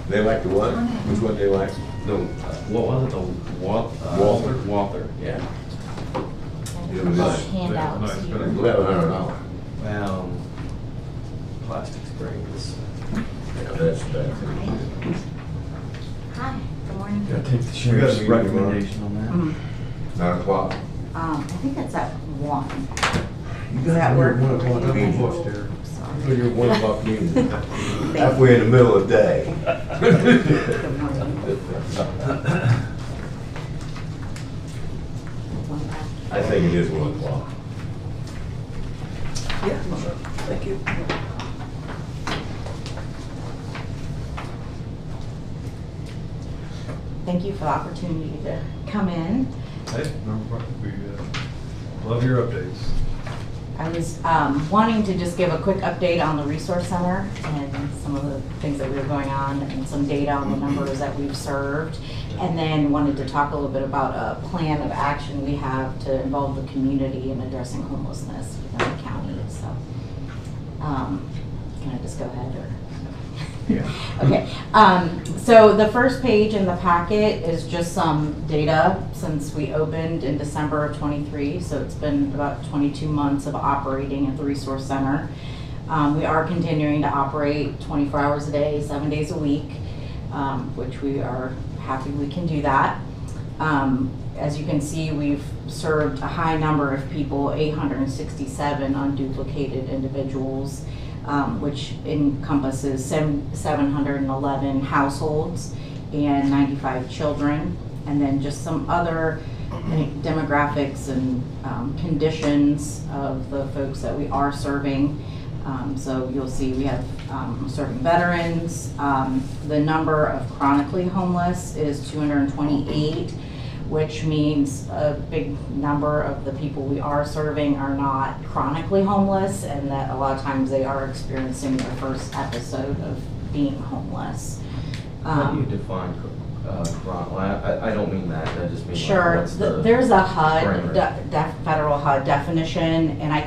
They like the what? Which one they like? What was it, the Walther? Walther, yeah. It was Handouts. Nice, but $1,100. Well, plastic springs. Yeah, that's bad. Hi, good morning. Gotta take the We got a sheriff's meeting tomorrow. recommendation on that. 9 o'clock. I think it's at 1. You Does that work? 1 o'clock Okay. meeting. Sorry. So you're 1 o'clock meeting. Halfway in the middle of the day. Good morning. I think it is 1 o'clock. Yeah, thank you. Thank you for the opportunity to come in. Hey, no problem. We love your updates. I was wanting to just give a quick update on the Resource Center and some of the things that we have going on and some data on the numbers that we've served. And then wanted to talk a little bit about a plan of action we have to involve the community in addressing homelessness within the county. So, can I just go ahead or? Yeah. Okay, so the first page in the packet is just some data since we opened in December of '23. So it's been about 22 months of operating at the Resource Center. We are continuing to operate 24 hours a day, 7 days a week, which we are happy we can do that. As you can see, we've served a high number of people, 867 unduplicated individuals, which encompasses 711 households and 95 children. And then just some other demographics and conditions of the folks that we are serving. So you'll see we have serving veterans. The number of chronically homeless is 228, which means a big number of the people we are serving are not chronically homeless, and that a lot of times they are experiencing their first episode of being homeless. How do you define chronic? I don't mean that, I just mean like, Sure, what's the there's a HUD, parameter? federal HUD definition, and I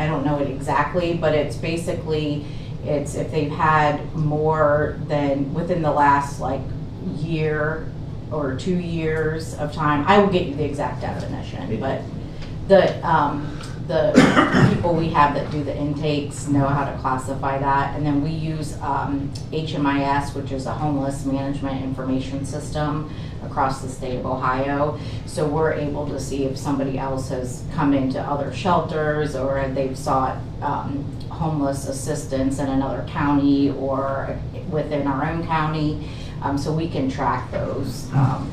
don't know it exactly, but it's basically, it's if they've had more than within the last like year or 2 years of time. I will get you the exact definition, but the people we have that do the intakes know how to classify that. And then we use HMIS, which is a homeless management information system across the state of Ohio. So we're able to see if somebody else has come into other shelters or they've sought homeless assistance in another county or within our own county. So we can track those.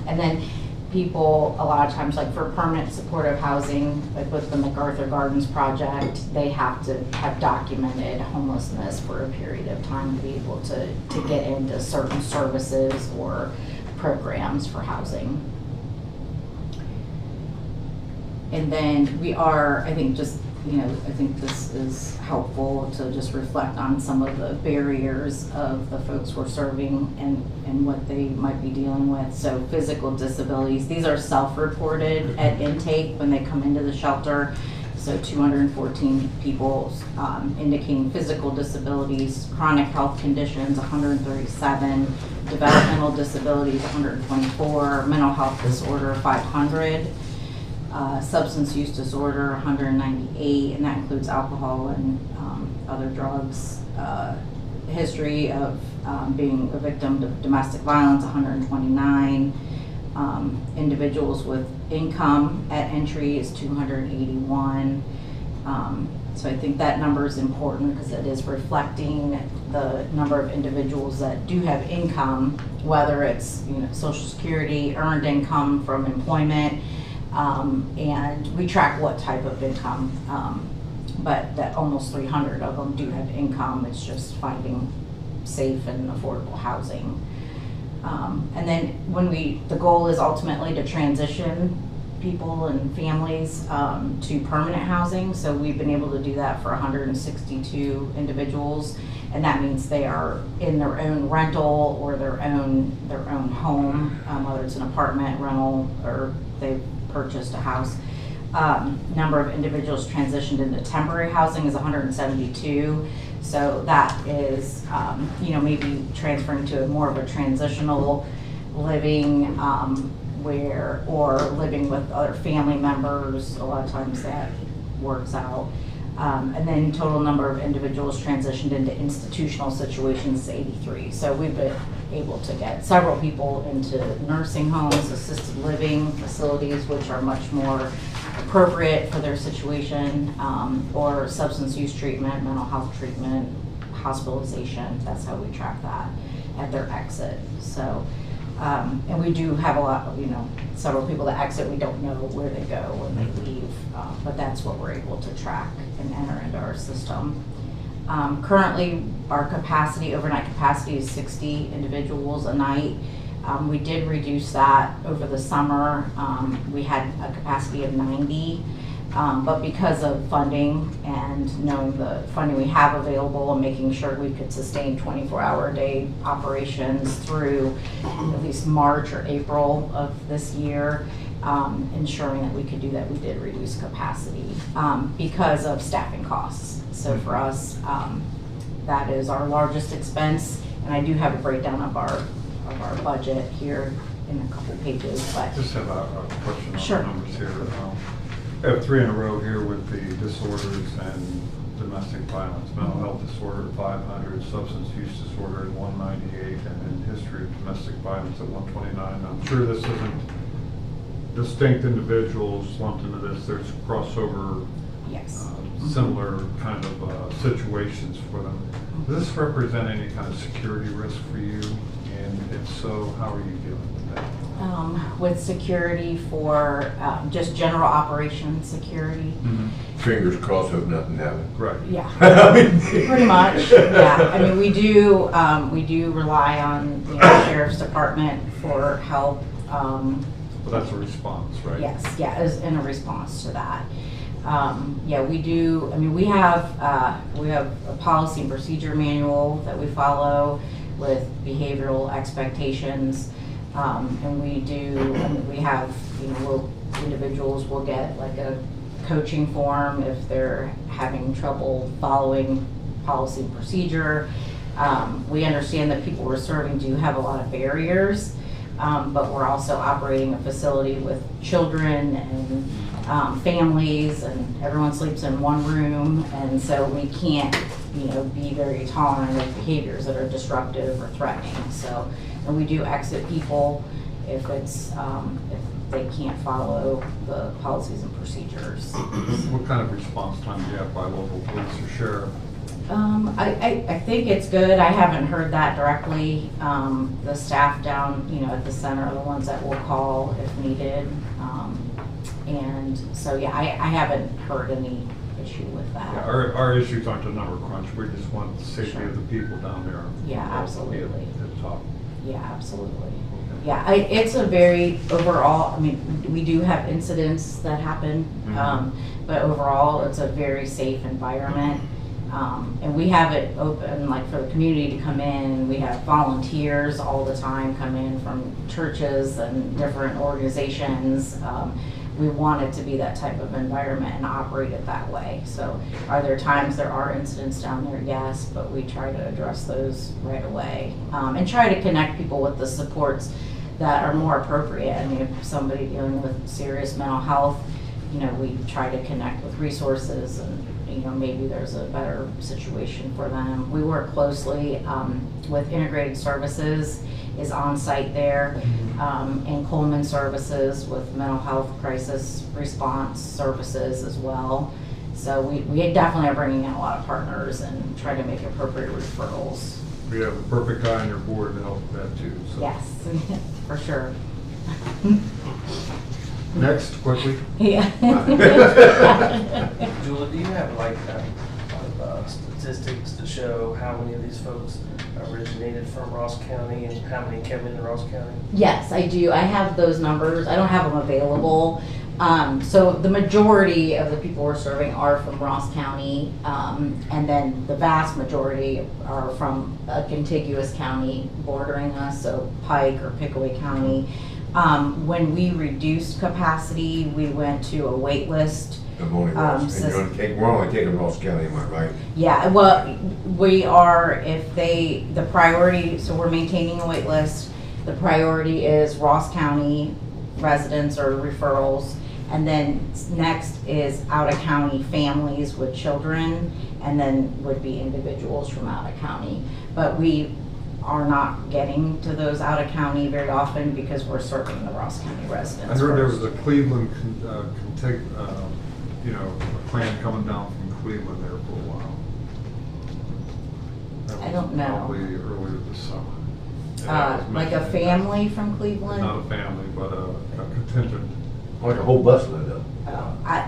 And then people, a lot of times, like for permanent supportive housing, like with the MacArthur Gardens project, they have to have documented homelessness for a period of time to be able to get into certain services or programs for housing. And then we are, I think just, I think this is helpful to just reflect on some of the barriers of the folks we're serving and what they might be dealing with. So physical disabilities, these are self-reported at intake when they come into the shelter. So 214 people indicating physical disabilities, chronic health conditions, 137, developmental disabilities, 124, mental health disorder, 500. Substance use disorder, 198, and that includes alcohol and other drugs. History of being a victim of domestic violence, 129. Individuals with income at entry is 281. So I think that number is important because it is reflecting the number of individuals that do have income, whether it's Social Security, earned income from employment, and we track what type of income, but that almost 300 of them do have income. It's just finding safe and affordable housing. And then the goal is ultimately to transition people and families to permanent housing. So we've been able to do that for 162 individuals, and that means they are in their own rental or their own home, whether it's an apartment rental or they've purchased a house. Number of individuals transitioned into temporary housing is 172. So that is, maybe transferring to more of a transitional living or living with other family members. A lot of times that works out. And then total number of individuals transitioned into institutional situations is 83. So we've been able to get several people into nursing homes, assisted living facilities, which are much more appropriate for their situation, or substance use treatment, mental health treatment, hospitalization. That's how we track that at their exit. So, and we do have a lot of, several people that exit, we don't know where they go when they leave, but that's what we're able to track and enter into our system. Currently, our overnight capacity is 60 individuals a night. We did reduce that over the summer. We had a capacity of 90, but because of funding and knowing the funding we have available and making sure we could sustain 24-hour-a-day operations through at least March or April of this year, ensuring that we could do that, we did reduce capacity because of staffing costs. So for us, that is our largest expense, and I do have a breakdown of our budget here in a couple pages. But just have a question on sure. The numbers here. I have 3 in a row here with the disorders and domestic violence, mental health disorder at 500, substance use disorder at 198, and then history of domestic violence at 129. I'm sure this isn't distinct individuals lumped into this. There's crossover. Yes. Similar kind of situations for them. Does this represent any kind of security risk for you? And if so, how are you dealing with that? With security for just general operation security. Mm-hmm. Fingers crossed, hope nothing happens. Right. Yeah. Pretty much. Yeah. I mean, we do rely on the sheriff's department for help. Well, that's a response, right? Yes. Yeah. As in a response to that. Yeah, we do. I mean, we have a policy and procedure manual that we follow with behavioral expectations, and we do. I mean, we have, individuals will get like a coaching form if they're having trouble following policy and procedure. We understand that people we're serving do have a lot of barriers, but we're also operating a facility with children and families, and everyone sleeps in one room, and so we can't, be very tolerant of behaviors that are disruptive or threatening. So, and we do exit people if it's if they can't follow the policies and procedures. What kind of response time do you have by local police or sheriff? I think it's good. I haven't heard that directly. The staff down, at the center are the ones that will call if needed. And so, yeah, I haven't heard any issue with that. Yeah, our issues aren't a number crunch. We just want the safety of the people down there. Yeah, absolutely. At the top. Yeah, absolutely. Yeah, it's a very, overall, we do have incidents that happen, but overall, it's a very safe environment. And we have it open, like, for the community to come in. We have volunteers all the time come in from churches and different organizations. We want it to be that type of environment and operate it that way. So are there times there are incidents down there? Yes, but we try to address those right away, and try to connect people with the supports that are more appropriate. If somebody dealing with serious mental health, we try to connect with resources, and maybe there's a better situation for them. We work closely with Integrated Services is on site there, and Coleman Services with mental health crisis response services as well. So we definitely are bringing in a lot of partners and try to make appropriate referrals. We have a perfect guy on your board to help with that too. So. Yes, for sure. Next, quickly. Yeah. Julie, do you have statistics to show how many of these folks originated from Ross County and how many came into Ross County? Yes, I do. I have those numbers. I don't have them available. So the majority of the people we're serving are from Ross County, and then the vast majority are from a contiguous county bordering us, so Pike or Pickaway County. When we reduced capacity, we went to a wait list. And we're only taking Ross County, am I right? Yeah, well, we are, the priority, so we're maintaining a wait list. The priority is Ross County residents or referrals. And then next is out-of-county families with children, and then would be individuals from out-of-county. But we are not getting to those out-of-county very often because we're serving the Ross County residents. I heard there was first. a Cleveland, a plan coming down from Cleveland there for a while. I don't know. Probably earlier this summer. And that was Like a mentioned. family from Cleveland? Not a family, but a contingent. Like a whole busload though.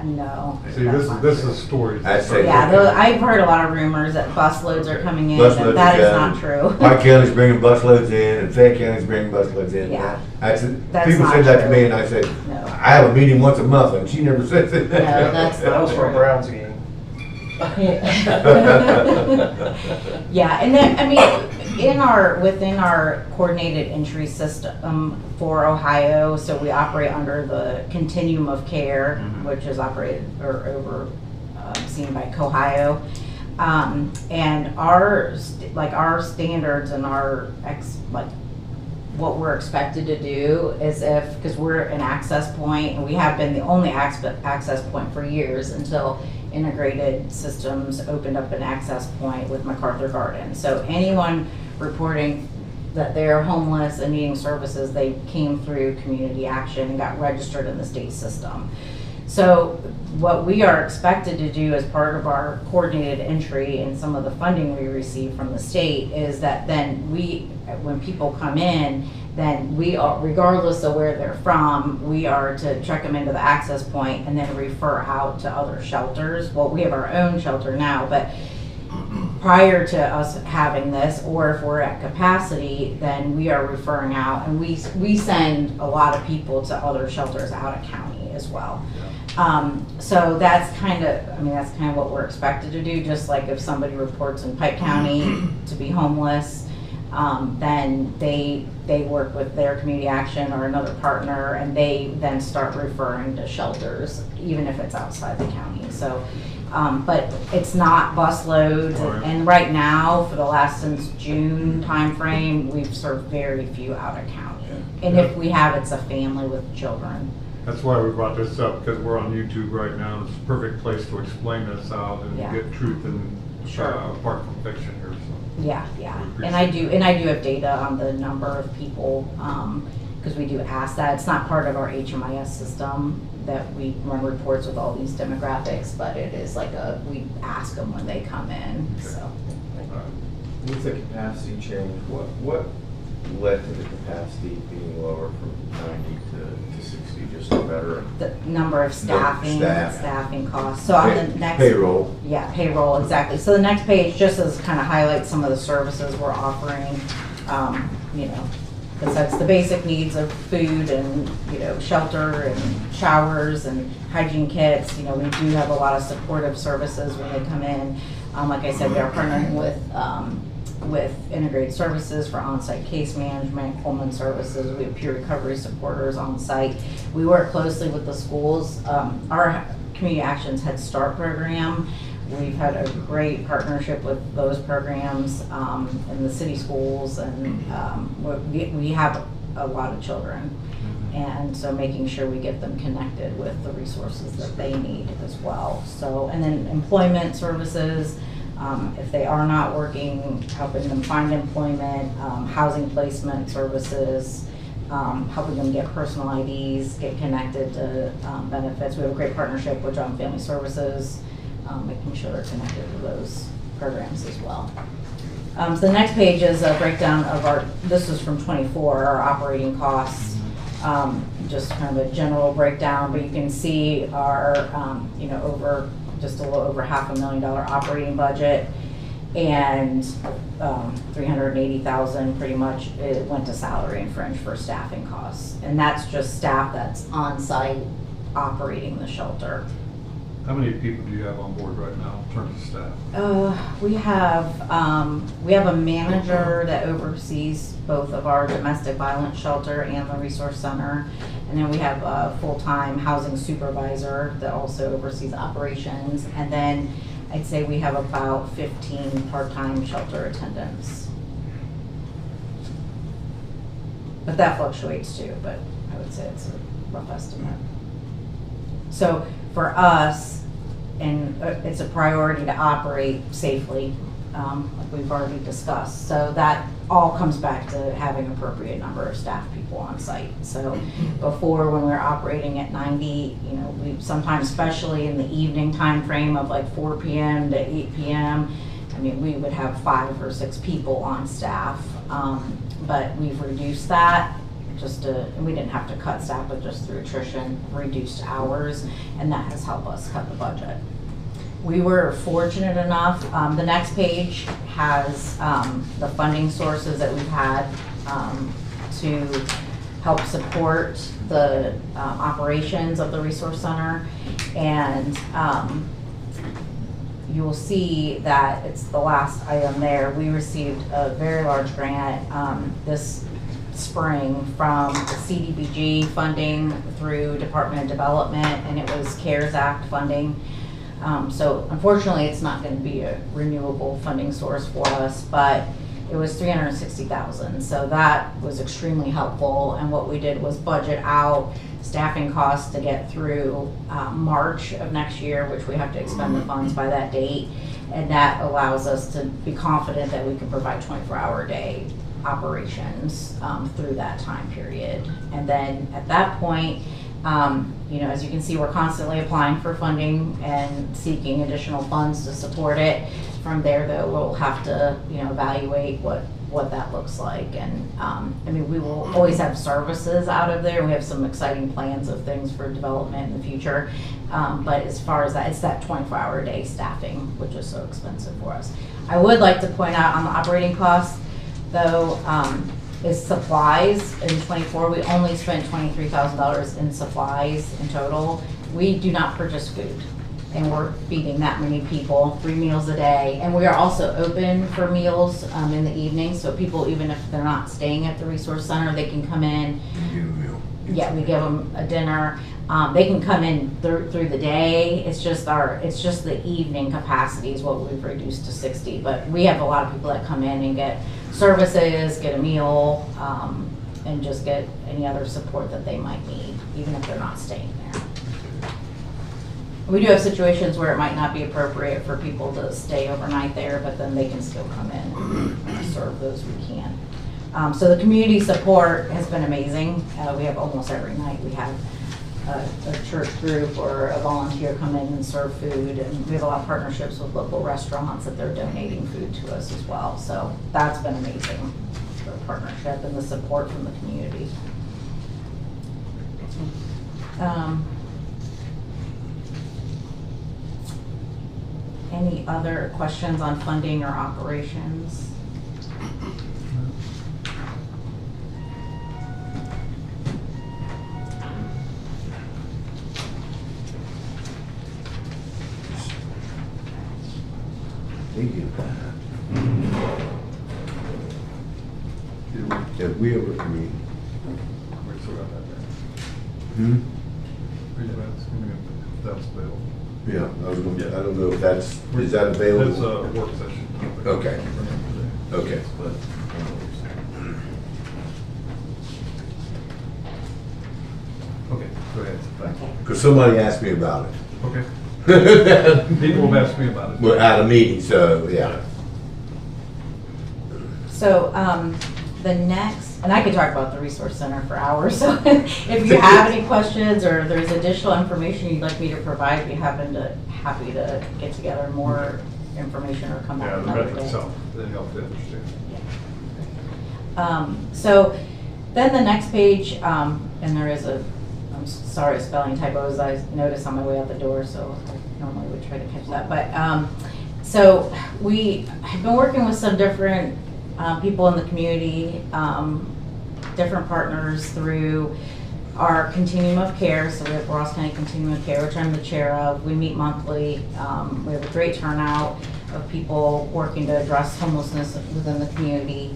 No. See, this is stories. Yeah, I've heard a lot of rumors that busloads are coming in, Busloads but that is are not true. Pike County's bringing busloads in, and Fayette County's bringing busloads in. Yeah. That's people not said that to true. me, and I said, No. I have a meeting once a month, and she never said that. No, that's That was for a Browns game. Yeah, and then, within our coordinated entry system for Ohio, so we operate under the continuum of care, which is operated or overseen by Cohio. And our standards and what we're expected to do is because we're an access point, and we have been the only access point for years until Integrated Systems opened up an access point with MacArthur Garden. So anyone reporting that they're homeless and needing services, they came through community action and got registered in the state system. So what we are expected to do as part of our coordinated entry and some of the funding we receive from the state is that then when people come in, then we are, regardless of where they're from, we are to check them into the access point and then refer out to other shelters. Well, we have our own shelter now, but prior to us having this, or if we're at capacity, then we are referring out, and we send a lot of people to other shelters out of county as well. So that's kind of what we're expected to do. Just like if somebody reports in Pike County to be homeless, then they work with their community action or another partner, and they then start referring to shelters, even if it's outside the county. So, but it's not bus loads, Right. and right now, for the last since June timeframe, we've served very few out of county. And if we have, it's a family with children. That's why we brought this up, because we're on YouTube right now. It's a perfect place to explain this out and Yeah. get truth and Sure. apart from fiction here. So. Yeah, yeah, We and I appreciate do have data on the number of people, because we do ask that. It's not part of our HMIS system that we run reports with all these demographics, but it is like we ask them when they come in, so. With the capacity change, what led to the capacity being lower from 90 to 60, just a better? The number of staffing costs. So on the next. Payroll. Yeah, payroll, exactly. So the next page just is kind of highlights some of the services we're offering, you know, besides the basic needs of food and, you know, shelter and showers and hygiene kits. You know, we do have a lot of supportive services when they come in. Like I said, we are partnering with Integrated Services for on-site case management, Coleman Services. We have peer recovery supporters on site. We work closely with the schools. Our Community Actions Head Start program, we've had a great partnership with those programs in the city schools, and we have a lot of children. And so making sure we get them connected with the resources that they need as well. So, and then employment services, if they are not working, helping them find employment, housing placement services, helping them get personal IDs, get connected to benefits. We have a great partnership with Job and Family Services, making sure they're connected to those programs as well. So the next page is a breakdown of this is from 24, our operating costs. Just kind of a general breakdown, but you can see our, you know, just a little over $500,000 operating budget, and $380,000 pretty much it went to salary and fringe for staffing costs, and that's just staff that's on site operating the shelter. How many people do you have on board right now in terms of staff? We have a manager that oversees both of our domestic violence shelter and the resource center, and then we have a full-time housing supervisor that also oversees operations, and then I'd say we have about 15 part-time shelter attendants. But that fluctuates too, but I would say it's a rough estimate. So for us, and it's a priority to operate safely, like we've already discussed. So that all comes back to having appropriate number of staff people on site. So before, when we were operating at 90, you know, we sometimes, especially in the evening time frame of like 4 p.m. to 8 p.m., I mean, we would have 5 or 6 people on staff. But we've reduced that. And we didn't have to cut staff, but just through attrition, reduced hours, and that has helped us cut the budget. We were fortunate enough, the next page has the funding sources that we've had to help support the operations of the resource center, and you will see that it's the last item there. We received a very large grant this spring from CDBG funding through Department of Development, and it was CARES Act funding. So unfortunately, it's not going to be a renewable funding source for us, but it was $360,000. So that was extremely helpful. And what we did was budget out staffing costs to get through March of next year, which we have to expend the funds by that date. And that allows us to be confident that we can provide 24-hour-a-day operations through that time period. And then at that point, you know, as you can see, we're constantly applying for funding and seeking additional funds to support it. From there, though, we'll have to, you know, evaluate what that looks like. And I mean, we will always have services out of there. We have some exciting plans of things for development in the future. But as far as that, it's that 24-hour-a-day staffing, which is so expensive for us. I would like to point out on the operating costs, though, is supplies. In 24, we only spent $23,000 in supplies in total. We do not purchase food. and we're feeding that many people, 3 meals a day. And we are also open for meals in the evening, so people, even if they're not staying at the resource center, they can come in. Yeah, we give them a dinner. They can come in through the day. It's just the evening capacity is what we've reduced to 60. But we have a lot of people that come in and get services, get a meal, and just get any other support that they might need, even if they're not staying there. We do have situations where it might not be appropriate for people to stay overnight there, but then they can still come in and serve those we can. So the community support has been amazing. We have almost every night we have a church group or a volunteer come in and serve food, and we have a lot of partnerships with local restaurants that they're donating food to us as well. So that's been amazing, the partnership and the support from the community. Any other questions on funding or operations? Have we ever, I mean, We still got that there. hmm? That's available. Yeah, I was gonna, I don't know if that's, is that available? It's a work session. Okay. Okay. Okay, go ahead. Because somebody asked me about it. Okay. People have asked me about it. We're at a meeting, so, yeah. So the next, and I could talk about the resource center for hours, so if you have any questions or there's additional information you'd like me to provide, I'd be happy to get together more information or come Yeah, back the another veteran day. itself, that helped to understand. So then the next page, and there is I'm sorry, spelling typos I noticed on my way out the door, so I normally would try to catch that. But so we have been working with some different people in the community, different partners through our Continuum of Care. So we have Ross County Continuum of Care, which I'm the chair of. We meet monthly. We have a great turnout of people working to address homelessness within the community.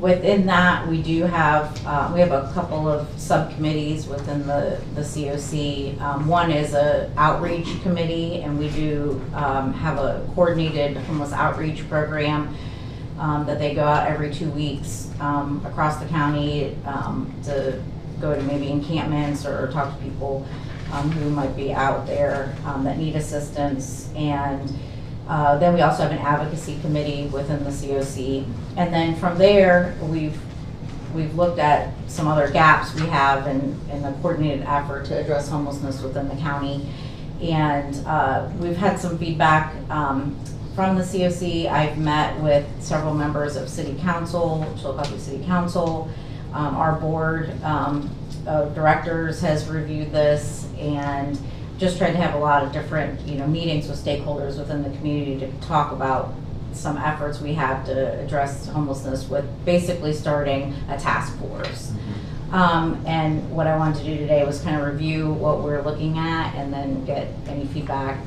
Within that, we do have a couple of subcommittees within the COC. One is a outreach committee, and we do have a coordinated homeless outreach program that they go out every 2 weeks across the county to go to maybe encampments or talk to people who might be out there that need assistance. And then we also have an advocacy committee within the COC. And then from there, we've looked at some other gaps we have in the coordinated effort to address homelessness within the county. And we've had some feedback from the COC. I've met with several members of City Council, Chillicothe City Council. Our board of directors has reviewed this and just tried to have a lot of different meetings with stakeholders within the community to talk about some efforts we have to address homelessness, with basically starting a task force. And what I wanted to do today was kind of review what we're looking at and then get any feedback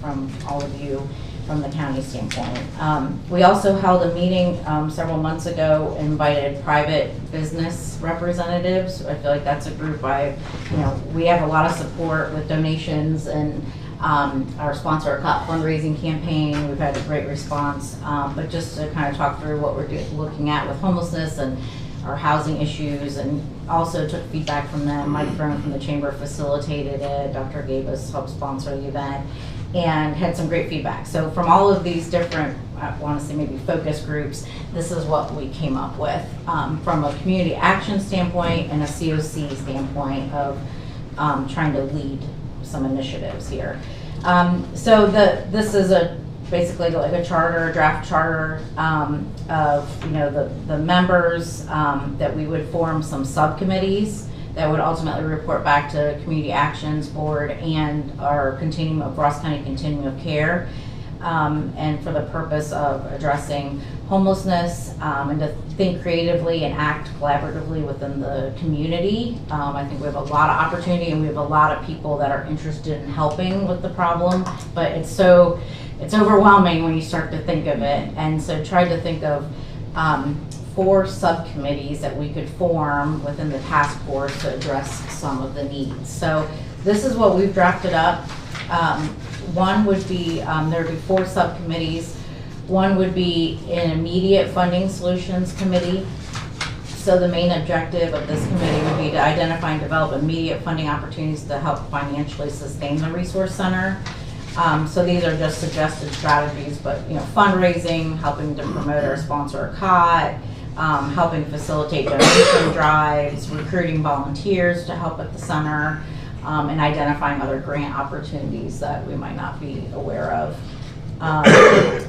from all of you from the county standpoint. We also held a meeting several months ago, invited private business representatives. I feel like that's a group we have a lot of support with donations, and our sponsor, our COP fundraising campaign, we've had a great response. But just to kind of talk through what we're looking at with homelessness and our housing issues, and also took feedback from them. Mike Throne from the Chamber facilitated it. Dr. Gabus helped sponsor the event and had some great feedback. So from all of these different, I want to say maybe focus groups, this is what we came up with from a community action standpoint and a COC standpoint of trying to lead some initiatives here. So this is basically like a charter, a draft charter of the members that we would form some subcommittees that would ultimately report back to Community Actions Board and our Ross County Continuum of Care. and for the purpose of addressing homelessness, and to think creatively and act collaboratively within the community. I think we have a lot of opportunity, and we have a lot of people that are interested in helping with the problem, but it's overwhelming when you start to think of it. And so tried to think of 4 subcommittees that we could form within the task force to address some of the needs. So this is what we've drafted up. One would be, there would be 4 subcommittees. One would be an immediate funding solutions committee. So the main objective of this committee would be to identify and develop immediate funding opportunities to help financially sustain the resource center. So these are just suggested strategies, but fundraising, helping to promote or sponsor a COT, helping facilitate donation drives, recruiting volunteers to help at the center, and identifying other grant opportunities that we might not be aware of.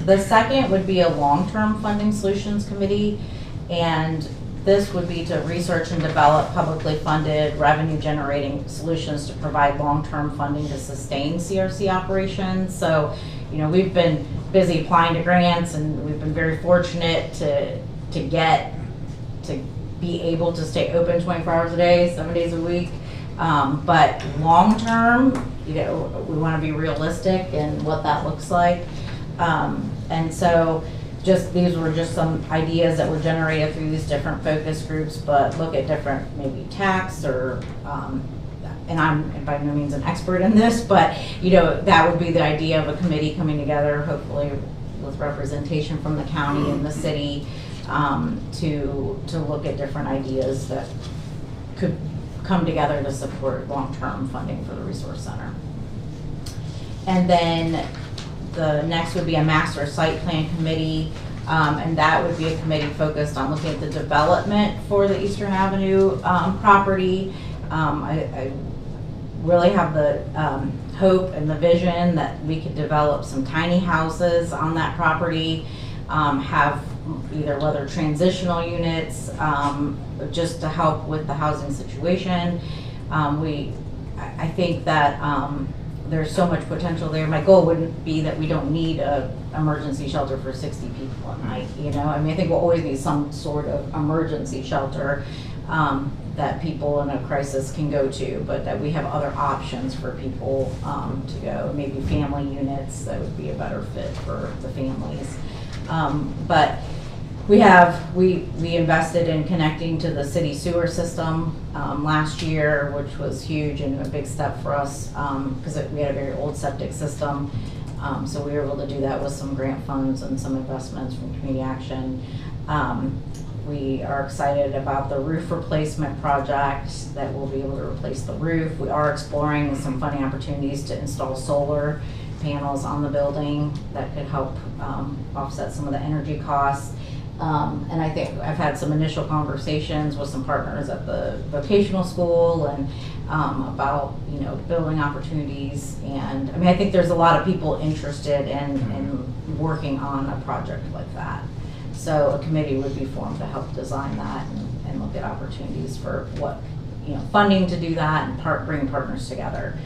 The second would be a long-term funding solutions committee, and this would be to research and develop publicly funded revenue-generating solutions to provide long-term funding to sustain CRC operations. So, we've been busy applying to grants, and we've been very fortunate to be able to stay open 24 hours a day, 7 days a week. But long-term, we want to be realistic in what that looks like. And so these were just some ideas that were generated through these different focus groups, but look at different maybe tax or, and I'm by no means an expert in this, but that would be the idea of a committee coming together, hopefully with representation from the county and the city, to look at different ideas that could come together to support long-term funding for the resource center. And then the next would be a master site plan committee, and that would be a committee focused on looking at the development for the Eastern Avenue property. I really have the hope and the vision that we could develop some tiny houses on that property, have whether transitional units, just to help with the housing situation. I think that there's so much potential there. My goal wouldn't be that we don't need a emergency shelter for 60 people at night, I think we'll always need some sort of emergency shelter that people in a crisis can go to, but that we have other options for people to go, maybe family units that would be a better fit for the families. But we invested in connecting to the city sewer system last year, which was huge and a big step for us because we had a very old septic system. So we were able to do that with some grant funds and some investments from Community Action. We are excited about the roof replacement project that we'll be able to replace the roof. We are exploring some funding opportunities to install solar panels on the building that could help offset some of the energy costs. And I think I've had some initial conversations with some partners at the vocational school and about building opportunities. And I think there's a lot of people interested in working on a project like that. So a committee would be formed to help design that and look at opportunities for what funding to do that and bring partners together.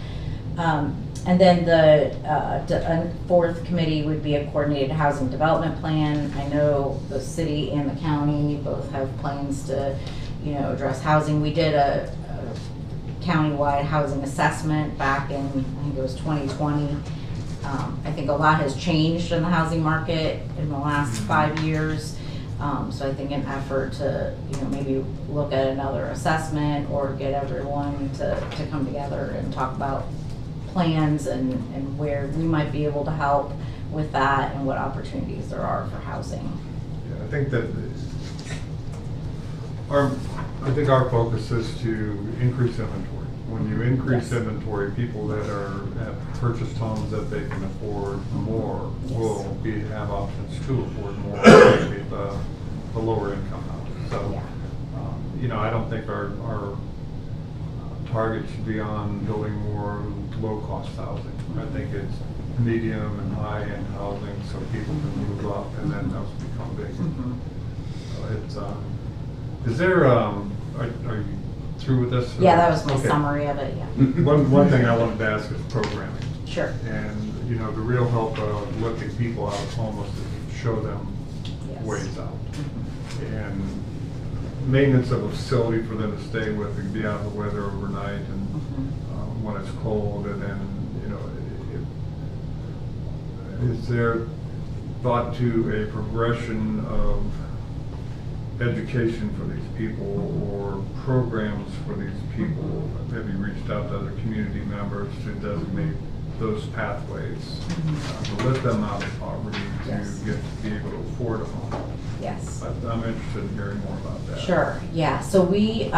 And then the fourth committee would be a coordinated housing development plan. I know the city and the county both have plans to, address housing. We did a countywide housing assessment back in, I think it was 2020. I think a lot has changed in the housing market in the last 5 years. So I think an effort to, maybe look at another assessment or get everyone to come together and talk about plans and where we might be able to help with that and what opportunities there are for housing. Yeah, I think that our focus is to increase inventory. When you increase inventory, people that have purchased homes that they can afford more will have options to afford more, especially the lower income houses. So, I don't think our target should be on building more low-cost housing. I think it's medium and high-end housing so people can move up and then those become big. So is there, are you through with this? Yeah, that was my summary of it, yeah. One thing I wanted to ask is programming. Sure. And, you know, the real help of lifting people out of homelessness is to show them Yes. ways out. And maintenance of a facility for them to stay with and be out of the weather overnight and when it's cold, and then, you know, is there thought to a progression of education for these people or programs for these people? Have you reached out to other community members to designate those pathways to lift them out of poverty Yes. to be able to afford a home? Yes. I'm interested in hearing more about that. Sure, yeah, so we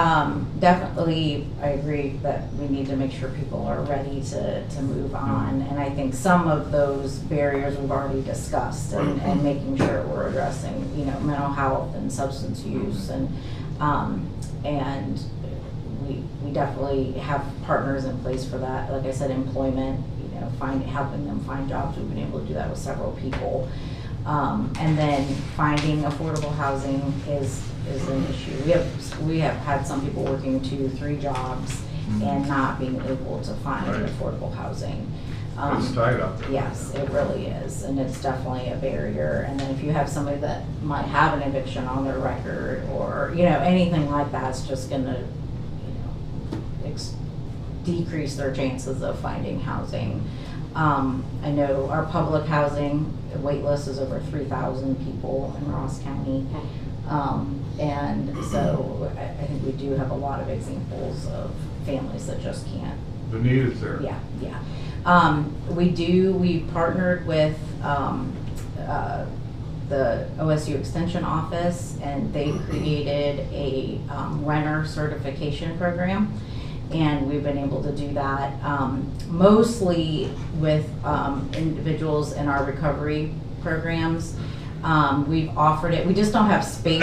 definitely, I agree that we need to make sure people are ready to move on. And I think some of those barriers we've already discussed, and making sure we're addressing, you know, mental health and substance use, and we definitely have partners in place for that. Like I said, employment, you know, helping them find jobs. We've been able to do that with several people. And then finding affordable housing is an issue. We have had some people working 2-3 jobs and not being able to find affordable housing. It's tight out there. Yes, it really is, and it's definitely a barrier. And then if you have somebody that might have an eviction on their record, or, you know, anything like that, it's just gonna, you know, decrease their chances of finding housing. I know our public housing wait list is over 3,000 people in Ross County. And so I think we do have a lot of examples of families that just can't. The need is there. Yeah, yeah. We partnered with the OSU Extension Office, and they created a renter certification program. And we've been able to do that mostly with individuals in our recovery programs. We've offered it. We just don't have space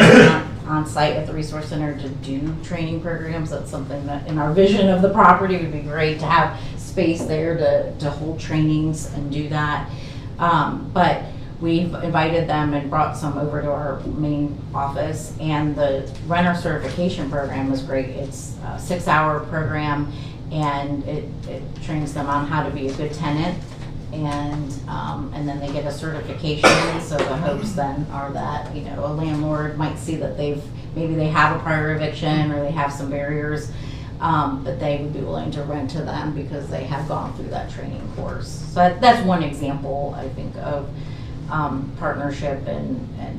on site at the Resource Center to do training programs. That's something that in our vision of the property would be great to have space there to hold trainings and do that. But we've invited them and brought some over to our main office, and the renter certification program is great. It's a 6-hour program, and it trains them on how to be a good tenant, and then they get a certification. So the hopes then are that, you know, a landlord might see that maybe they have a prior eviction or they have some barriers, but they would be willing to rent to them because they have gone through that training course. So that's one example, I think, of partnership and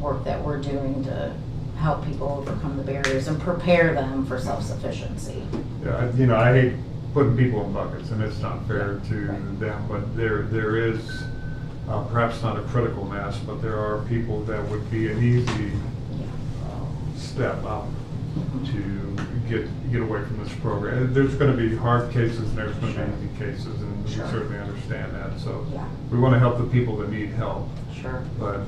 work that we're doing to help people overcome the barriers and prepare them for self-sufficiency. Yeah, you know, I hate putting people in buckets, and it's not fair to them, but there is perhaps not a critical mass, but there are people that would be an easy step up to get away from this program. There's going to be hard cases and there's going to be easy cases, and we certainly understand that. So we want to help the people that need help. Sure. But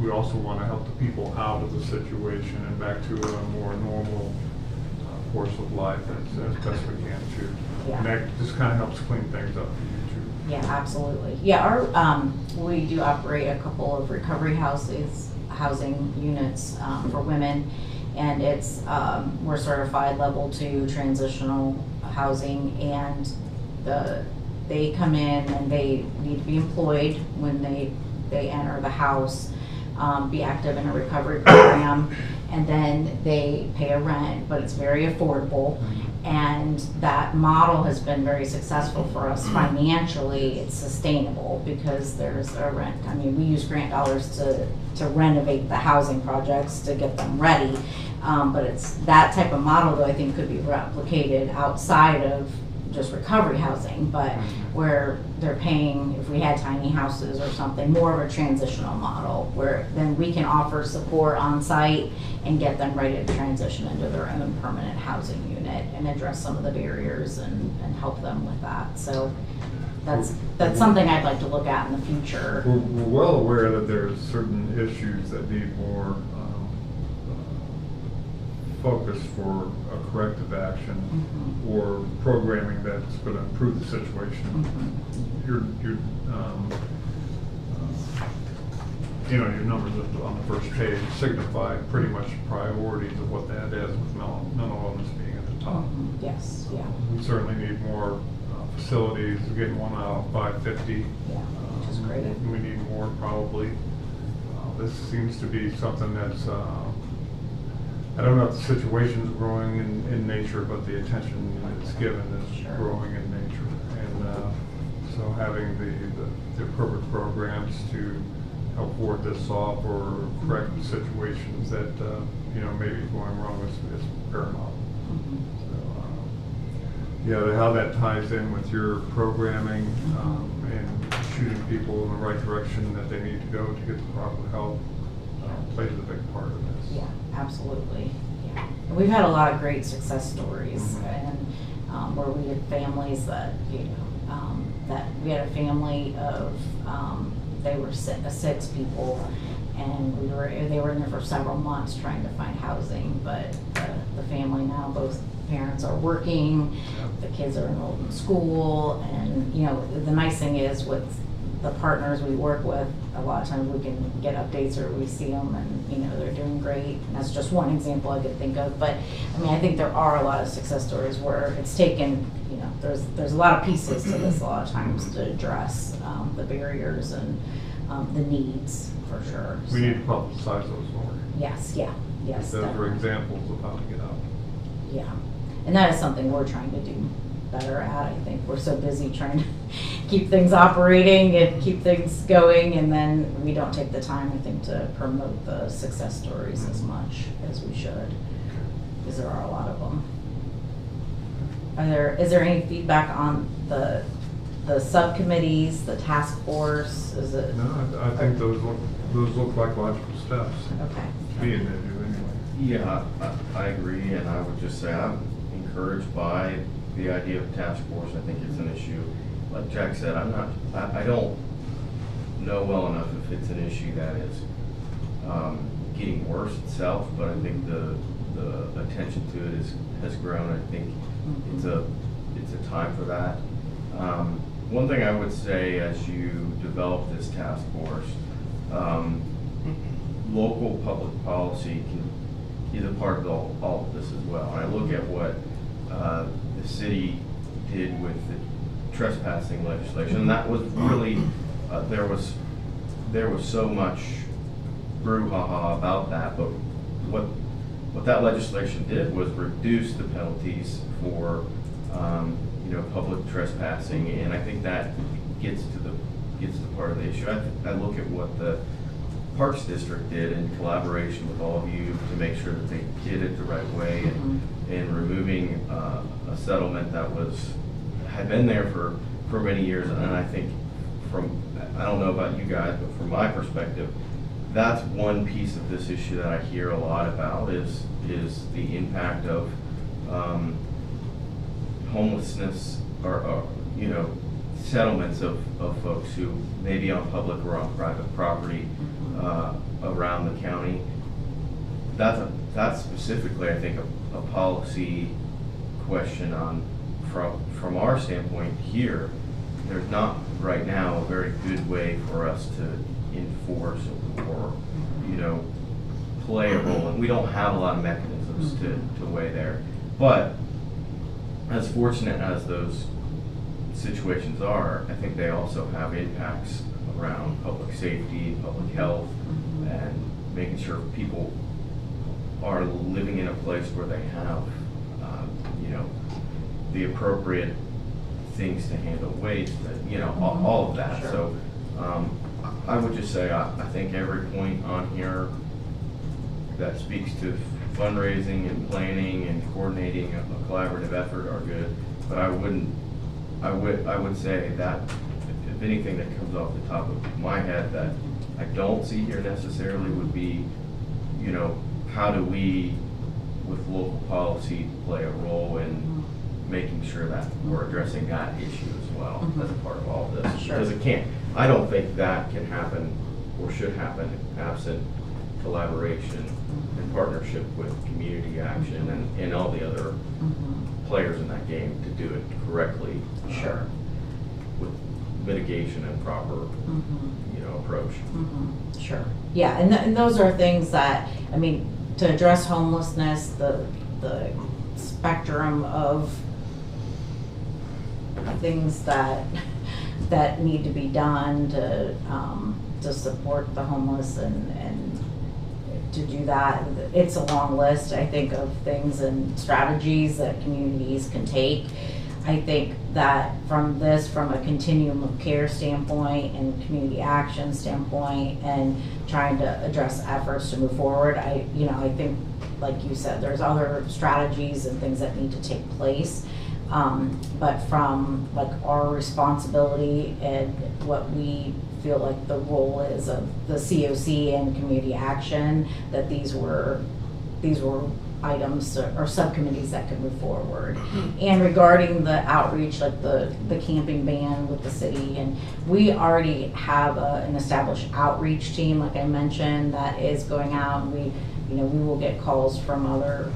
we also want to help the people out of the situation and back to a more normal course of life as best we can too. Yeah. And that just kind of helps clean things up for you too. Yeah, absolutely. Yeah, we do operate a couple of recovery housing units for women. And it's, we're certified level 2 transitional housing, and they come in and they need to be employed when they enter the house, be active in a recovery program, and then they pay a rent, but it's very affordable. And that model has been very successful for us financially. It's sustainable because there's a rent. I mean, we use grant dollars to renovate the housing projects to get them ready. But it's that type of model that I think could be replicated outside of just recovery housing, but where they're paying, if we had tiny houses or something, more of a transitional model where then we can offer support on site and get them ready to transition into their own permanent housing unit and address some of the barriers and help them with that. So that's something I'd like to look at in the future. We're well aware that there's certain issues that need more focus for a corrective action or programming that's going to improve the situation. Your you know, your numbers on the first page signify pretty much priorities of what that is, with mental illness being at the top. Yes, yeah. We certainly need more facilities, getting one out of 550. Yeah, which is great. We need more probably. This seems to be something that's, I don't know if the situation's growing in nature, but the attention it's given is growing in nature. And so having the appropriate programs to help ward this off or correct situations that, may be going wrong is paramount. How that ties in with your programming and shooting people in the right direction that they need to go to get the proper help plays a big part of this. Yeah, absolutely. Yeah, and we've had a lot of great success stories, and where we had families that that we had a family of they were six people, and they were in there for several months trying to find housing, but the family now, both parents are working, the kids are enrolled in school, and the nice thing is with the partners we work with, a lot of times we can get updates or we see them and they're doing great. And that's just one example I could think of, but I think there are a lot of success stories where it's taken, there's a lot of pieces to this a lot of times to address the barriers and the needs for sure. We need to publicize those more. Yes, yes. Those definitely. are examples of how to get out. Yeah, and that is something we're trying to do better at. I think we're so busy trying to keep things operating and keep things going, and then we don't take the time, I think, to promote the success stories as much as we should, because there are a lot of them. Is there any feedback on the subcommittees, the task force? Is it? No, I think those look like logical steps. Okay. Being they do anyway. Yeah, I agree, and I would just say I'm encouraged by the idea of task force. I think it's an issue. Like Jack said, I don't know well enough if it's an issue that is getting worse itself, but I think the attention to it has grown. I think it's a time for that. One thing I would say as you develop this task force, local public policy is a part of all of this as well. And I look at what the city did with the trespassing legislation, and that was really there was so much brouhaha about that, but what that legislation did was reduce the penalties for public trespassing, and I think that gets to part of the issue. I look at what the Parks District did in collaboration with all of you to make sure that they did it the right way, and removing a settlement that had been there for many years. And I think I don't know about you guys, but from my perspective, that's one piece of this issue that I hear a lot about is the impact of homelessness or settlements of folks who may be on public or on private property around the county. That's specifically, I think, a policy question from our standpoint here. There's not right now a very good way for us to enforce or play a role, and we don't have a lot of mechanisms to weigh there. But as fortunate as those situations are, I think they also have impacts around public safety, public health, and making sure people are living in a place where they have, the appropriate things to handle waste, all of that. Sure. So I would just say I think every point on here that speaks to fundraising and planning and coordinating a collaborative effort are good, but I would say that if anything that comes off the top of my head that I don't see here necessarily would be, how do we, with local policy, play a role in making sure that we're addressing that issue as well as a part of all of this. Sure. Because I don't think that can happen or should happen absent collaboration and partnership with community action and all the other players in that game to do it correctly. Sure. With mitigation and proper, approach. Sure. Yeah, and those are things that, to address homelessness, the spectrum of things that need to be done to support the homeless and to do that. It's a long list, I think, of things and strategies that communities can take. I think that from a continuum of care standpoint and community action standpoint and trying to address efforts to move forward, I think, like you said, there's other strategies and things that need to take place. But from like our responsibility and what we feel like the role is of the COC and community action, that these were items or subcommittees that could move forward. And regarding the outreach, like the camping ban with the city, and we already have an established outreach team, like I mentioned, that is going out, and we will get calls from other,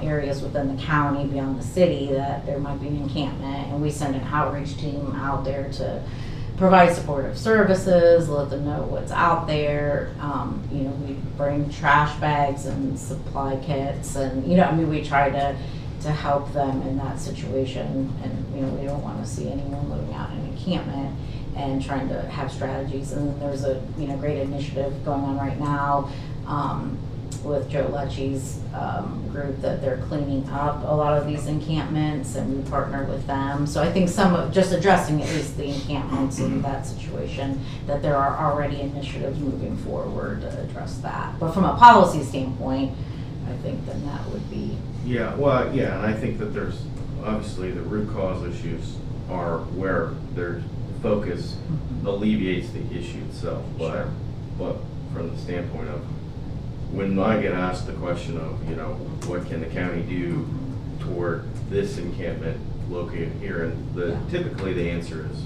areas within the county beyond the city that there might be an encampment, and we send an outreach team out there to provide supportive services, let them know what's out there. We bring trash bags and supply kits, and we try to help them in that situation. And we don't want to see anyone living out in an encampment, and trying to have strategies. And then there's a great initiative going on right now with Joe Lecce's group, that they're cleaning up a lot of these encampments, and we partner with them. So I think some of just addressing at least the encampments in that situation, that there are already initiatives moving forward to address that. But from a policy standpoint, I think then that would be. Yeah, well, yeah, and I think that there's obviously the root cause issues are where their focus alleviates the issue itself. But from the standpoint of, when I get asked the question of, what can the county do toward this encampment located here, and typically the answer is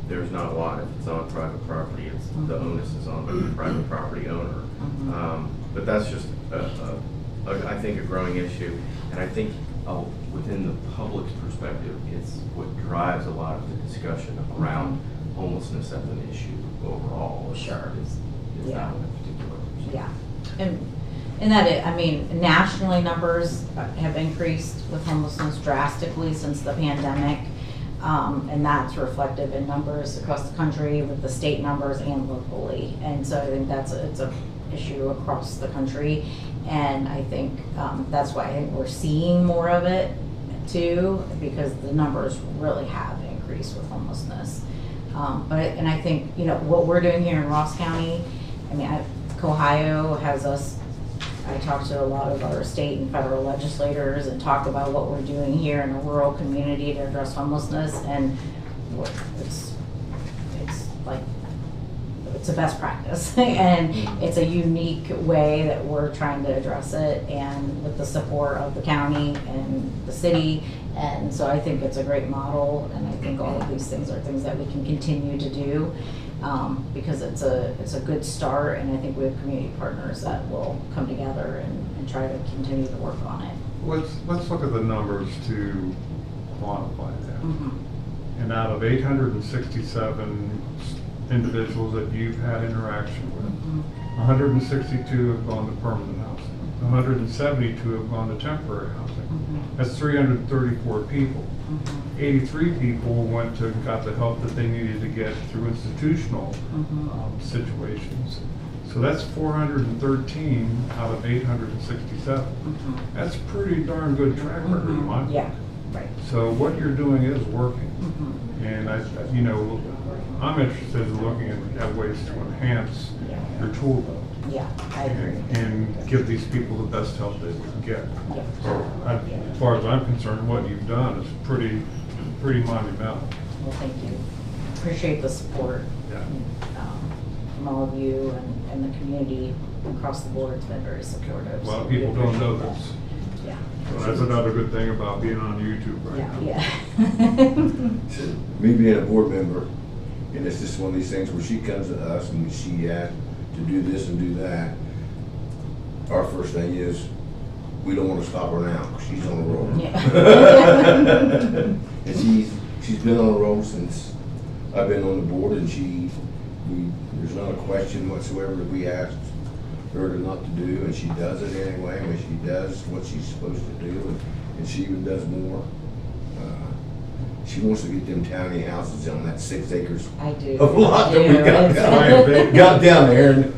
there's not a lot. If it's on private property, the onus is on the private property owner. But that's just I think a growing issue, and I think within the public's perspective, it's what drives a lot of the discussion around homelessness as an issue overall. Sure. Is that one in particular? Yeah. And that nationally numbers have increased with homelessness drastically since the pandemic, and that's reflective in numbers across the country with the state numbers and locally. And so I think it's a issue across the country, and I think that's why I think we're seeing more of it too, because the numbers really have increased with homelessness. And I think what we're doing here in Ross County, Ohio has us. I talk to a lot of other state and federal legislators and talk about what we're doing here in a rural community to address homelessness, and it's a best practice and it's a unique way that we're trying to address it, and with the support of the county and the city. And so I think it's a great model, and I think all of these things are things that we can continue to do. Because it's a good start, and I think we have community partners that will come together and try to continue to work on it. Let's look at the numbers to quantify that. And out of 867 individuals that you've had interaction with, 162 have gone to permanent housing, 172 have gone to temporary housing. That's 334 people. 83 people got the help that they needed to get through institutional situations. So that's 413 out of 867. That's a pretty darn good track record in my book. Yeah, right. So what you're doing is working. And I'm interested in looking at ways to enhance your tool belt. Yeah, I agree. And give these people the best help that we can get. So as far as I'm concerned, what you've done is pretty monumental. Well, thank you. Appreciate the support from all of you and the community across the board. It's been very supportive. A lot of people don't know this. Yeah. So that's another good thing about being on YouTube right now. Yeah. Me being a board member, and it's just one of these things where she comes to us and she asks to do this and do that. Our first thing is, we don't want to stop her now, because she's on the roll. Yeah. And she's been on the roll since I've been on the board, and there's not a question whatsoever that we asked her to not to do, and she does it anyway. I mean, she does what she's supposed to do, and she even does more. she wants to get them tiny houses on that 6 acres I do. of lot that we I do. got got down there. And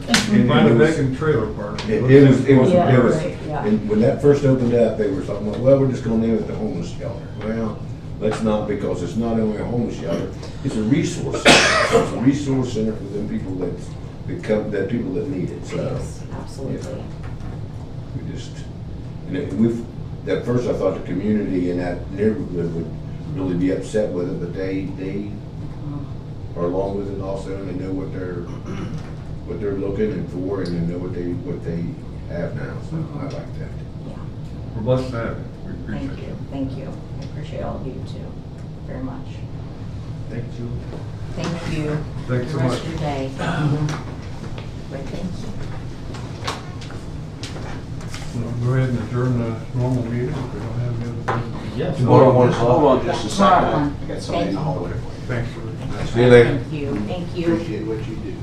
Find a it was- vacant trailer park. It was, Yeah, it was, right, yeah. and when that first opened up, they were talking about, well, we're just gonna name it the homeless shelter. Well, let's not, because it's not only a homeless shelter, it's a resource center. It's a resource center for them people that people that need it, so. Yes, absolutely. We just, at first I thought the community in that neighborhood would really be upset with it, but they are along with it also, and they know what they're looking for, and they know what they have now, so I like that. Yeah. We're blessed to have you. We appreciate Thank it. you, thank you. I appreciate all of you too, very much. Thank you. Thank you. Thanks so The rest much. of your day. Wait, thank you. We'll go ahead and adjourn the normal meeting if we don't have any other business. Yes. Hold on one Hold on just a second. Hold on. I got somebody in the hallway. Thanks for See you later. Thank you, thank you. Appreciate what you do.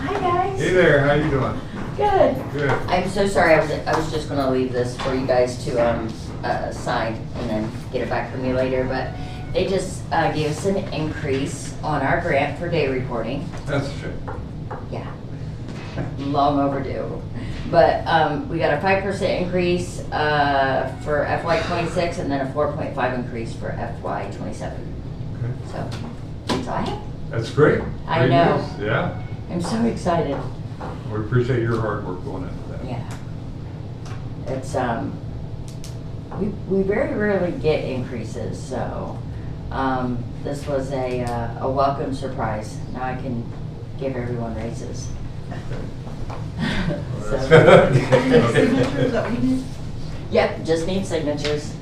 Hi, guys. Hey there, how you doing? Good. Good. I'm so sorry, I was just gonna leave this for you guys to, sign and then get it back from you later, but they just, gave us an increase on our grant for day reporting. That's a shame. Yeah, long overdue. But, we got a 5% increase, for FY '26 and then a 4.5 increase for FY '27. Okay. So, that's all I have. That's great. I Great know. news. Yeah. I'm so excited. We appreciate your hard work going into that. Yeah. It's, we very rarely get increases, so, this was a welcome surprise. Now I can give everyone raises. So- Signatures, is that what you need? Yep, just need signatures.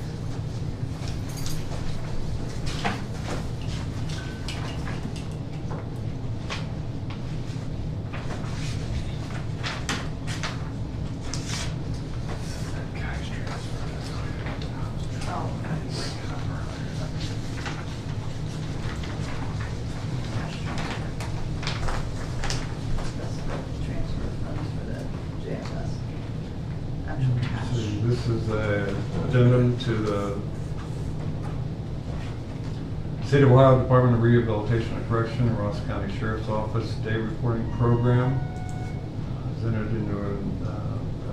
Transfer funds for the JFS. Actual cash. So this is an addendum to the State of Ohio Department of Rehabilitation and Correction, Ross County Sheriff's Office Day Reporting Program. Has entered into a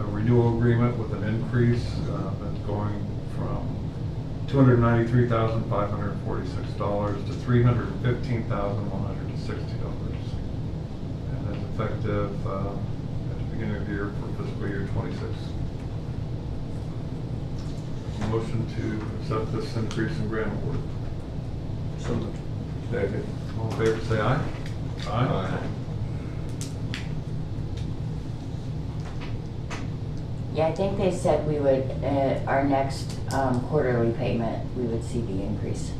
renewal agreement with an increase that's going from $293,546 to $315,160. And that's effective at the beginning of the year for fiscal year '26. Motion to accept this increase in grant award. So moved. Second. All in favor, say aye. Aye. Yeah, I think they said we would, our next quarterly payment, we would see the increase.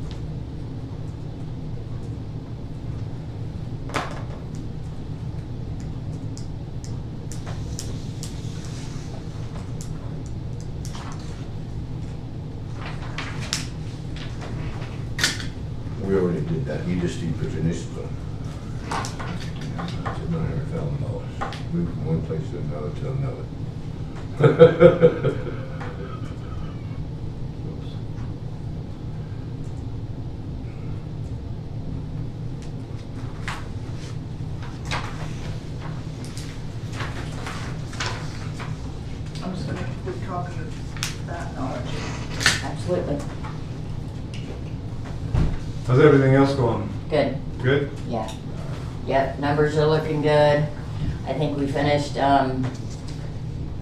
We already did that. You just need to put your initials on. It's $900,000. Move from one place to another to another. I'm just gonna include copies of that knowledge. Absolutely. How's everything else going? Good. Good? Yeah. Yep, numbers are looking good. I think we finished,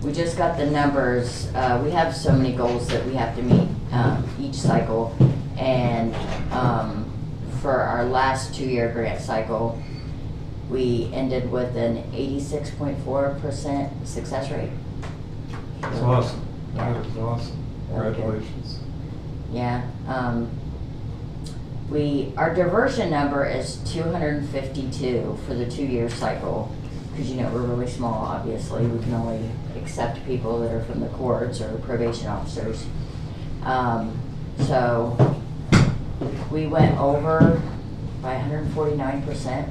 we just got the numbers. We have so many goals that we have to meet each cycle. And for our last 2-year grant cycle, we ended with an 86.4% success rate. That's awesome. Yeah. That is awesome. Really good. Congratulations. Yeah. Our diversion number is 252 for the 2-year cycle, because we're really small, obviously. We can only accept people that are from the courts or probation officers. So we went over by 149%.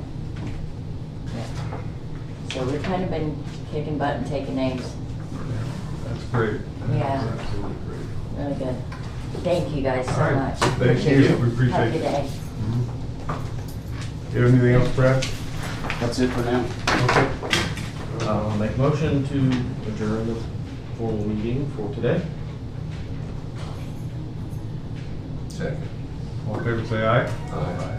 Yeah. So we've kind of been kicking butt and taking names. That's great. Yeah. That's absolutely great. Really good. Thank you guys so All right. much. Thank you. We appreciate Have a it. good day. You have anything else, Brad? That's it for now. Okay. Make motion to adjourn the formal meeting for today. Second. All in favor, say aye. Aye.